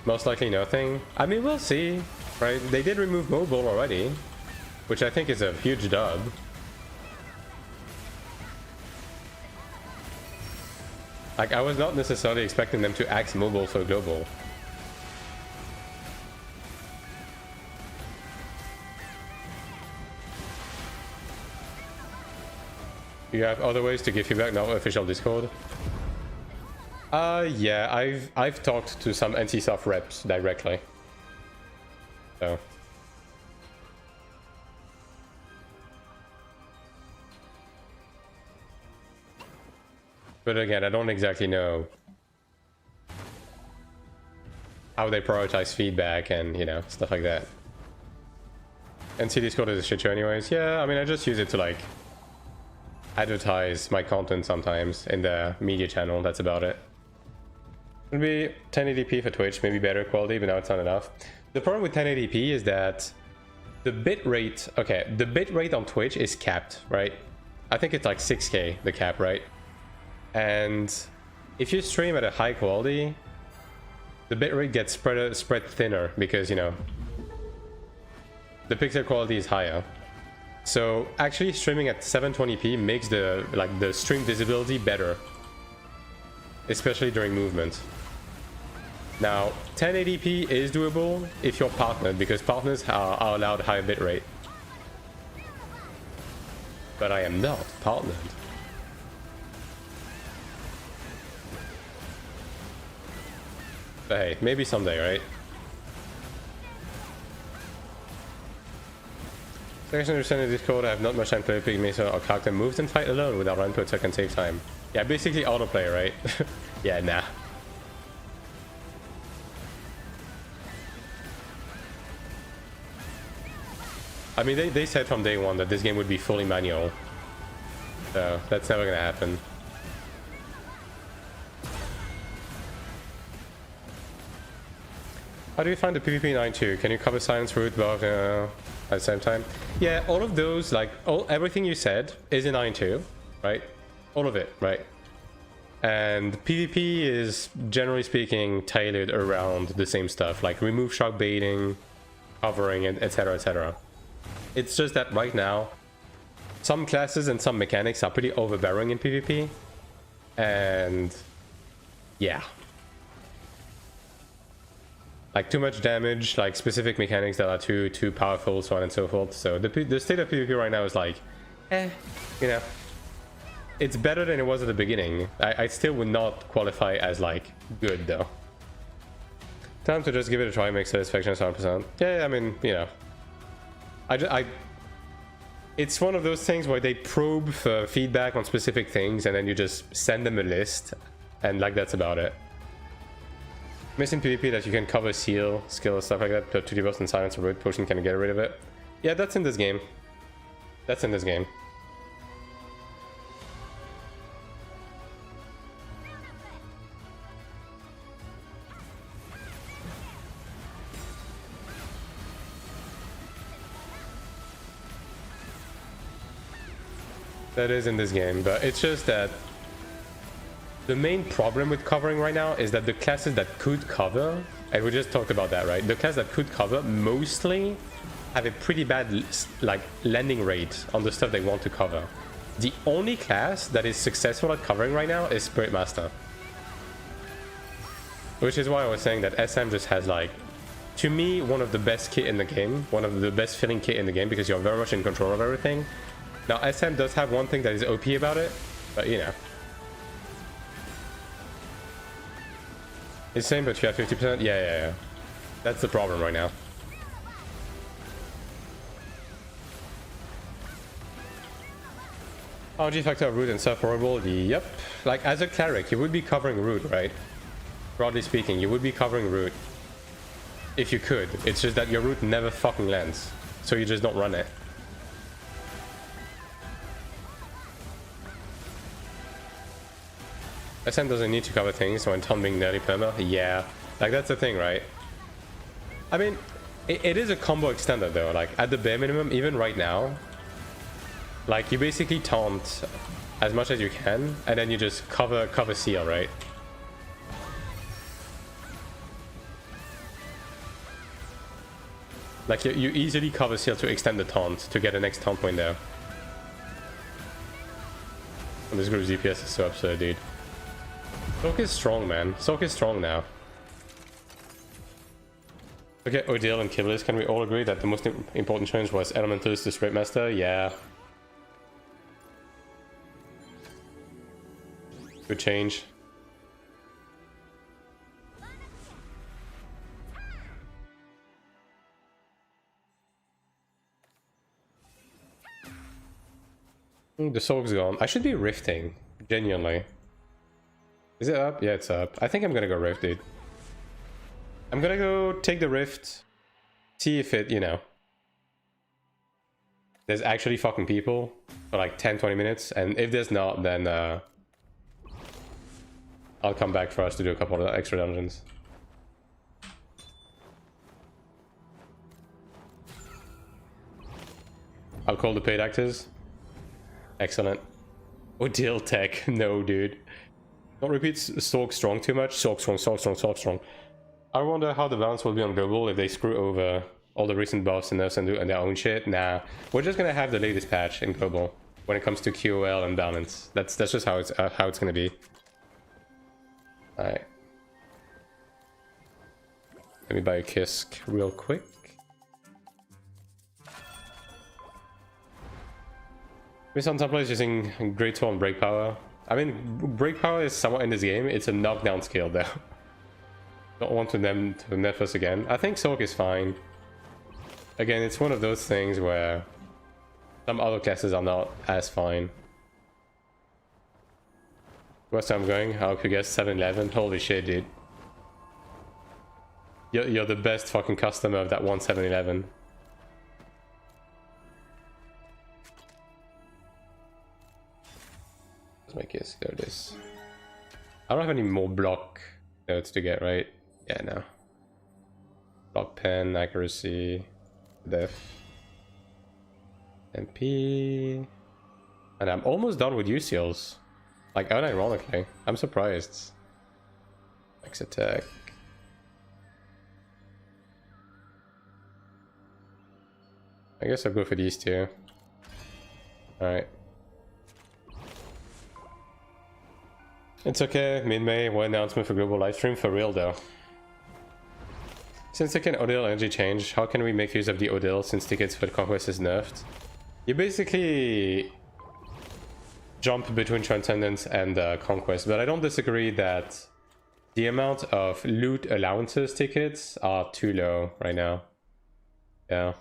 [SPEAKER 1] Most likely nothing. I mean, we'll see, right? They did remove mobile already, which I think is a huge dub. Like, I was not necessarily expecting them to axe mobile for global. You have other ways to give feedback, not official Discord? Yeah, I've talked to some NCSoft reps directly. So. But again, I don't exactly know how they prioritize feedback and, you know, stuff like that. NC Discord is a shit show anyways. Yeah, I mean, I just use it to, like, advertise my content sometimes in the media channel. That's about it. It'll be 1080p for Twitch, maybe better quality, but now it's not enough. The problem with 1080p is that the bitrate, okay, the bitrate on Twitch is capped, right? I think it's like 6K, the cap, right? And if you stream at a high quality, the bitrate gets spread thinner because, you know, the pixel quality is higher. So actually streaming at 720p makes the stream visibility better, especially during movement. Now 1080p is doable if you're partnered, because partners are allowed higher bitrate. But I am not partnered. But hey, maybe someday, right? So I can understand in Discord I have not much time to play Pygmy, so I'll character moves and fight alone without input so I can save time. Yeah, basically autoplay, right? Yeah, nah. I mean, they said from day one that this game would be fully manual. So that's never gonna happen. How do you find the PvP 9.2? Can you cover Silence Root but at the same time? Yeah, all of those, like, everything you said is in 9.2, right? All of it, right? And PvP is, generally speaking, tailored around the same stuff, like remove shark baiting, covering, etc, etc. It's just that right now, some classes and some mechanics are pretty overbearing in PvP. And yeah. Like too much damage, like specific mechanics that are too powerful, so on and so forth. So the state of PvP right now is like, you know, it's better than it was at the beginning. I still would not qualify as like good though. Time to just give it a try, make satisfaction 100%. Yeah, I mean, you know, it's one of those things where they probe for feedback on specific things, and then you just send them a list, and like that's about it. Missing PvP that you can cover seal, skill, stuff like that, but 2D burst and silence or root potion can get rid of it. Yeah, that's in this game. That's in this game. That is in this game, but it's just that the main problem with covering right now is that the classes that could cover, and we just talked about that, right? The classes that could cover mostly have a pretty bad like landing rate on the stuff they want to cover. The only class that is successful at covering right now is Spirit Master. Which is why I was saying that SM just has, like, to me, one of the best kit in the game, one of the best feeling kit in the game, because you're very much in control of everything. Now SM does have one thing that is OP about it, but you know. It's the same, but you have 50%? Yeah. That's the problem right now. RNG factor of root and stuff horrible? Yep. Like, as a cleric, you would be covering root, right? Broadly speaking, you would be covering root. If you could. It's just that your root never fucking lands. So you just don't run it. SM doesn't need to cover things when Tom being nearly perma. Yeah. Like, that's the thing, right? I mean, it is a combo extender though. Like, at the bare minimum, even right now, like, you basically taunt as much as you can, and then you just cover seal, right? Like, you easily cover seal to extend the taunt to get the next taunt point there. And this group's DPS is so absurd, dude. Soak is strong, man. Soak is strong now. Okay, Odile and Kibbles, can we all agree that the most important change was Elementals to Spirit Master? Yeah. Good change. The Soak's gone. I should be rifting, genuinely. Is it up? Yeah, it's up. I think I'm gonna go rift, dude. I'm gonna go take the rift, see if it, you know, there's actually fucking people for like 10-20 minutes, and if there's not, then I'll come back for us to do a couple of extra dungeons. I'll call the paid actors. Excellent. Odile tech. No, dude. Don't repeat Soak strong too much. Soak strong, Soak strong, Soak strong. I wonder how the balance will be on global if they screw over all the recent buffs and nerfs and do their own shit. Nah, we're just gonna have the latest patch in global when it comes to QOL and balance. That's just how it's gonna be. All right. Let me buy a Kisk real quick. We saw some players using Great Tool and Break Power. I mean, Break Power is somewhat in this game. It's a knockdown skill though. Don't want them to nerf us again. I think Soak is fine. Again, it's one of those things where some other classes are not as fine. Where's I'm going? I hope you guess 7-11. Holy shit, dude. You're the best fucking customer of that one 7-11. Let's make this go this. I don't have any more block notes to get, right? Yeah, no. Block pen, accuracy, def, MP. And I'm almost done with UCLs. Like, unironically. I'm surprised. Max attack. I guess I'll go for these two. Alright. It's okay, mid-May, one announcement for global livestream for real though. Since they can Odile energy change, how can we make use of the Odile since tickets for Conquest is nerfed? You basically jump between Transcendence and Conquest, but I don't disagree that the amount of loot allowances tickets are too low right now. Yeah.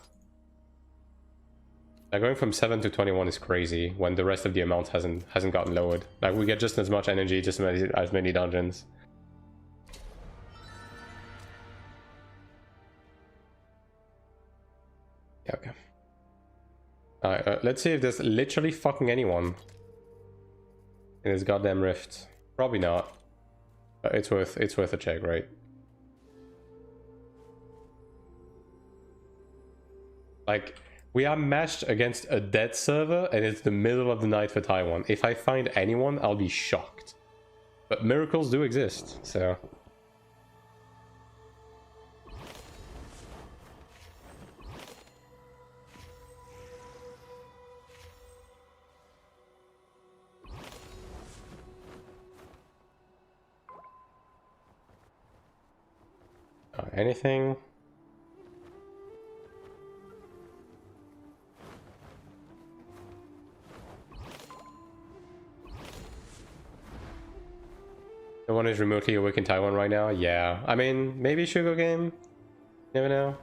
[SPEAKER 1] Like, going from 7 to 21 is crazy when the rest of the amount hasn't gotten lowered. Like, we get just as much energy, just as many dungeons. Yeah, okay. Alright, let's see if there's literally fucking anyone in this goddamn rift. Probably not. But it's worth a check, right? Like, we are matched against a dead server and it's the middle of the night for Taiwan. If I find anyone, I'll be shocked. But miracles do exist, so... anything? No one is remotely awake in Taiwan right now? Yeah. I mean, maybe Sugar Game? Never know.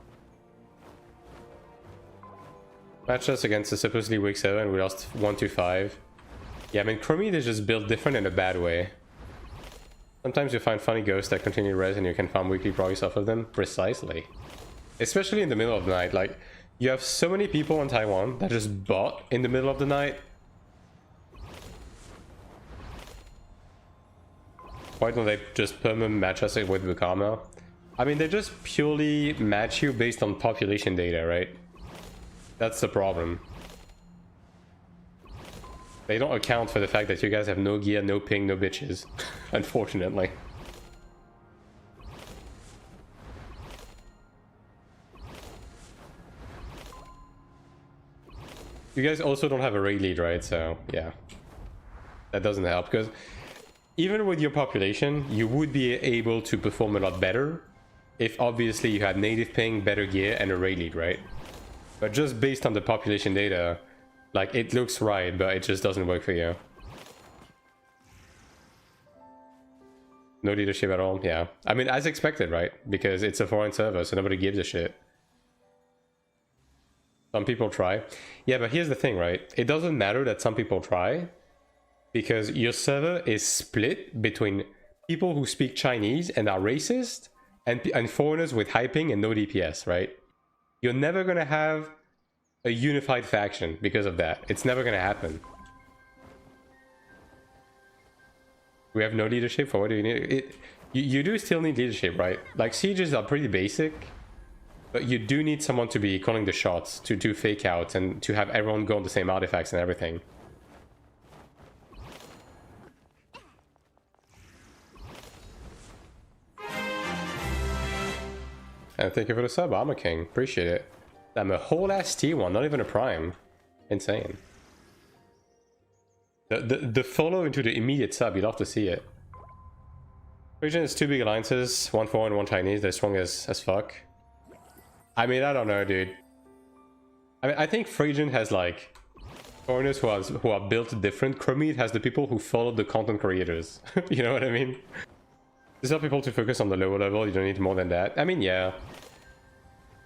[SPEAKER 1] Matched us against a supposedly weak 7, we lost 1-5. Yeah, I mean, Chromie is just built different in a bad way. Sometimes you find funny ghosts that continue res and you can farm weekly progress off of them. Precisely. Especially in the middle of the night. Like, you have so many people in Taiwan that just bot in the middle of the night. Why don't they just permanent match us with Bukama? I mean, they just purely match you based on population data, right? That's the problem. They don't account for the fact that you guys have no gear, no ping, no bitches. Unfortunately. You guys also don't have a raid lead, right? So, yeah. That doesn't help, because even with your population, you would be able to perform a lot better if obviously you had native ping, better gear, and a raid lead, right? But just based on the population data, like, it looks right, but it just doesn't work for you. No leadership at all? Yeah. I mean, as expected, right? Because it's a foreign server, so nobody gives a shit. Some people try. Yeah, but here's the thing, right? It doesn't matter that some people try, because your server is split between people who speak Chinese and are racist, and foreigners with high ping and no DPS, right? You're never gonna have a unified faction because of that. It's never gonna happen. We have no leadership. For what do you need? You do still need leadership, right? Like, sieges are pretty basic, but you do need someone to be calling the shots, to do fake outs, and to have everyone go on the same artifacts and everything. And thank you for the sub, Armor King. Appreciate it. I'm a whole ass T1, not even a prime. Insane. The follow into the immediate sub, you'd love to see it. Region is 2 big alliances, 1 foreign, 1 Chinese. They're strong as fuck. I mean, I don't know, dude. I mean, I think Phrygian has, like, foreigners who are built different. Chromite has the people who follow the content creators. You know what I mean? These are people to focus on the lower level. You don't need more than that. I mean, yeah.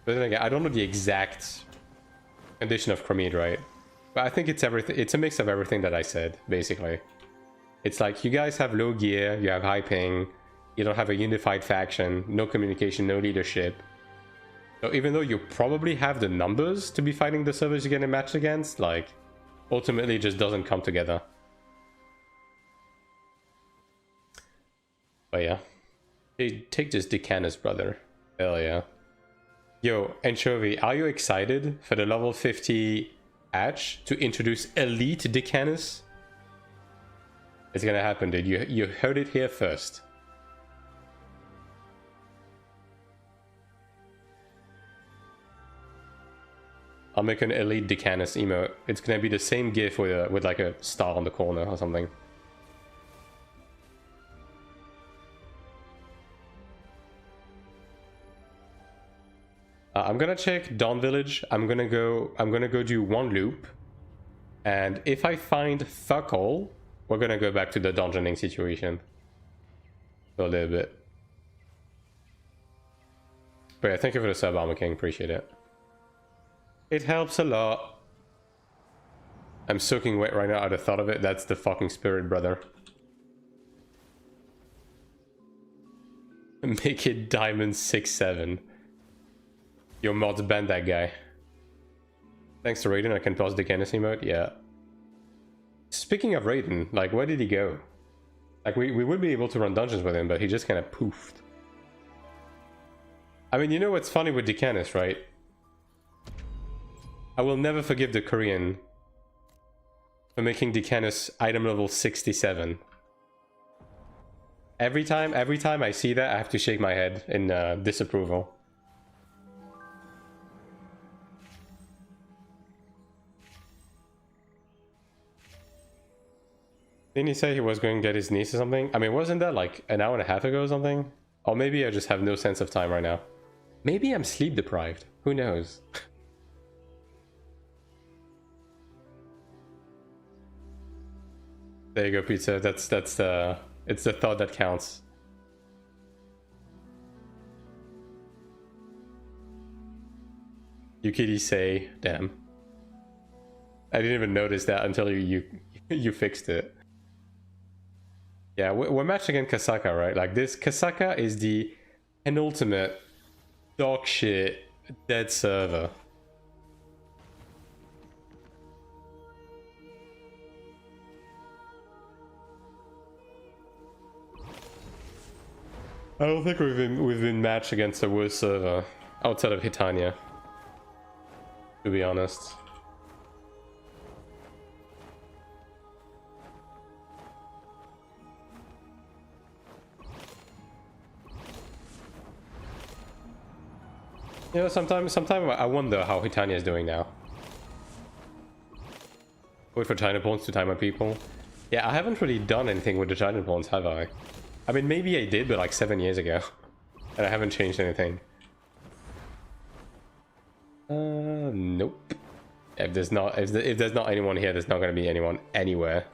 [SPEAKER 1] But then again, I don't know the exact condition of Chromite, right? But I think it's everything. It's a mix of everything that I said, basically. It's like, you guys have low gear, you have high ping, you don't have a unified faction, no communication, no leadership. So even though you probably have the numbers to be fighting the servers you're getting matched against, like, ultimately it just doesn't come together. But yeah. Hey, take this Decanus, brother. Hell yeah. Yo, Anchovy, are you excited for the level 50 patch to introduce Elite Decanus? It's gonna happen, dude. You heard it here first. I'll make an Elite Decanus emote. It's gonna be the same GIF with like a star on the corner or something. I'm gonna check Dawn Village. I'm gonna go do 1 loop, and if I find fuck all, we're gonna go back to the dungeoning situation for a little bit. But yeah, thank you for the sub, Armor King. Appreciate it. It helps a lot. I'm soaking wet right now at the thought of it. That's the fucking spirit, brother. Make it Diamond 6-7. Yo, mods, ban that guy. Thanks to Raiden, I can pause the Decanus emote. Yeah. Speaking of Raiden, like, where did he go? Like, we would be able to run dungeons with him, but he just kind of poofed. I mean, you know what's funny with Decanus, right? I will never forgive the Korean for making Decanus item level 67. Every time I see that, I have to shake my head in disapproval. Didn't he say he was going to get his niece or something? I mean, wasn't that like an hour and a half ago or something? Or maybe I just have no sense of time right now. Maybe I'm sleep deprived. Who knows? There you go, pizza. It's the thought that counts. Yukiri say, damn. I didn't even notice that until you fixed it. Yeah, we're matched against Kasaka, right? Like, this Kasaka is the penultimate dog shit dead server. I don't think we've been matched against a worse server outside of Hitania, to be honest. You know, sometimes I wonder how Hitania is doing now. Wait for China pawns to time my people. Yeah, I haven't really done anything with the China pawns, have I? I mean, maybe I did, but like 7 years ago. And I haven't changed anything. Nope. If there's not anyone here, there's not gonna be anyone anywhere.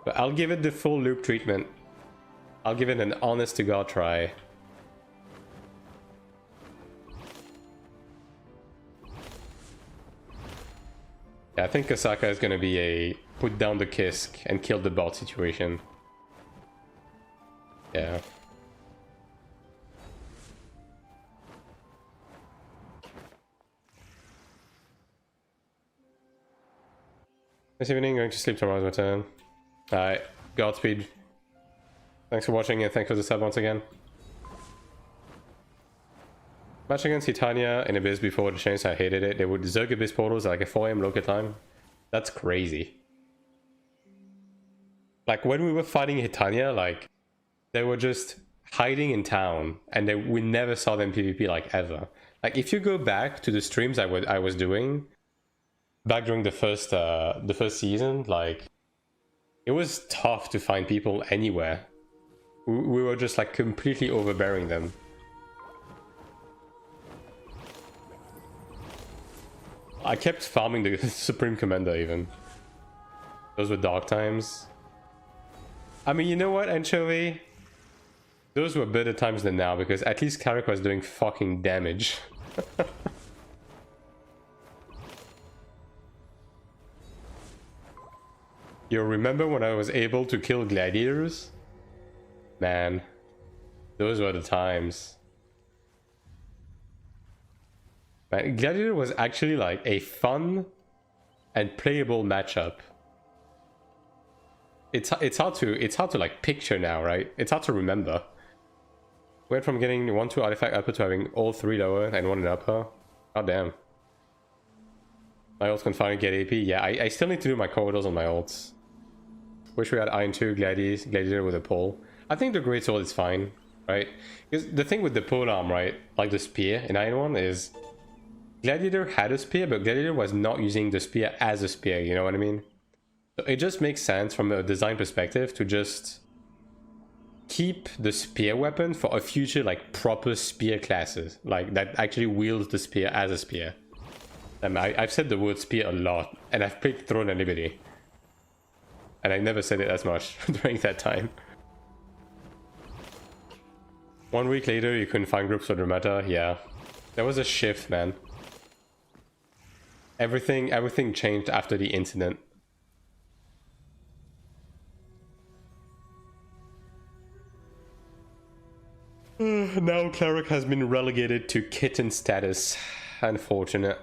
[SPEAKER 1] But I'll give it the full loop treatment. I'll give it an honest to God try. Yeah, I think Kasaka is gonna be a put down the Kisk and kill the bot situation. Yeah. This evening, going to sleep tomorrow's my turn. Alright, Godspeed. Thanks for watching and thanks for the sub once again. Match against Titania in Abyss before the change, I hated it. They would Zerg Abyss portals at like a 4 AM local time. That's crazy. Like when we were fighting Hitania, like they were just hiding in town and we never saw them PvP like ever. Like if you go back to the streams I was doing back during the first season, like it was tough to find people anywhere. We were just like completely overbearing them. I kept farming the Supreme Commander even. Those were dark times. I mean, you know what, Anchovy? Those were better times than now because at least Cleric was doing fucking damage. You remember when I was able to kill gladiators? Man, those were the times. Man, Gladiator was actually like a fun and playable matchup. It's hard to like picture now, right? It's hard to remember. Went from getting 1-2 artifact upper to having all 3 lower and 1 in upper. God damn. My ults can finally get AP. Yeah, I still need to do my corridors on my ults. Wish we had Iron 2 Gladiator with a pole. I think the Great Sword is fine, right? Because the thing with the pole arm, right? Like the spear in Iron 1 is Gladiator had a spear, but Gladiator was not using the spear as a spear, you know what I mean? So it just makes sense from a design perspective to just keep the spear weapon for a future like proper spear classes, like that actually wields the spear as a spear. I've said the word spear a lot, and I've picked Throne and Liberty. And I never said it as much during that time. 1 week later, you couldn't find groups for the meta. Yeah, there was a shift, man. Everything changed after the incident. Now Cleric has been relegated to kitten status. Unfortunate.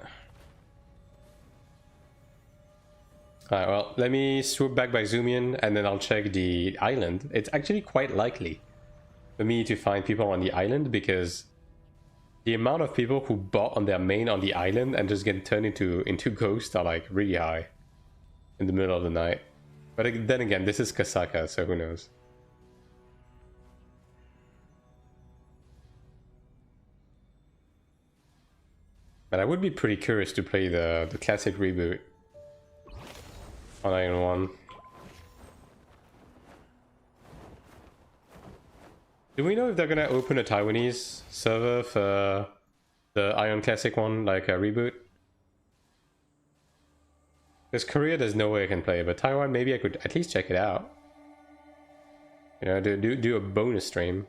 [SPEAKER 1] Alright, well, let me swoop back by Zoomian and then I'll check the island. It's actually quite likely for me to find people on the island because the amount of people who bought on their main on the island and just get turned into ghosts are like really high in the middle of the night. But then again, this is Kasaka, so who knows. But I would be pretty curious to play the classic reboot on Iron 1. Do we know if they're gonna open a Taiwanese server for the Ion Classic one, like a reboot? Because Korea, there's no way I can play it, but Taiwan, maybe I could at least check it out. You know, do a bonus stream.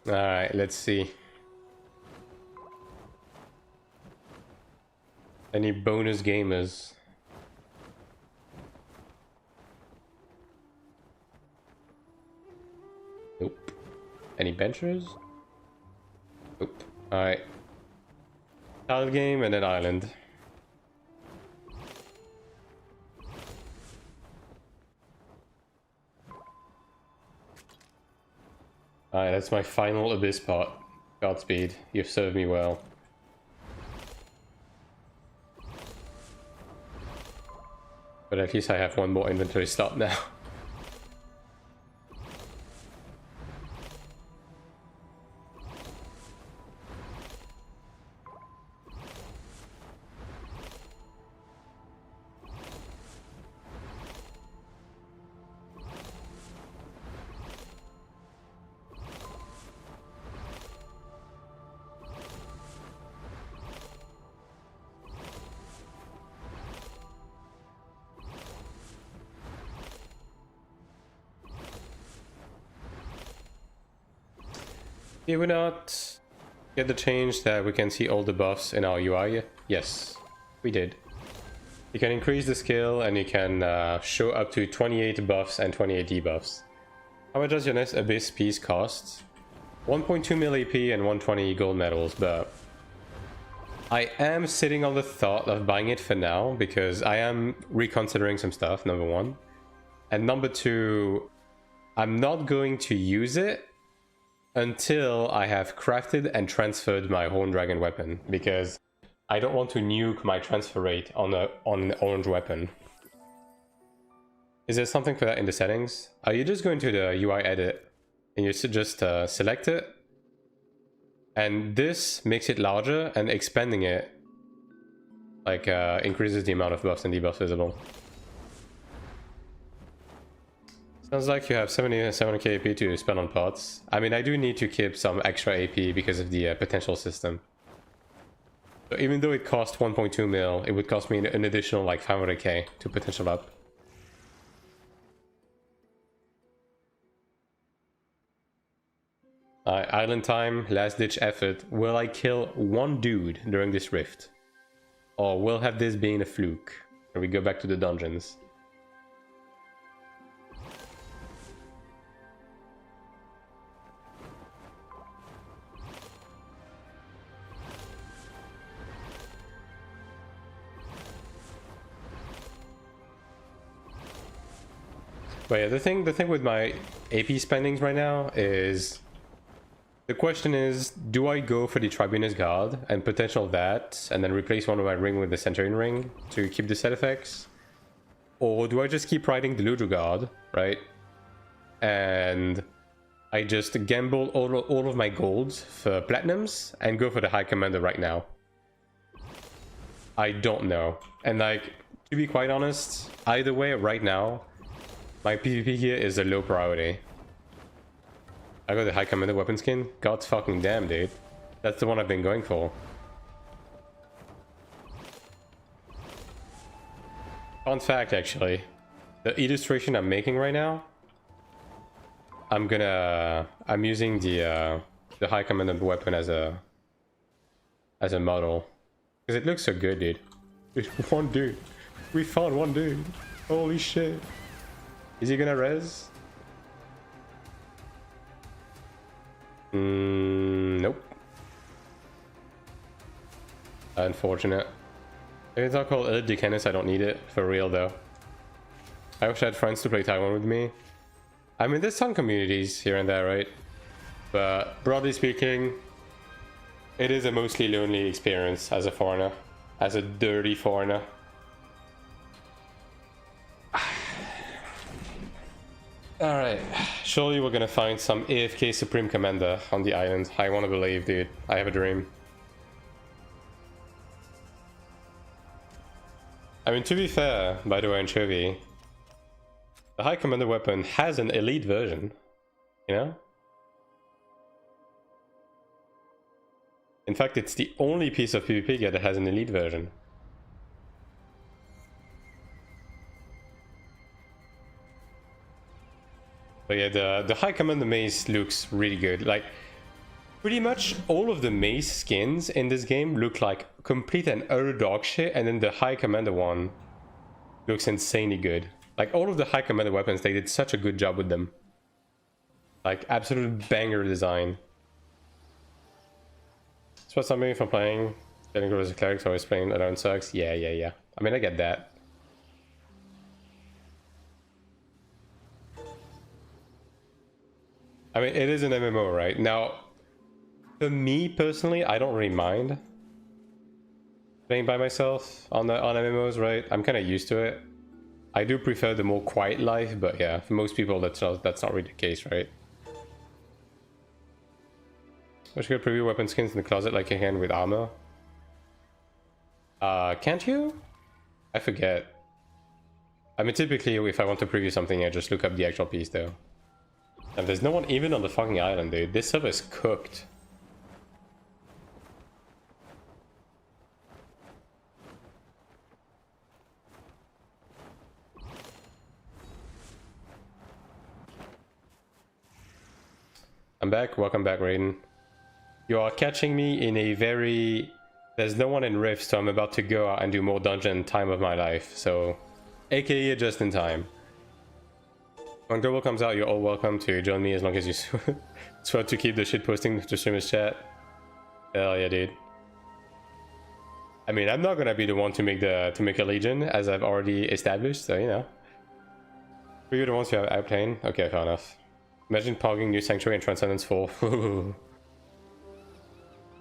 [SPEAKER 1] Alright, let's see. Any bonus gamers? Nope. Any benchers? Nope. Alright. Tile game and then island. Alright, that's my final abyss pot. Godspeed. You've served me well. But at least I have one more inventory slot now. Did we not get the change that we can see all the buffs in our UI? Yes, we did. You can increase the skill and you can show up to 28 buffs and 28 debuffs. How much does your next Abyss piece cost? 1.2 mil AP and 120 gold medals, but I am sitting on the thought of buying it for now because I am reconsidering some stuff, number one. And number two, I'm not going to use it until I have crafted and transferred my Horn Dragon weapon, because I don't want to nuke my transfer rate on an orange weapon. Is there something for that in the settings? Are you just going to the UI edit and you just select it? And this makes it larger, and expanding it like increases the amount of buffs and debuffs visible. Sounds like you have 77k AP to spend on pots. I mean, I do need to keep some extra AP because of the potential system. So even though it cost 1.2 mil, it would cost me an additional like 500k to potential up. Island time, last ditch effort. Will I kill one dude during this rift? Or will have this being a fluke? And we go back to the dungeons. But yeah, the thing with my AP spendings right now is, the question is, do I go for the Tribunus Guard and potential that, and then replace one of my ring with the Centurion ring to keep the set effects? Or do I just keep riding the Ludra Guard, right? And I just gamble all of my golds for platinums and go for the High Commander right now? I don't know. And like, to be quite honest, either way right now, my PvP gear is a low priority. I got the High Commander weapon skin. God fucking damn, dude. That's the one I've been going for. Fun fact, actually. The illustration I'm making right now, I'm using the High Commander weapon as a model. Because it looks so good, dude. There's one dude. We found one dude. Holy shit. Is he gonna res? Nope. Unfortunate. If it's not called Elite Decanus, I don't need it. For real, though. I wish I had friends to play Taiwan with me. I mean, there's some communities here and there, right? But broadly speaking, it is a mostly lonely experience as a foreigner. As a dirty foreigner. Alright, surely we're gonna find some AFK Supreme Commander on the island. I wanna believe, dude. I have a dream. I mean, to be fair, by the way, Anchovy, the High Commander weapon has an elite version, you know? In fact, it's the only piece of PvP gear that has an elite version. But yeah, the High Commander mace looks really good. Like, Pretty much all of the mace skins in this game look like complete and utter dog shit, and then the High Commander one looks insanely good. Like all of the High Commander weapons, they did such a good job with them. Like absolute banger design. That's what something from playing. Getting good as a cleric, always playing alone sucks. Yeah. I mean, I get that. I mean, it is an MMO, right? Now, for me personally, I don't really mind playing by myself on MMOs, right? I'm kind of used to it. I do prefer the more quiet life, but yeah, for most people, that's not really the case, right? I should preview weapon skins in the closet like you can with armor. Can't you? I forget. I mean, typically, if I want to preview something, I just look up the actual piece, though. And there's no one even on the fucking island, dude. This server is cooked. I'm back. Welcome back, Raiden. You are catching me in a very... There's no one in Rift, so I'm about to go out and do more dungeon time of my life. So, aka just in time. When Global comes out, you're all welcome to join me as long as you swear to keep the shit posting to streamers chat. Hell yeah, dude. I mean, I'm not gonna be the one to make a legion, as I've already established, so you know. You're the ones who have outplaying. Okay, fair enough. Imagine pogging new Sanctuary and Transcendence 4.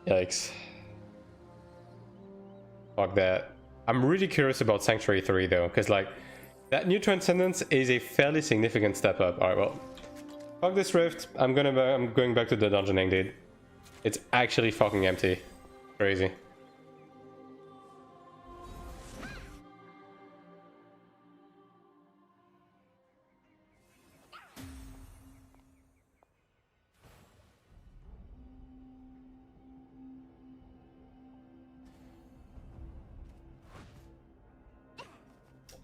[SPEAKER 1] Yikes. Fuck that. I'm really curious about Sanctuary 3 though, because like, that new Transcendence is a fairly significant step up. Alright, well, fuck this Rift. I'm going back to the dungeoning, dude. It's actually fucking empty. Crazy.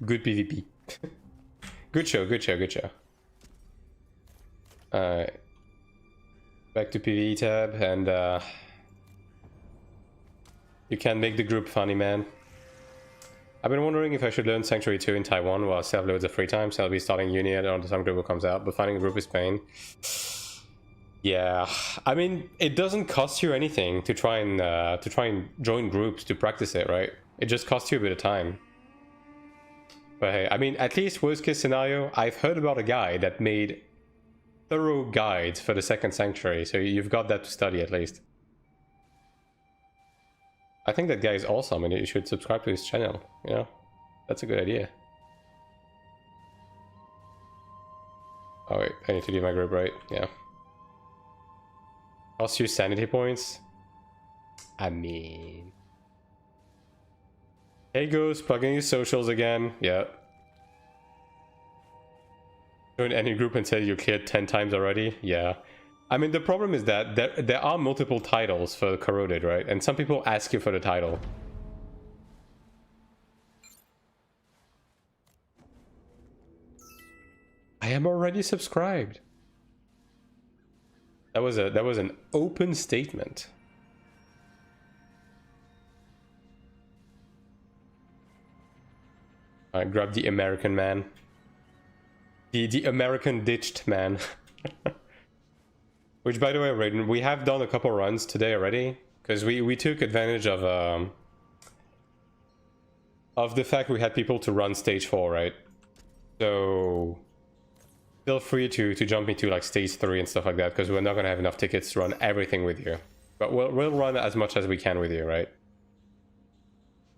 [SPEAKER 1] Good PvP. Good show. Alright. Back to PvE tab, and you can make the group funny, man. I've been wondering if I should learn Sanctuary 2 in Taiwan while I still have loads of free time, so I'll be starting uni around the time Global comes out, but finding a group is pain. Yeah, I mean, it doesn't cost you anything to try and join groups to practice it, right? It just costs you a bit of time. But hey, I mean, at least worst case scenario, I've heard about a guy that made thorough guides for the second Sanctuary, so you've got that to study at least. I think that guy is awesome, and you should subscribe to his channel, you know? That's a good idea. Oh wait, I need to do my group right, yeah. Cost you sanity points? I mean... Hey Ghost, plugging your socials again. Yeah. Join any group and say you cleared 10 times already. Yeah. I mean, the problem is that there are multiple titles for Corroded, right? And some people ask you for the title. I am already subscribed. That was an open statement. Alright, grab the American man. The American ditched man. Which, by the way, Raiden, we have done a couple runs today already, because we took advantage of the fact we had people to run stage 4, right? So feel free to jump into like stage 3 and stuff like that, because we're not gonna have enough tickets to run everything with you. But we'll run as much as we can with you, right?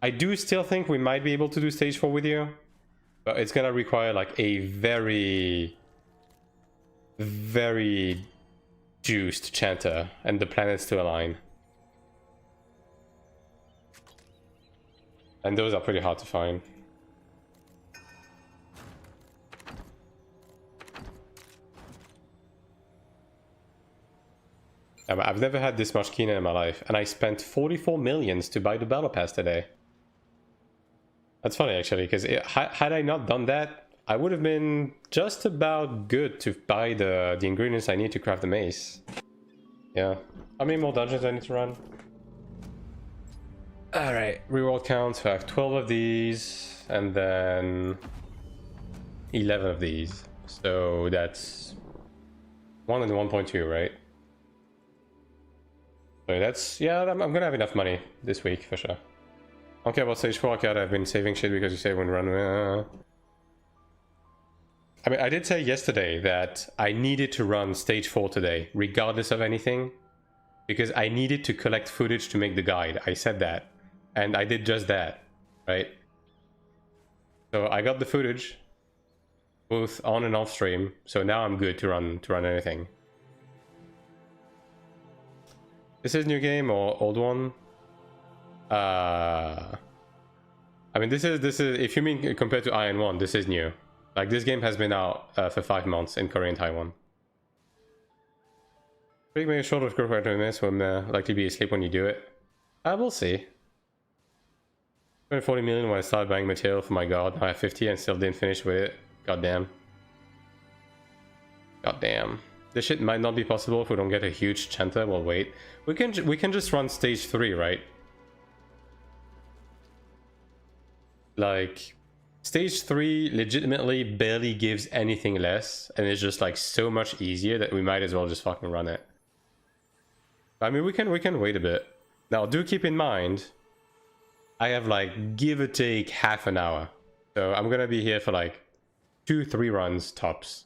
[SPEAKER 1] I do still think we might be able to do stage 4 with you, but it's gonna require like a very juiced chanter and the planets to align. And those are pretty hard to find. I've never had this much Keenan in my life, and I spent 44 millions to buy the Battle Pass today. That's funny actually, because had I not done that, I would have been just about good to buy the ingredients I need to craft the mace. Yeah. How many more dungeons I need to run? Alright, reward counts. So I have 12 of these, and then 11 of these. So that's 1 and 1.2, right? So that's, yeah, I'm gonna have enough money this week for sure. Okay, about stage 4, okay, I've been saving shit because you say when run. I mean, I did say yesterday that I needed to run stage 4 today, regardless of anything, because I needed to collect footage to make the guide. I said that, and I did just that, right? So I got the footage, both on and off stream, so now I'm good to run anything. This is new game or old one? I mean, this is if you mean compared to AION 1, this is new. Like, this game has been out for 5 months in Korea and Taiwan. Make a short of script for doing this, will likely be asleep when you do it. We'll see. 240 million when I started buying material for my god. I have 50 and still didn't finish with it. Goddamn. Goddamn. This shit might not be possible if we don't get a huge chanter. We'll wait. We can just run stage 3, right? Like, stage 3 legitimately barely gives anything less, and it's just like so much easier that we might as well just fucking run it. I mean, we can wait a bit. Now, do keep in mind, I have like give or take half an hour, so I'm gonna be here for like 2-3 runs tops.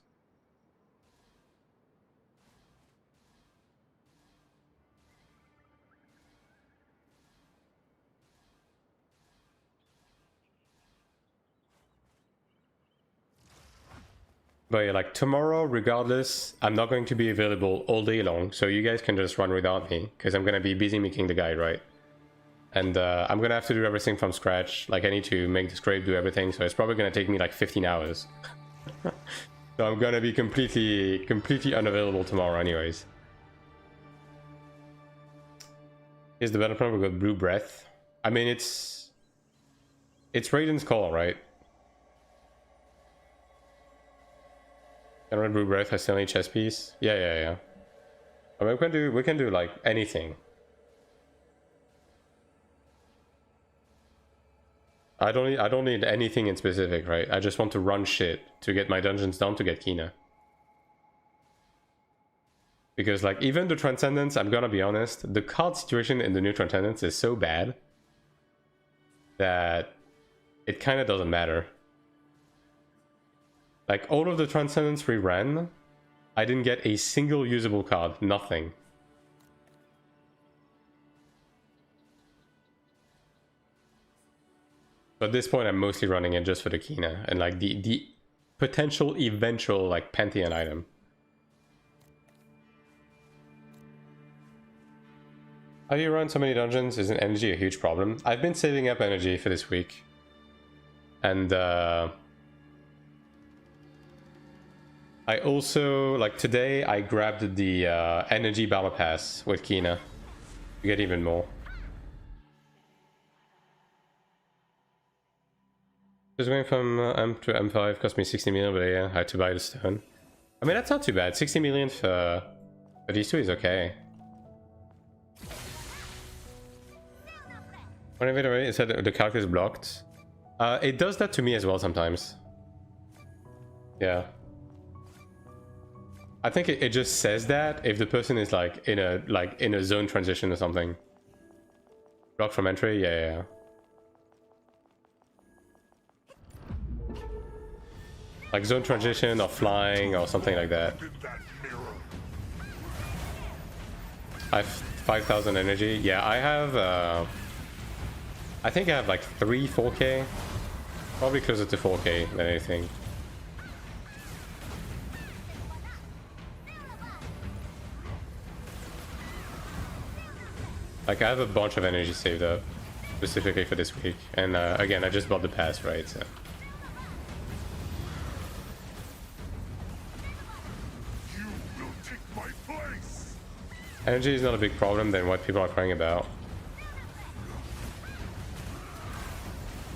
[SPEAKER 1] But yeah, like tomorrow, regardless, I'm not going to be available all day long, so you guys can just run without me, because I'm gonna be busy making the guide, right? And I'm gonna have to do everything from scratch. Like, I need to make the scrape, do everything, so it's probably gonna take me like 15 hours. So I'm gonna be completely unavailable tomorrow anyways. Here's the battle plan, we got Blue Breath. I mean, it's Raiden's call, right? And Red Blue Breath has still any chess piece. Yeah. I mean, we can do like anything. I don't need anything in specific, right? I just want to run shit to get my dungeons done to get Kina. Because like, even the Transcendence, I'm gonna be honest, the card situation in the new Transcendence is so bad that it kind of doesn't matter. Like, all of the Transcendence we ran, I didn't get a single usable card, nothing. So at this point, I'm mostly running it just for the Kina and like the potential eventual like Pantheon item. How do you run so many dungeons? Isn't energy a huge problem? I've been saving up energy for this week. And I also, like today, I grabbed the energy battle pass with Kina to get even more. Just going from M to M5 cost me 60 million, but yeah, I had to buy the stone. I mean, that's not too bad. 60 million for these two is okay. When it said the calc is blocked. It does that to me as well sometimes. Yeah. I think it just says that if the person is like in a zone transition or something. Block from entry, yeah. Like zone transition or flying or something like that. I have 5,000 energy. Yeah, I have I think I have like 3 4K. Probably closer to 4K than anything. Like, I have a bunch of energy saved up specifically for this week, and again, I just bought the pass, right? So.
[SPEAKER 2] You will take my place.
[SPEAKER 1] Energy is not a big problem than what people are crying about.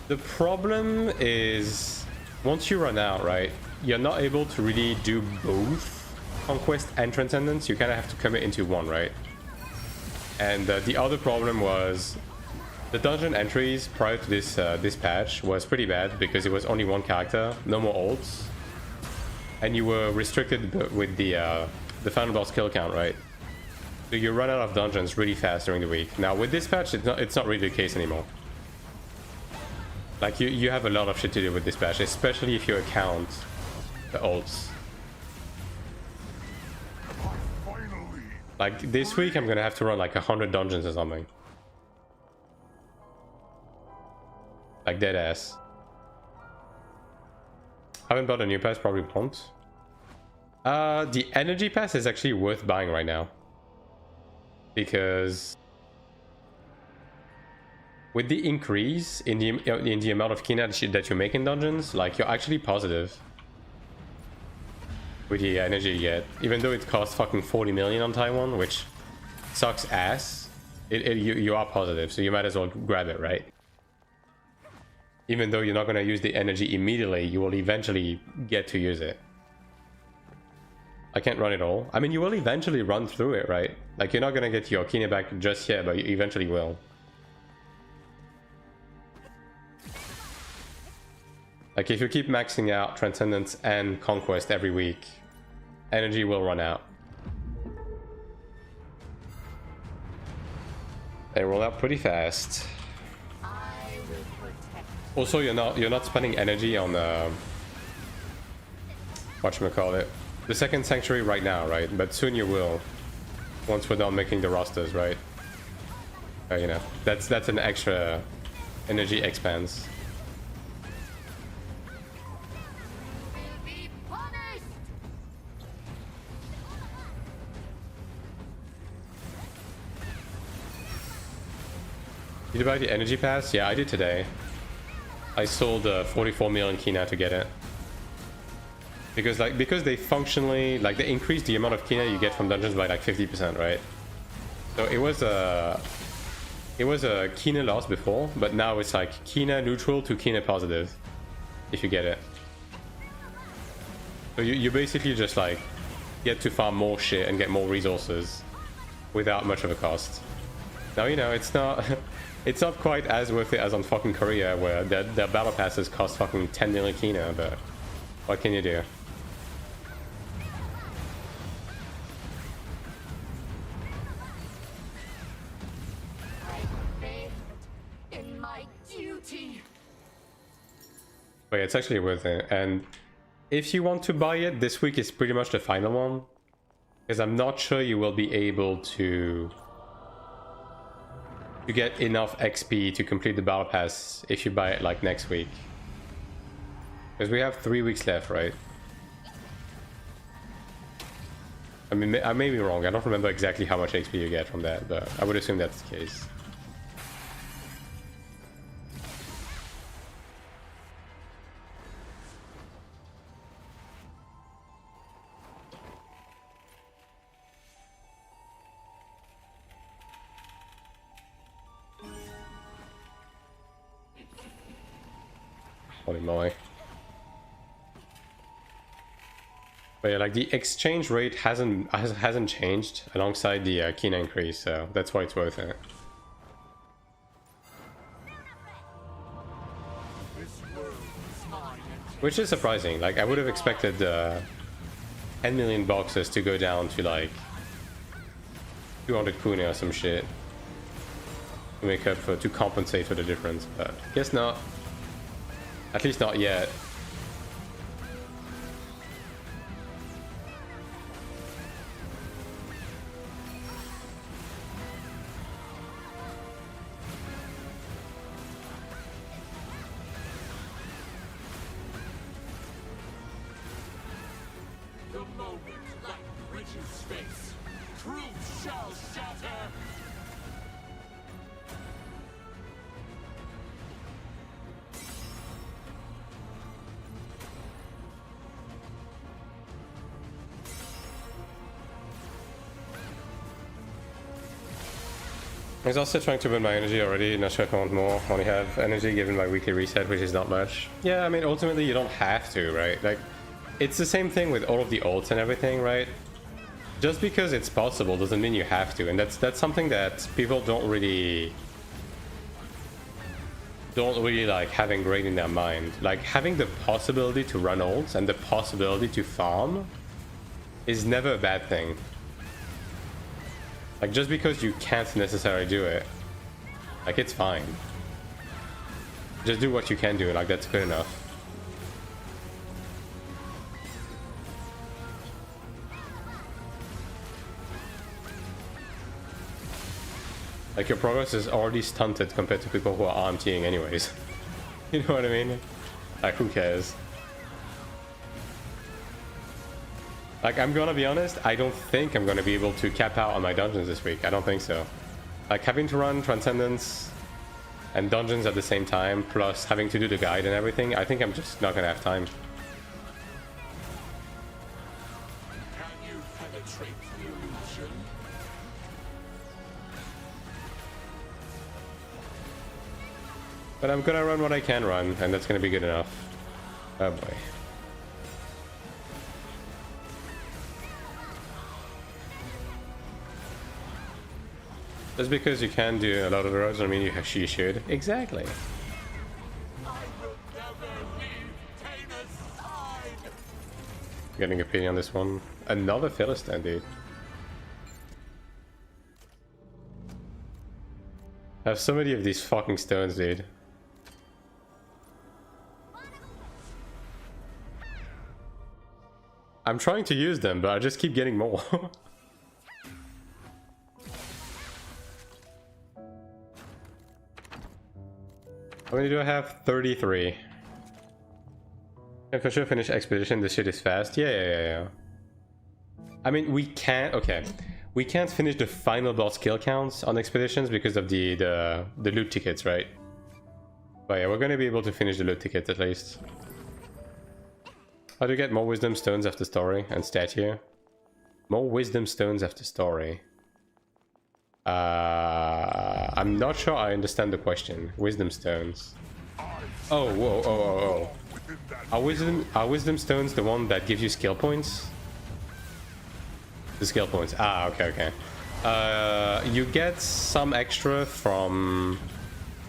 [SPEAKER 1] The problem is once you run out, right? You're not able to really do both Conquest and Transcendence, you kind of have to commit into one, right? And the other problem was the dungeon entries prior to this this patch was pretty bad because it was only one character, no more ults, and you were restricted with the final boss kill count, right? So you run out of dungeons really fast during the week. Now with this patch, it's not really the case anymore. Like you have a lot of shit to do with this patch, especially if you account the ults. Like this week, I'm gonna have to run like 100 dungeons or something. Like dead ass. Haven't bought a new pass, probably won't. The energy pass is actually worth buying right now. Because with the increase in the amount of kina that you make in dungeons, like you're actually positive with the energy you get. Even though it costs fucking 40 million on Taiwan, which sucks ass, you are positive, so you might as well grab it, right? Even though you're not going to use the energy immediately, you will eventually get to use it. I can't run it all. I mean, you will eventually run through it, right? Like, you're not going to get your kina back just yet, but you eventually will. Like, if you keep maxing out Transcendence and Conquest every week, energy will run out. They roll out pretty fast. Also, you're not spending energy on whatchamacallit, the second sanctuary right now, right? But soon you will, once we're done making the rosters, right? You know, that's an extra energy expense. Did you buy the energy pass? Yeah, I did today. I sold 44 million kina to get it. Because they functionally, like, they increase the amount of kina you get from dungeons by like 50%, right? So it was a kina loss before, but now it's like kina neutral to kina positive if you get it. So you basically just like get to farm more shit and get more resources without much of a cost. Now, you know, it's not it's not quite as worth it as on fucking Korea, where their battle passes cost fucking 10 million kina, but what can you do? But yeah, it's actually worth it. And if you want to buy it, this week is pretty much the final one, because I'm not sure you will be able to get enough XP to complete the battle pass if you buy it like next week, because we have 3 weeks left, right? I mean, I may be wrong. I don't remember exactly how much XP you get from that, but I would assume that's the case. Holy moly. But yeah, like the exchange rate hasn't changed alongside the kina increase, so that's why it's worth it. Which is surprising. Like, I would have expected 10 million boxes to go down to like 200 kuna or some shit to make up to compensate for the difference, but guess not. At least not yet.
[SPEAKER 2] The moment light reaches space, truth shall shatter.
[SPEAKER 1] I was also trying to burn my energy already, not sure if I want more. I only have energy given my weekly reset, which is not much. Yeah, I mean, ultimately you don't have to, right? Like, it's the same thing with all of the ults and everything, right? Just because it's possible doesn't mean you have to, and that's something that people don't really like have ingrained in their mind. Like, having the possibility to run ults and the possibility to farm is never a bad thing. Like, just because you can't necessarily do it, like, it's fine. Just do what you can do, like, that's good enough. Like, your progress is already stunted compared to people who are RMTing anyways. You know what I mean? Like, who cares? Like, I'm gonna be honest, I don't think I'm gonna be able to cap out on my dungeons this week. I don't think so. Like, having to run Transcendence and dungeons at the same time, plus having to do the guide and everything, I think I'm just not gonna have time.
[SPEAKER 2] Can you penetrate the illusion?
[SPEAKER 1] But I'm gonna run what I can run, and that's gonna be good enough. Oh boy. Just because you can do a lot of the roads, I mean you should. Exactly.
[SPEAKER 2] I will never leave Tana's side.
[SPEAKER 1] Getting a pity on this one. Another Philistine, dude. I have so many of these fucking stones, dude. I'm trying to use them, but I just keep getting more. How many do I have? 33. If I should finish expedition, this shit is fast. Yeah. I mean, we can't. Okay, we can't finish the final boss kill counts on expeditions because of the loot tickets, right? But yeah, we're gonna be able to finish the loot tickets at least. How do you get more wisdom stones after story and statue? More wisdom stones after story. I'm not sure I understand the question. Wisdom stones. Oh, whoa, oh. Are wisdom stones the one that gives you skill points? The skill points. Ah, okay. You get some extra from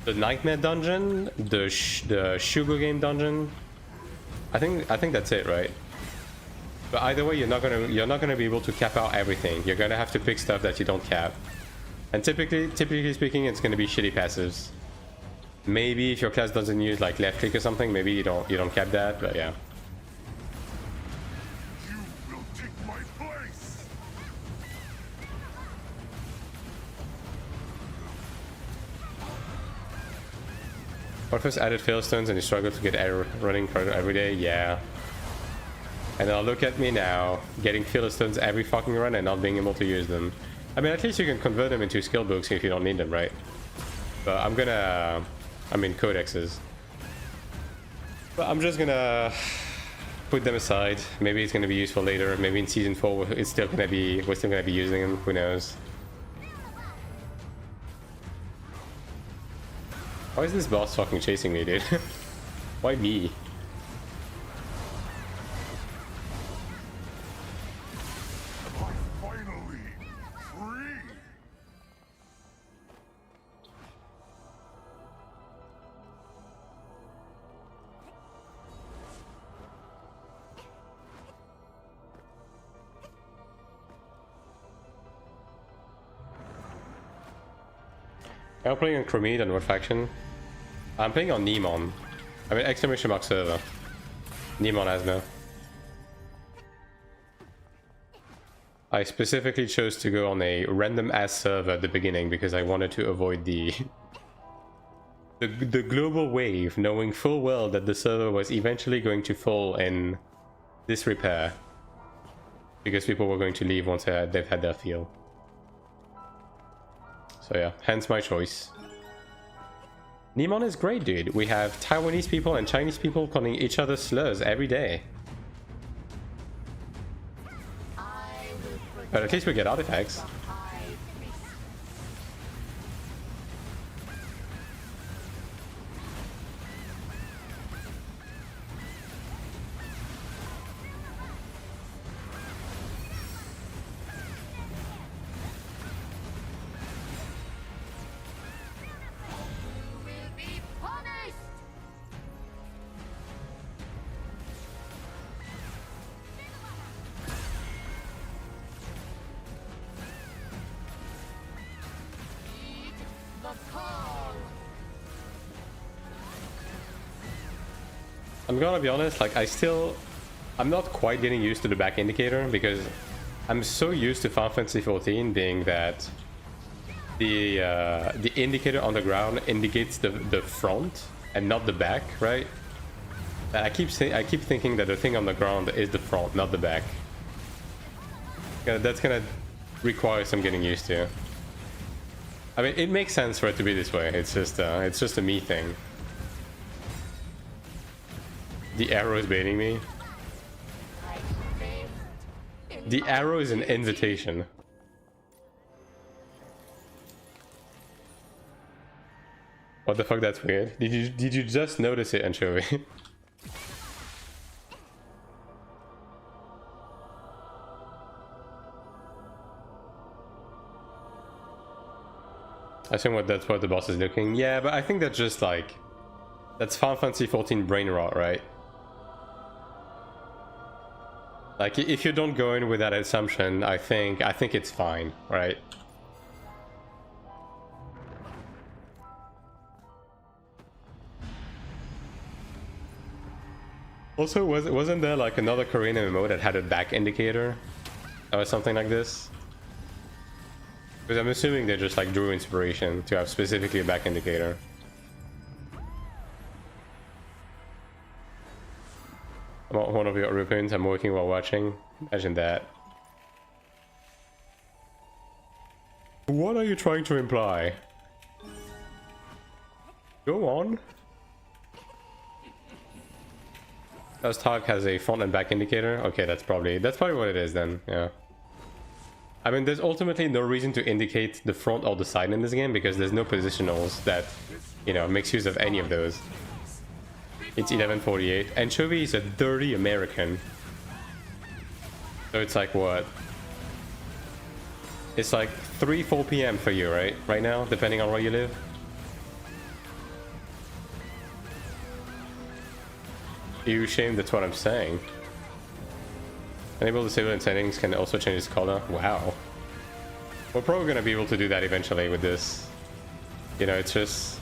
[SPEAKER 1] the Nightmare dungeon, the Sugar Game dungeon. I think that's it, right? But either way, you're not gonna be able to cap out everything. You're gonna have to pick stuff that you don't cap. And typically speaking, it's gonna be shitty passives. Maybe if your class doesn't use like left click or something, maybe you don't cap that, but yeah.
[SPEAKER 2] You will take my place.
[SPEAKER 1] What if added failstones and you struggle to get error running every day? Yeah. And now look at me now, getting failstones every fucking run and not being able to use them. I mean, at least you can convert them into skill books if you don't need them, right? But I'm gonna... I mean, codexes. But I'm just gonna put them aside. Maybe it's gonna be useful later. Maybe in season 4 we're still gonna be using them. Who knows? Why is this boss fucking chasing me, dude? Why me?
[SPEAKER 2] Finally free.
[SPEAKER 1] I'm playing on Chromede and what faction? I'm playing on Nemon. I mean, exclamation mark server. Nemon Asmo. I specifically chose to go on a random ass server at the beginning because I wanted to avoid the global wave, knowing full well that the server was eventually going to fall in disrepair because people were going to leave once they've had their fill. So yeah, hence my choice. Nemon is great, dude. We have Taiwanese people and Chinese people calling each other slurs every day. But at least we get artifacts. I'm gonna be honest, like I'm not quite getting used to the back indicator because I'm so used to Final Fantasy 14 being that the indicator on the ground indicates the front and not the back, right? I keep thinking that the thing on the ground is the front, not the back. That's gonna require some getting used to. I mean, it makes sense for it to be this way. It's just a me thing. The arrow is baiting me. The arrow is an invitation. What the fuck? That's weird. Did you just notice it, Anchovy? I assume that's what the boss is looking. Yeah, but I think that's just like that's Final Fantasy 14 brain rot, right? Like if you don't go in with that assumption, I think it's fine, right? Also, wasn't there like another Korean MMO that had a back indicator or something like this? Because I'm assuming they just like drew inspiration to have specifically a back indicator. One of your rupees, I'm working while watching. Imagine that. What are you trying to imply? Go on. Does Tark has a front and back indicator? Okay, that's probably what it is then. Yeah. I mean, there's ultimately no reason to indicate the front or the side in this game because there's no positionals that, you know, makes use of any of those. It's 11:48. Anchovy is a dirty American. So it's like what? It's like 3-4 p.m. for you, right? Right now, depending on where you live. You shame, that's what I'm saying. Enable disable in settings can also change its color. Wow. We're probably gonna be able to do that eventually with this. You know, it's just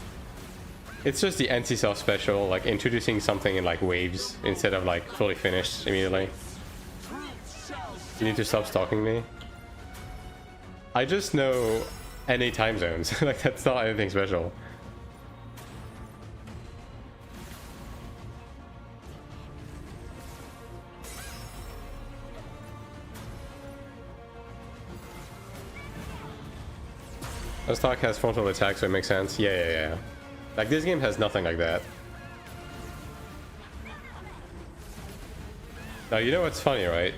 [SPEAKER 1] the anti-self special, like introducing something in like waves instead of like fully finished immediately. You need to stop stalking me. I just know NA time zones. Like that's not anything special. Stock has frontal attack, so it makes sense. Yeah. Like this game has nothing like that. Now you know what's funny, right?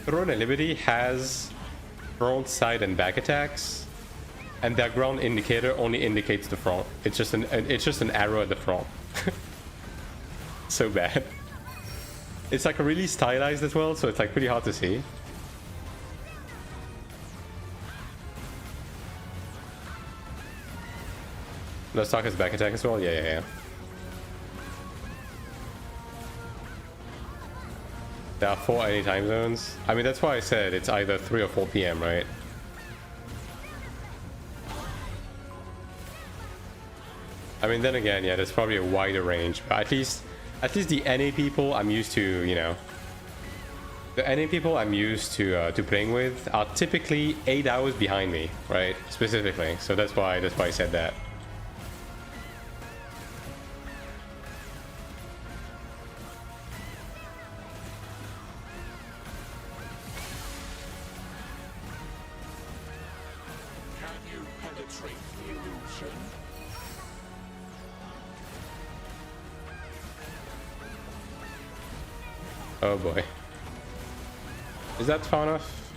[SPEAKER 1] Throne and Liberty has front, side, and back attacks, and their ground indicator only indicates the front. It's just an arrow at the front. So bad. It's like really stylized as well, so it's like pretty hard to see. Let's talk his back attack as well. Yeah. There are 4 any time zones. I mean, that's why I said it's either 3 or 4 p.m., right? I mean, then again, yeah, there's probably a wider range, but at least the NA people I'm used to, you know, the NA people I'm used to playing with are typically 8 hours behind me, right? Specifically, so that's why I said that. Oh boy. Is that far enough?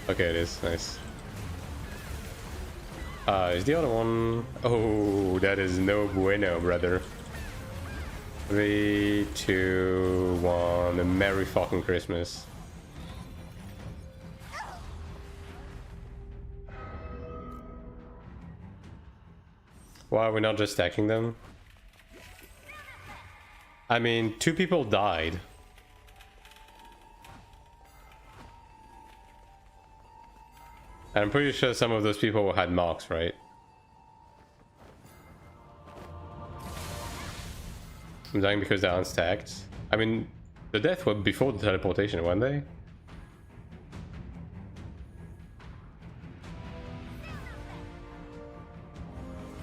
[SPEAKER 1] Okay, it is. Nice. Is the other one... Oh, that is no bueno, brother. 3, 2, 1. Merry fucking Christmas. Why are we not just stacking them? I mean, 2 people died. I'm pretty sure some of those people had marks, right? I'm dying because they're unstacked. I mean, the death were before the teleportation, weren't they?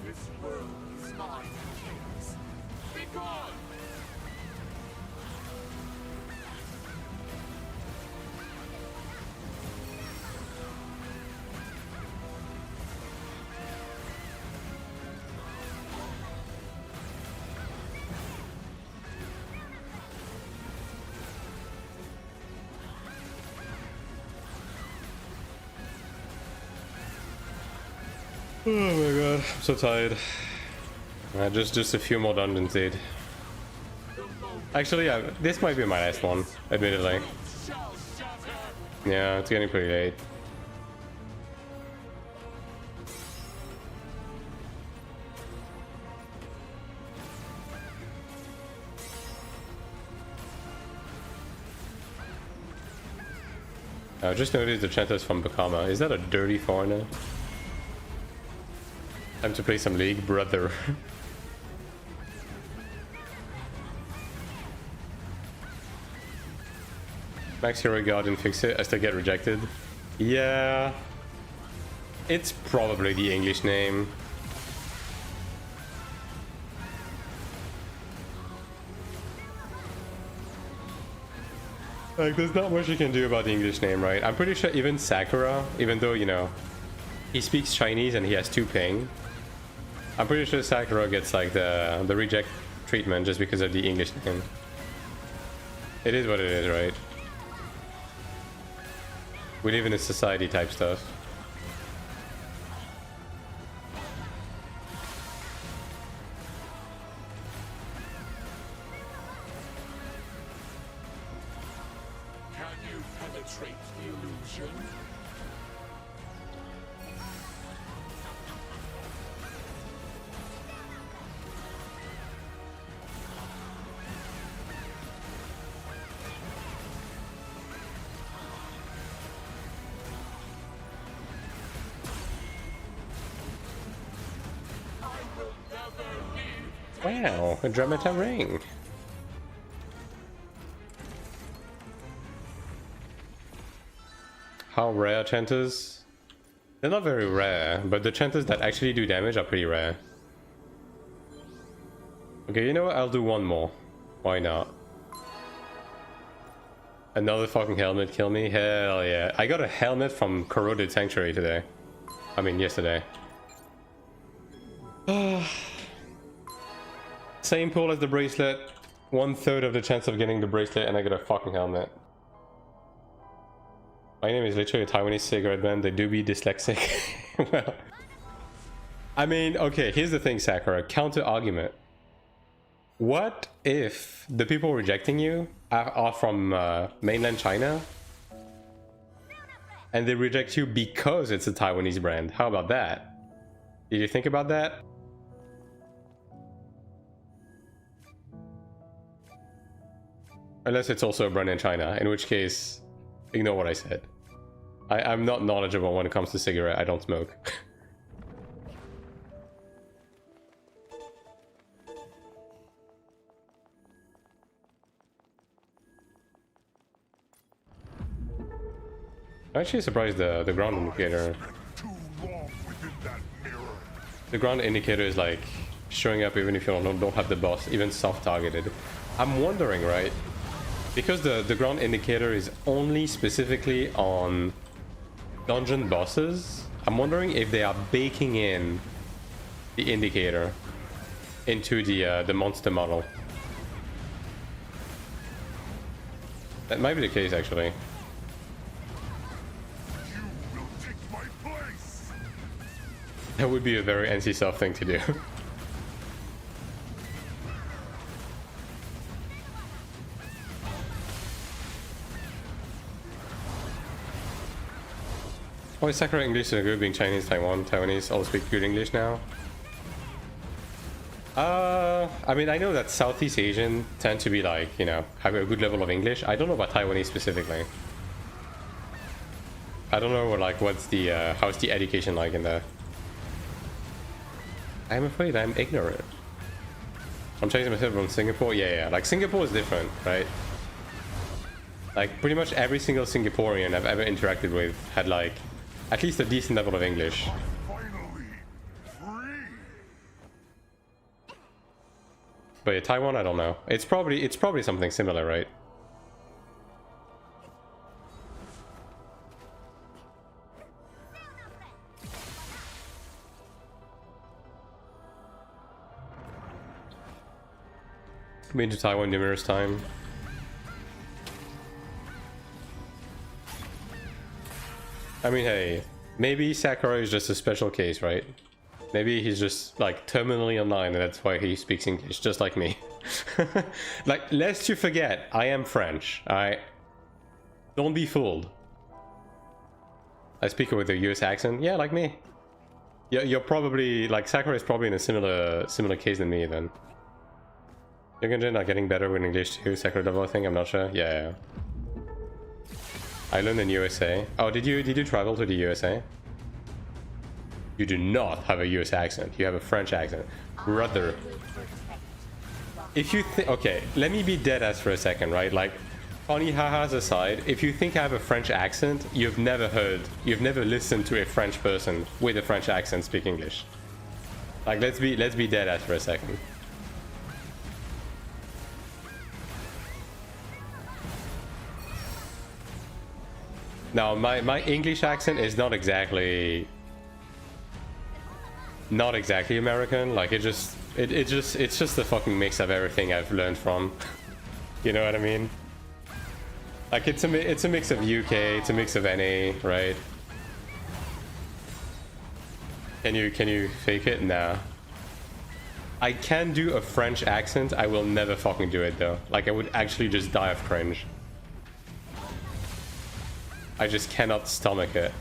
[SPEAKER 2] This world is mine, kings. Be gone!
[SPEAKER 1] Oh my god, I'm so tired. Just a few more dungeons, dude. Actually, yeah, this might be my last one, admittedly. Yeah, it's getting pretty late. I just noticed the chantas from Bakama. Is that a dirty foreigner? Time to play some League, brother. Max Hero God didn't fix it. I still get rejected. Yeah. It's probably the English name. Like, there's not much you can do about the English name, right? I'm pretty sure even Sakura, even though, you know, he speaks Chinese and he has 2 ping, I'm pretty sure Sakura gets, like, the reject treatment just because of the English name. It is what it is, right? We live in a society type stuff.
[SPEAKER 2] Can you penetrate the illusion?
[SPEAKER 1] Wow, a Dramata ring. How rare chantas? They're not very rare, but the chantas that actually do damage are pretty rare. Okay, you know what? I'll do one more. Why not? Another fucking helmet kill me? Hell yeah. I got a helmet from Corroded Sanctuary today. I mean, yesterday. Same pool as the bracelet. 1/3 of the chance of getting the bracelet, and I get a fucking helmet. My name is literally a Taiwanese cigarette band. They do be dyslexic. Well, I mean, okay, here's the thing, Sakura. Counter argument. What if the people rejecting you are from mainland China? And they reject you because it's a Taiwanese brand? How about that? Did you think about that? Unless it's also a brand in China, in which case, ignore what I said. I'm not knowledgeable when it comes to cigarette. I don't smoke. I'm actually surprised the ground indicator.
[SPEAKER 2] Too long within that mirror.
[SPEAKER 1] The ground indicator is like showing up even if you don't have the boss, even soft targeted. I'm wondering, right? Because the ground indicator is only specifically on dungeon bosses, I'm wondering if they are baking in the indicator into the monster model. That might be the case, actually.
[SPEAKER 2] You will take my place.
[SPEAKER 1] That would be a very NC Soft thing to do. Oh, is Sakura English so good, being Chinese, Taiwanese all speak good English now? I mean, I know that Southeast Asian tend to be like, you know, have a good level of English. I don't know about Taiwanese specifically. I don't know, like, what's the, how's the education like in there? I'm afraid I'm ignorant. I'm changing myself from Singapore. Yeah. Like Singapore is different, right? Like pretty much every single Singaporean I've ever interacted with had like at least a decent level of English.
[SPEAKER 2] Finally free.
[SPEAKER 1] But yeah, Taiwan, I don't know. It's probably something similar, right? Been to Taiwan numerous times. I mean, hey, maybe Sakurai is just a special case, right? Maybe he's just like terminally online and that's why he speaks English, just like me. Like, lest you forget, I am French. Don't be fooled. I speak with a US accent, yeah, like me. Yeah, you're probably like Sakurai is probably in a similar case than me then. You're not getting better with English too, Sakurai level, I think. I'm not sure. Yeah. I learned in USA. Oh, did you travel to the USA? You do not have a US accent. You have a French accent. Brother. If you think... Okay, let me be dead ass for a second, right? Like, funny ha-has aside, if you think I have a French accent, you've never listened to a French person with a French accent speak English. Like, let's be dead ass for a second. Now, my English accent is not exactly American. Like it's just a fucking mix of everything I've learned from. You know what I mean? Like it's a mix of UK, it's a mix of NA, right? Can you fake it? Nah. I can do a French accent. I will never fucking do it though. Like I would actually just die of cringe. I just cannot stomach it.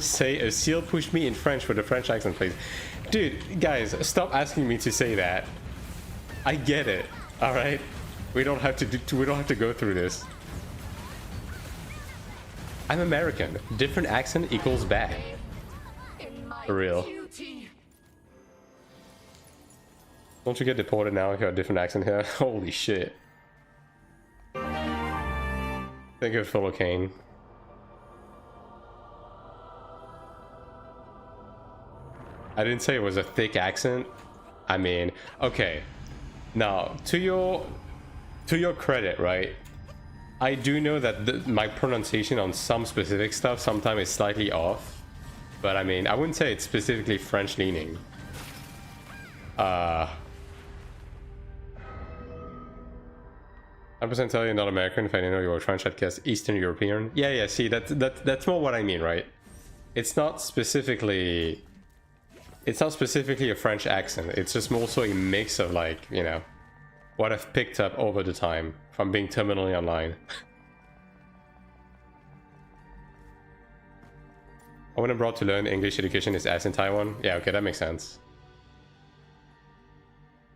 [SPEAKER 1] Say a seal pushed me in French with a French accent, please. Dude, guys, stop asking me to say that. I get it. All right, we don't have to go through this. I'm American. Different accent equals bad. For real. Don't you get deported now if you have a different accent here? Holy shit. Think of Philo Kane. I didn't say it was a thick accent. I mean, okay. Now, to your credit, right? I do know that my pronunciation on some specific stuff sometimes is slightly off. But I mean, I wouldn't say it's specifically French leaning. 100% tell you not American. If I didn't know you were French, I'd guess Eastern European. Yeah. See, that's more what I mean, right? It's not specifically a French accent. It's just more so a mix of like, you know, what I've picked up over the time from being terminally online. I went abroad to learn English education is as in Taiwan. Yeah, okay, that makes sense.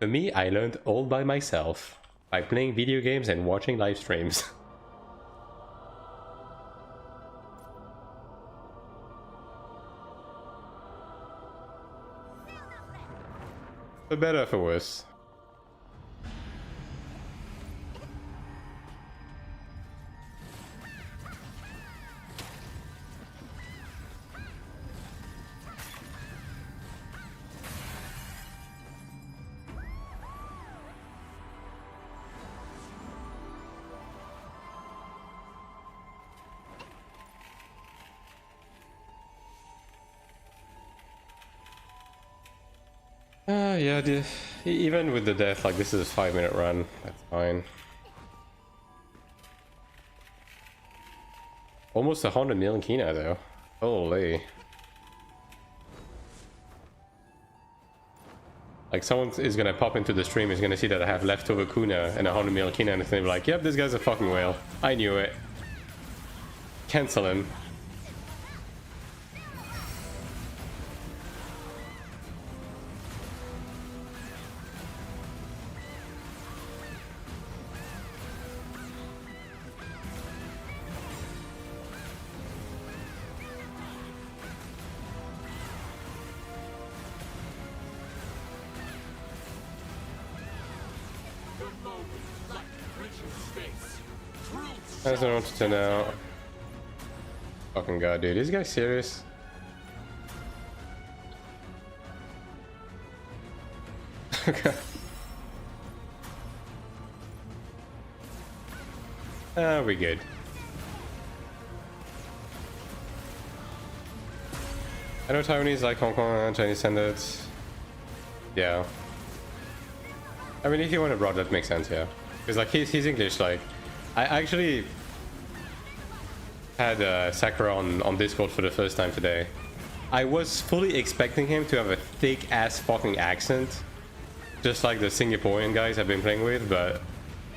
[SPEAKER 1] For me, I learned all by myself. By playing video games and watching live streams. For better or for worse. Yeah, even with the death, like this is a 5-minute run. That's fine. Almost 100 million Kina though. Holy. Like someone is gonna pop into the stream, is gonna see that I have leftover Kuna and 100 million Kina and it's gonna be like, yep, this guy's a fucking whale. I knew it. Cancel him. I just don't know what to turn out. Fucking god, dude. Is this guy serious? Okay. We good. I know Taiwanese like Hong Kong and Chinese standards. Yeah. I mean, if you want abroad, that makes sense, yeah. Because like he's English. Like, I actually had Sakura on Discord for the first time today. I was fully expecting him to have a thick ass fucking accent, just like the Singaporean guys I've been playing with. But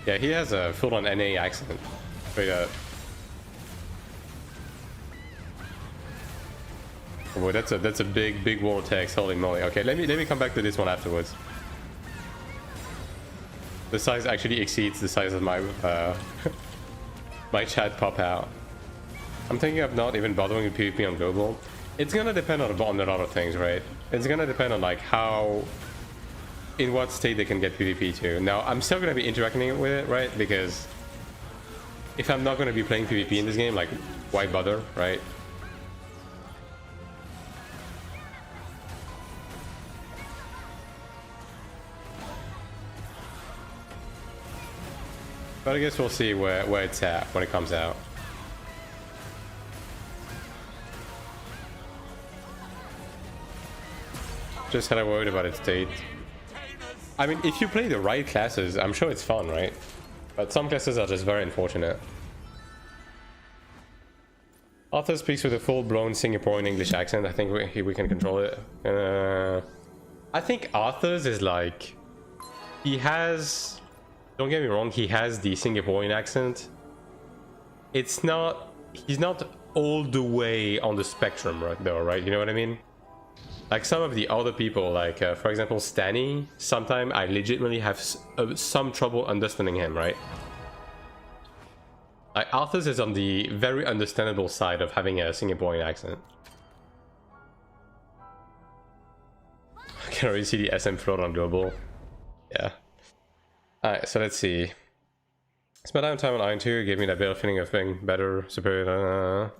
[SPEAKER 1] yeah, he has a full-on NA accent. Straight up. Oh, that's a big wall text. Holy moly. Okay, let me come back to this one afterwards. The size actually exceeds the size of my my chat pop out. I'm thinking of not even bothering with PvP on global. It's gonna depend on a lot of things, right? It's gonna depend on like how, in what state they can get PvP to. Now, I'm still gonna be interacting with it, right? Because if I'm not gonna be playing PvP in this game, like, why bother, right? But I guess we'll see where it's at when it comes out. Just kind of worried about its state. I mean, if you play the right classes, I'm sure it's fun, right? But some classes are just very unfortunate. Arthur speaks with a full-blown Singaporean English accent. I think we can control it. I think Arthur's is like... He has... Don't get me wrong, he has the Singaporean accent. It's not... He's not all the way on the spectrum, right, though, right? You know what I mean? Like some of the other people, like, for example, Stanny, sometimes I legitimately have some trouble understanding him, right? Like, Arthur's is on the very understandable side of having a Singaporean accent. I can already see the SM float on global. Yeah. Alright, so let's see. Spent time on Iron 2, gave me that better feeling of being better, superior.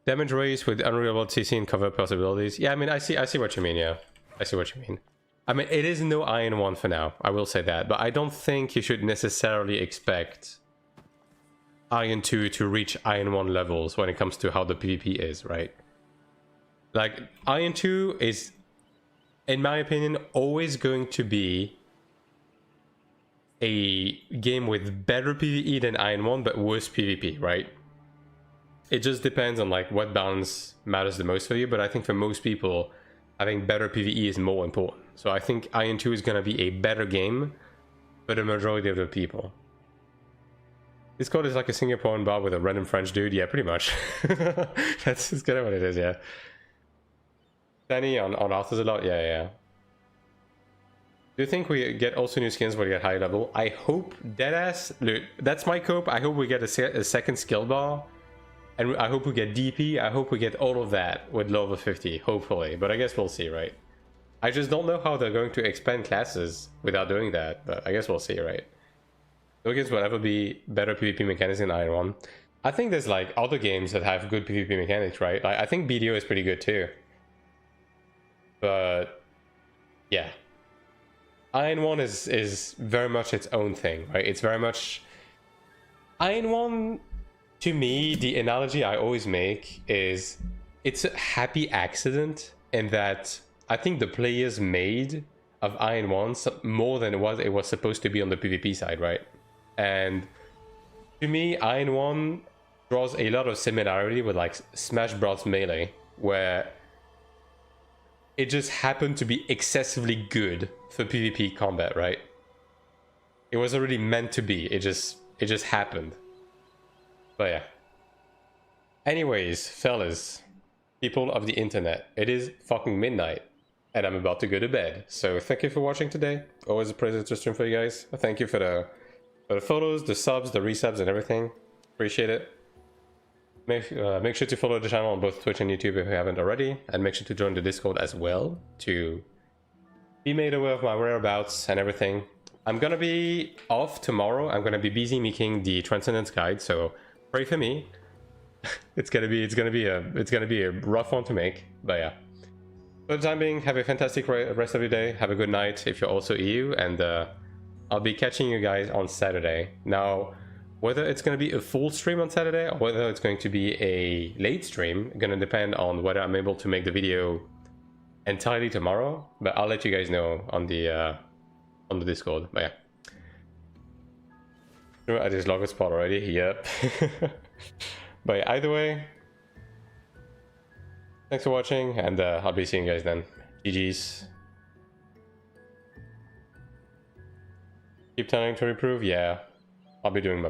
[SPEAKER 1] Damage raise with unreliable CC and cover possibilities. Yeah, I mean, I see what you mean, yeah. I see what you mean. I mean, it is no Iron 1 for now, I will say that. But I don't think you should necessarily expect Iron 2 to reach Iron 1 levels when it comes to how the PvP is, right? Like, Iron 2 is, in my opinion, always going to be a game with better PvE than Iron 1, but worse PvP, right? It just depends on like what balance matters the most for you, but I think for most people, having better PvE is more important. So I think Iron 2 is gonna be a better game for the majority of the people. This code is like a Singaporean bar with a random French dude. Yeah, pretty much. That's kind of what it is, yeah. Danny on Arthur's a lot? Yeah. Do you think we get also new skins when we get high level? I hope, deadass, look, that's my hope. I hope we get a second skill bar. And I hope we get DP. I hope we get all of that with level 50, hopefully. But I guess we'll see, right? I just don't know how they're going to expand classes without doing that. But I guess we'll see, right? No games will ever be better PvP mechanics than Iron 1. I think there's like other games that have good PvP mechanics, right? Like, I think BDO is pretty good too. But yeah. Iron 1 is very much its own thing, right? It's very much... Iron 1... To me, the analogy I always make is it's a happy accident in that I think the players made of Iron 1 more than what it was supposed to be on the PvP side, right? And to me, Iron 1 draws a lot of similarity with like Smash Bros. Melee, where it just happened to be excessively good for PvP combat, right? It was already meant to be, it just happened. But yeah. Anyways, fellas, people of the internet, it is fucking midnight and I'm about to go to bed. So thank you for watching today. Always a pleasure to stream for you guys. Thank you for the photos, the subs, the resubs and everything. Appreciate it. Make sure to follow the channel on both Twitch and YouTube if you haven't already. And make sure to join the Discord as well to be made aware of my whereabouts and everything. I'm gonna be off tomorrow. I'm gonna be busy making the Transcendence guide, so pray for me. It's gonna be a rough one to make, but yeah. For the time being, have a fantastic rest of your day. Have a good night if you're also EU, and I'll be catching you guys on Saturday. Now, whether it's going to be a full stream on Saturday or whether it's going to be a late stream, going to depend on whether I'm able to make the video entirely tomorrow. But I'll let you guys know on the Discord. But yeah, I just logged a spot already. Yep. But yeah, either way, thanks for watching, and I'll be seeing you guys then. GG's. Keep trying to improve. Yeah, I'll be doing my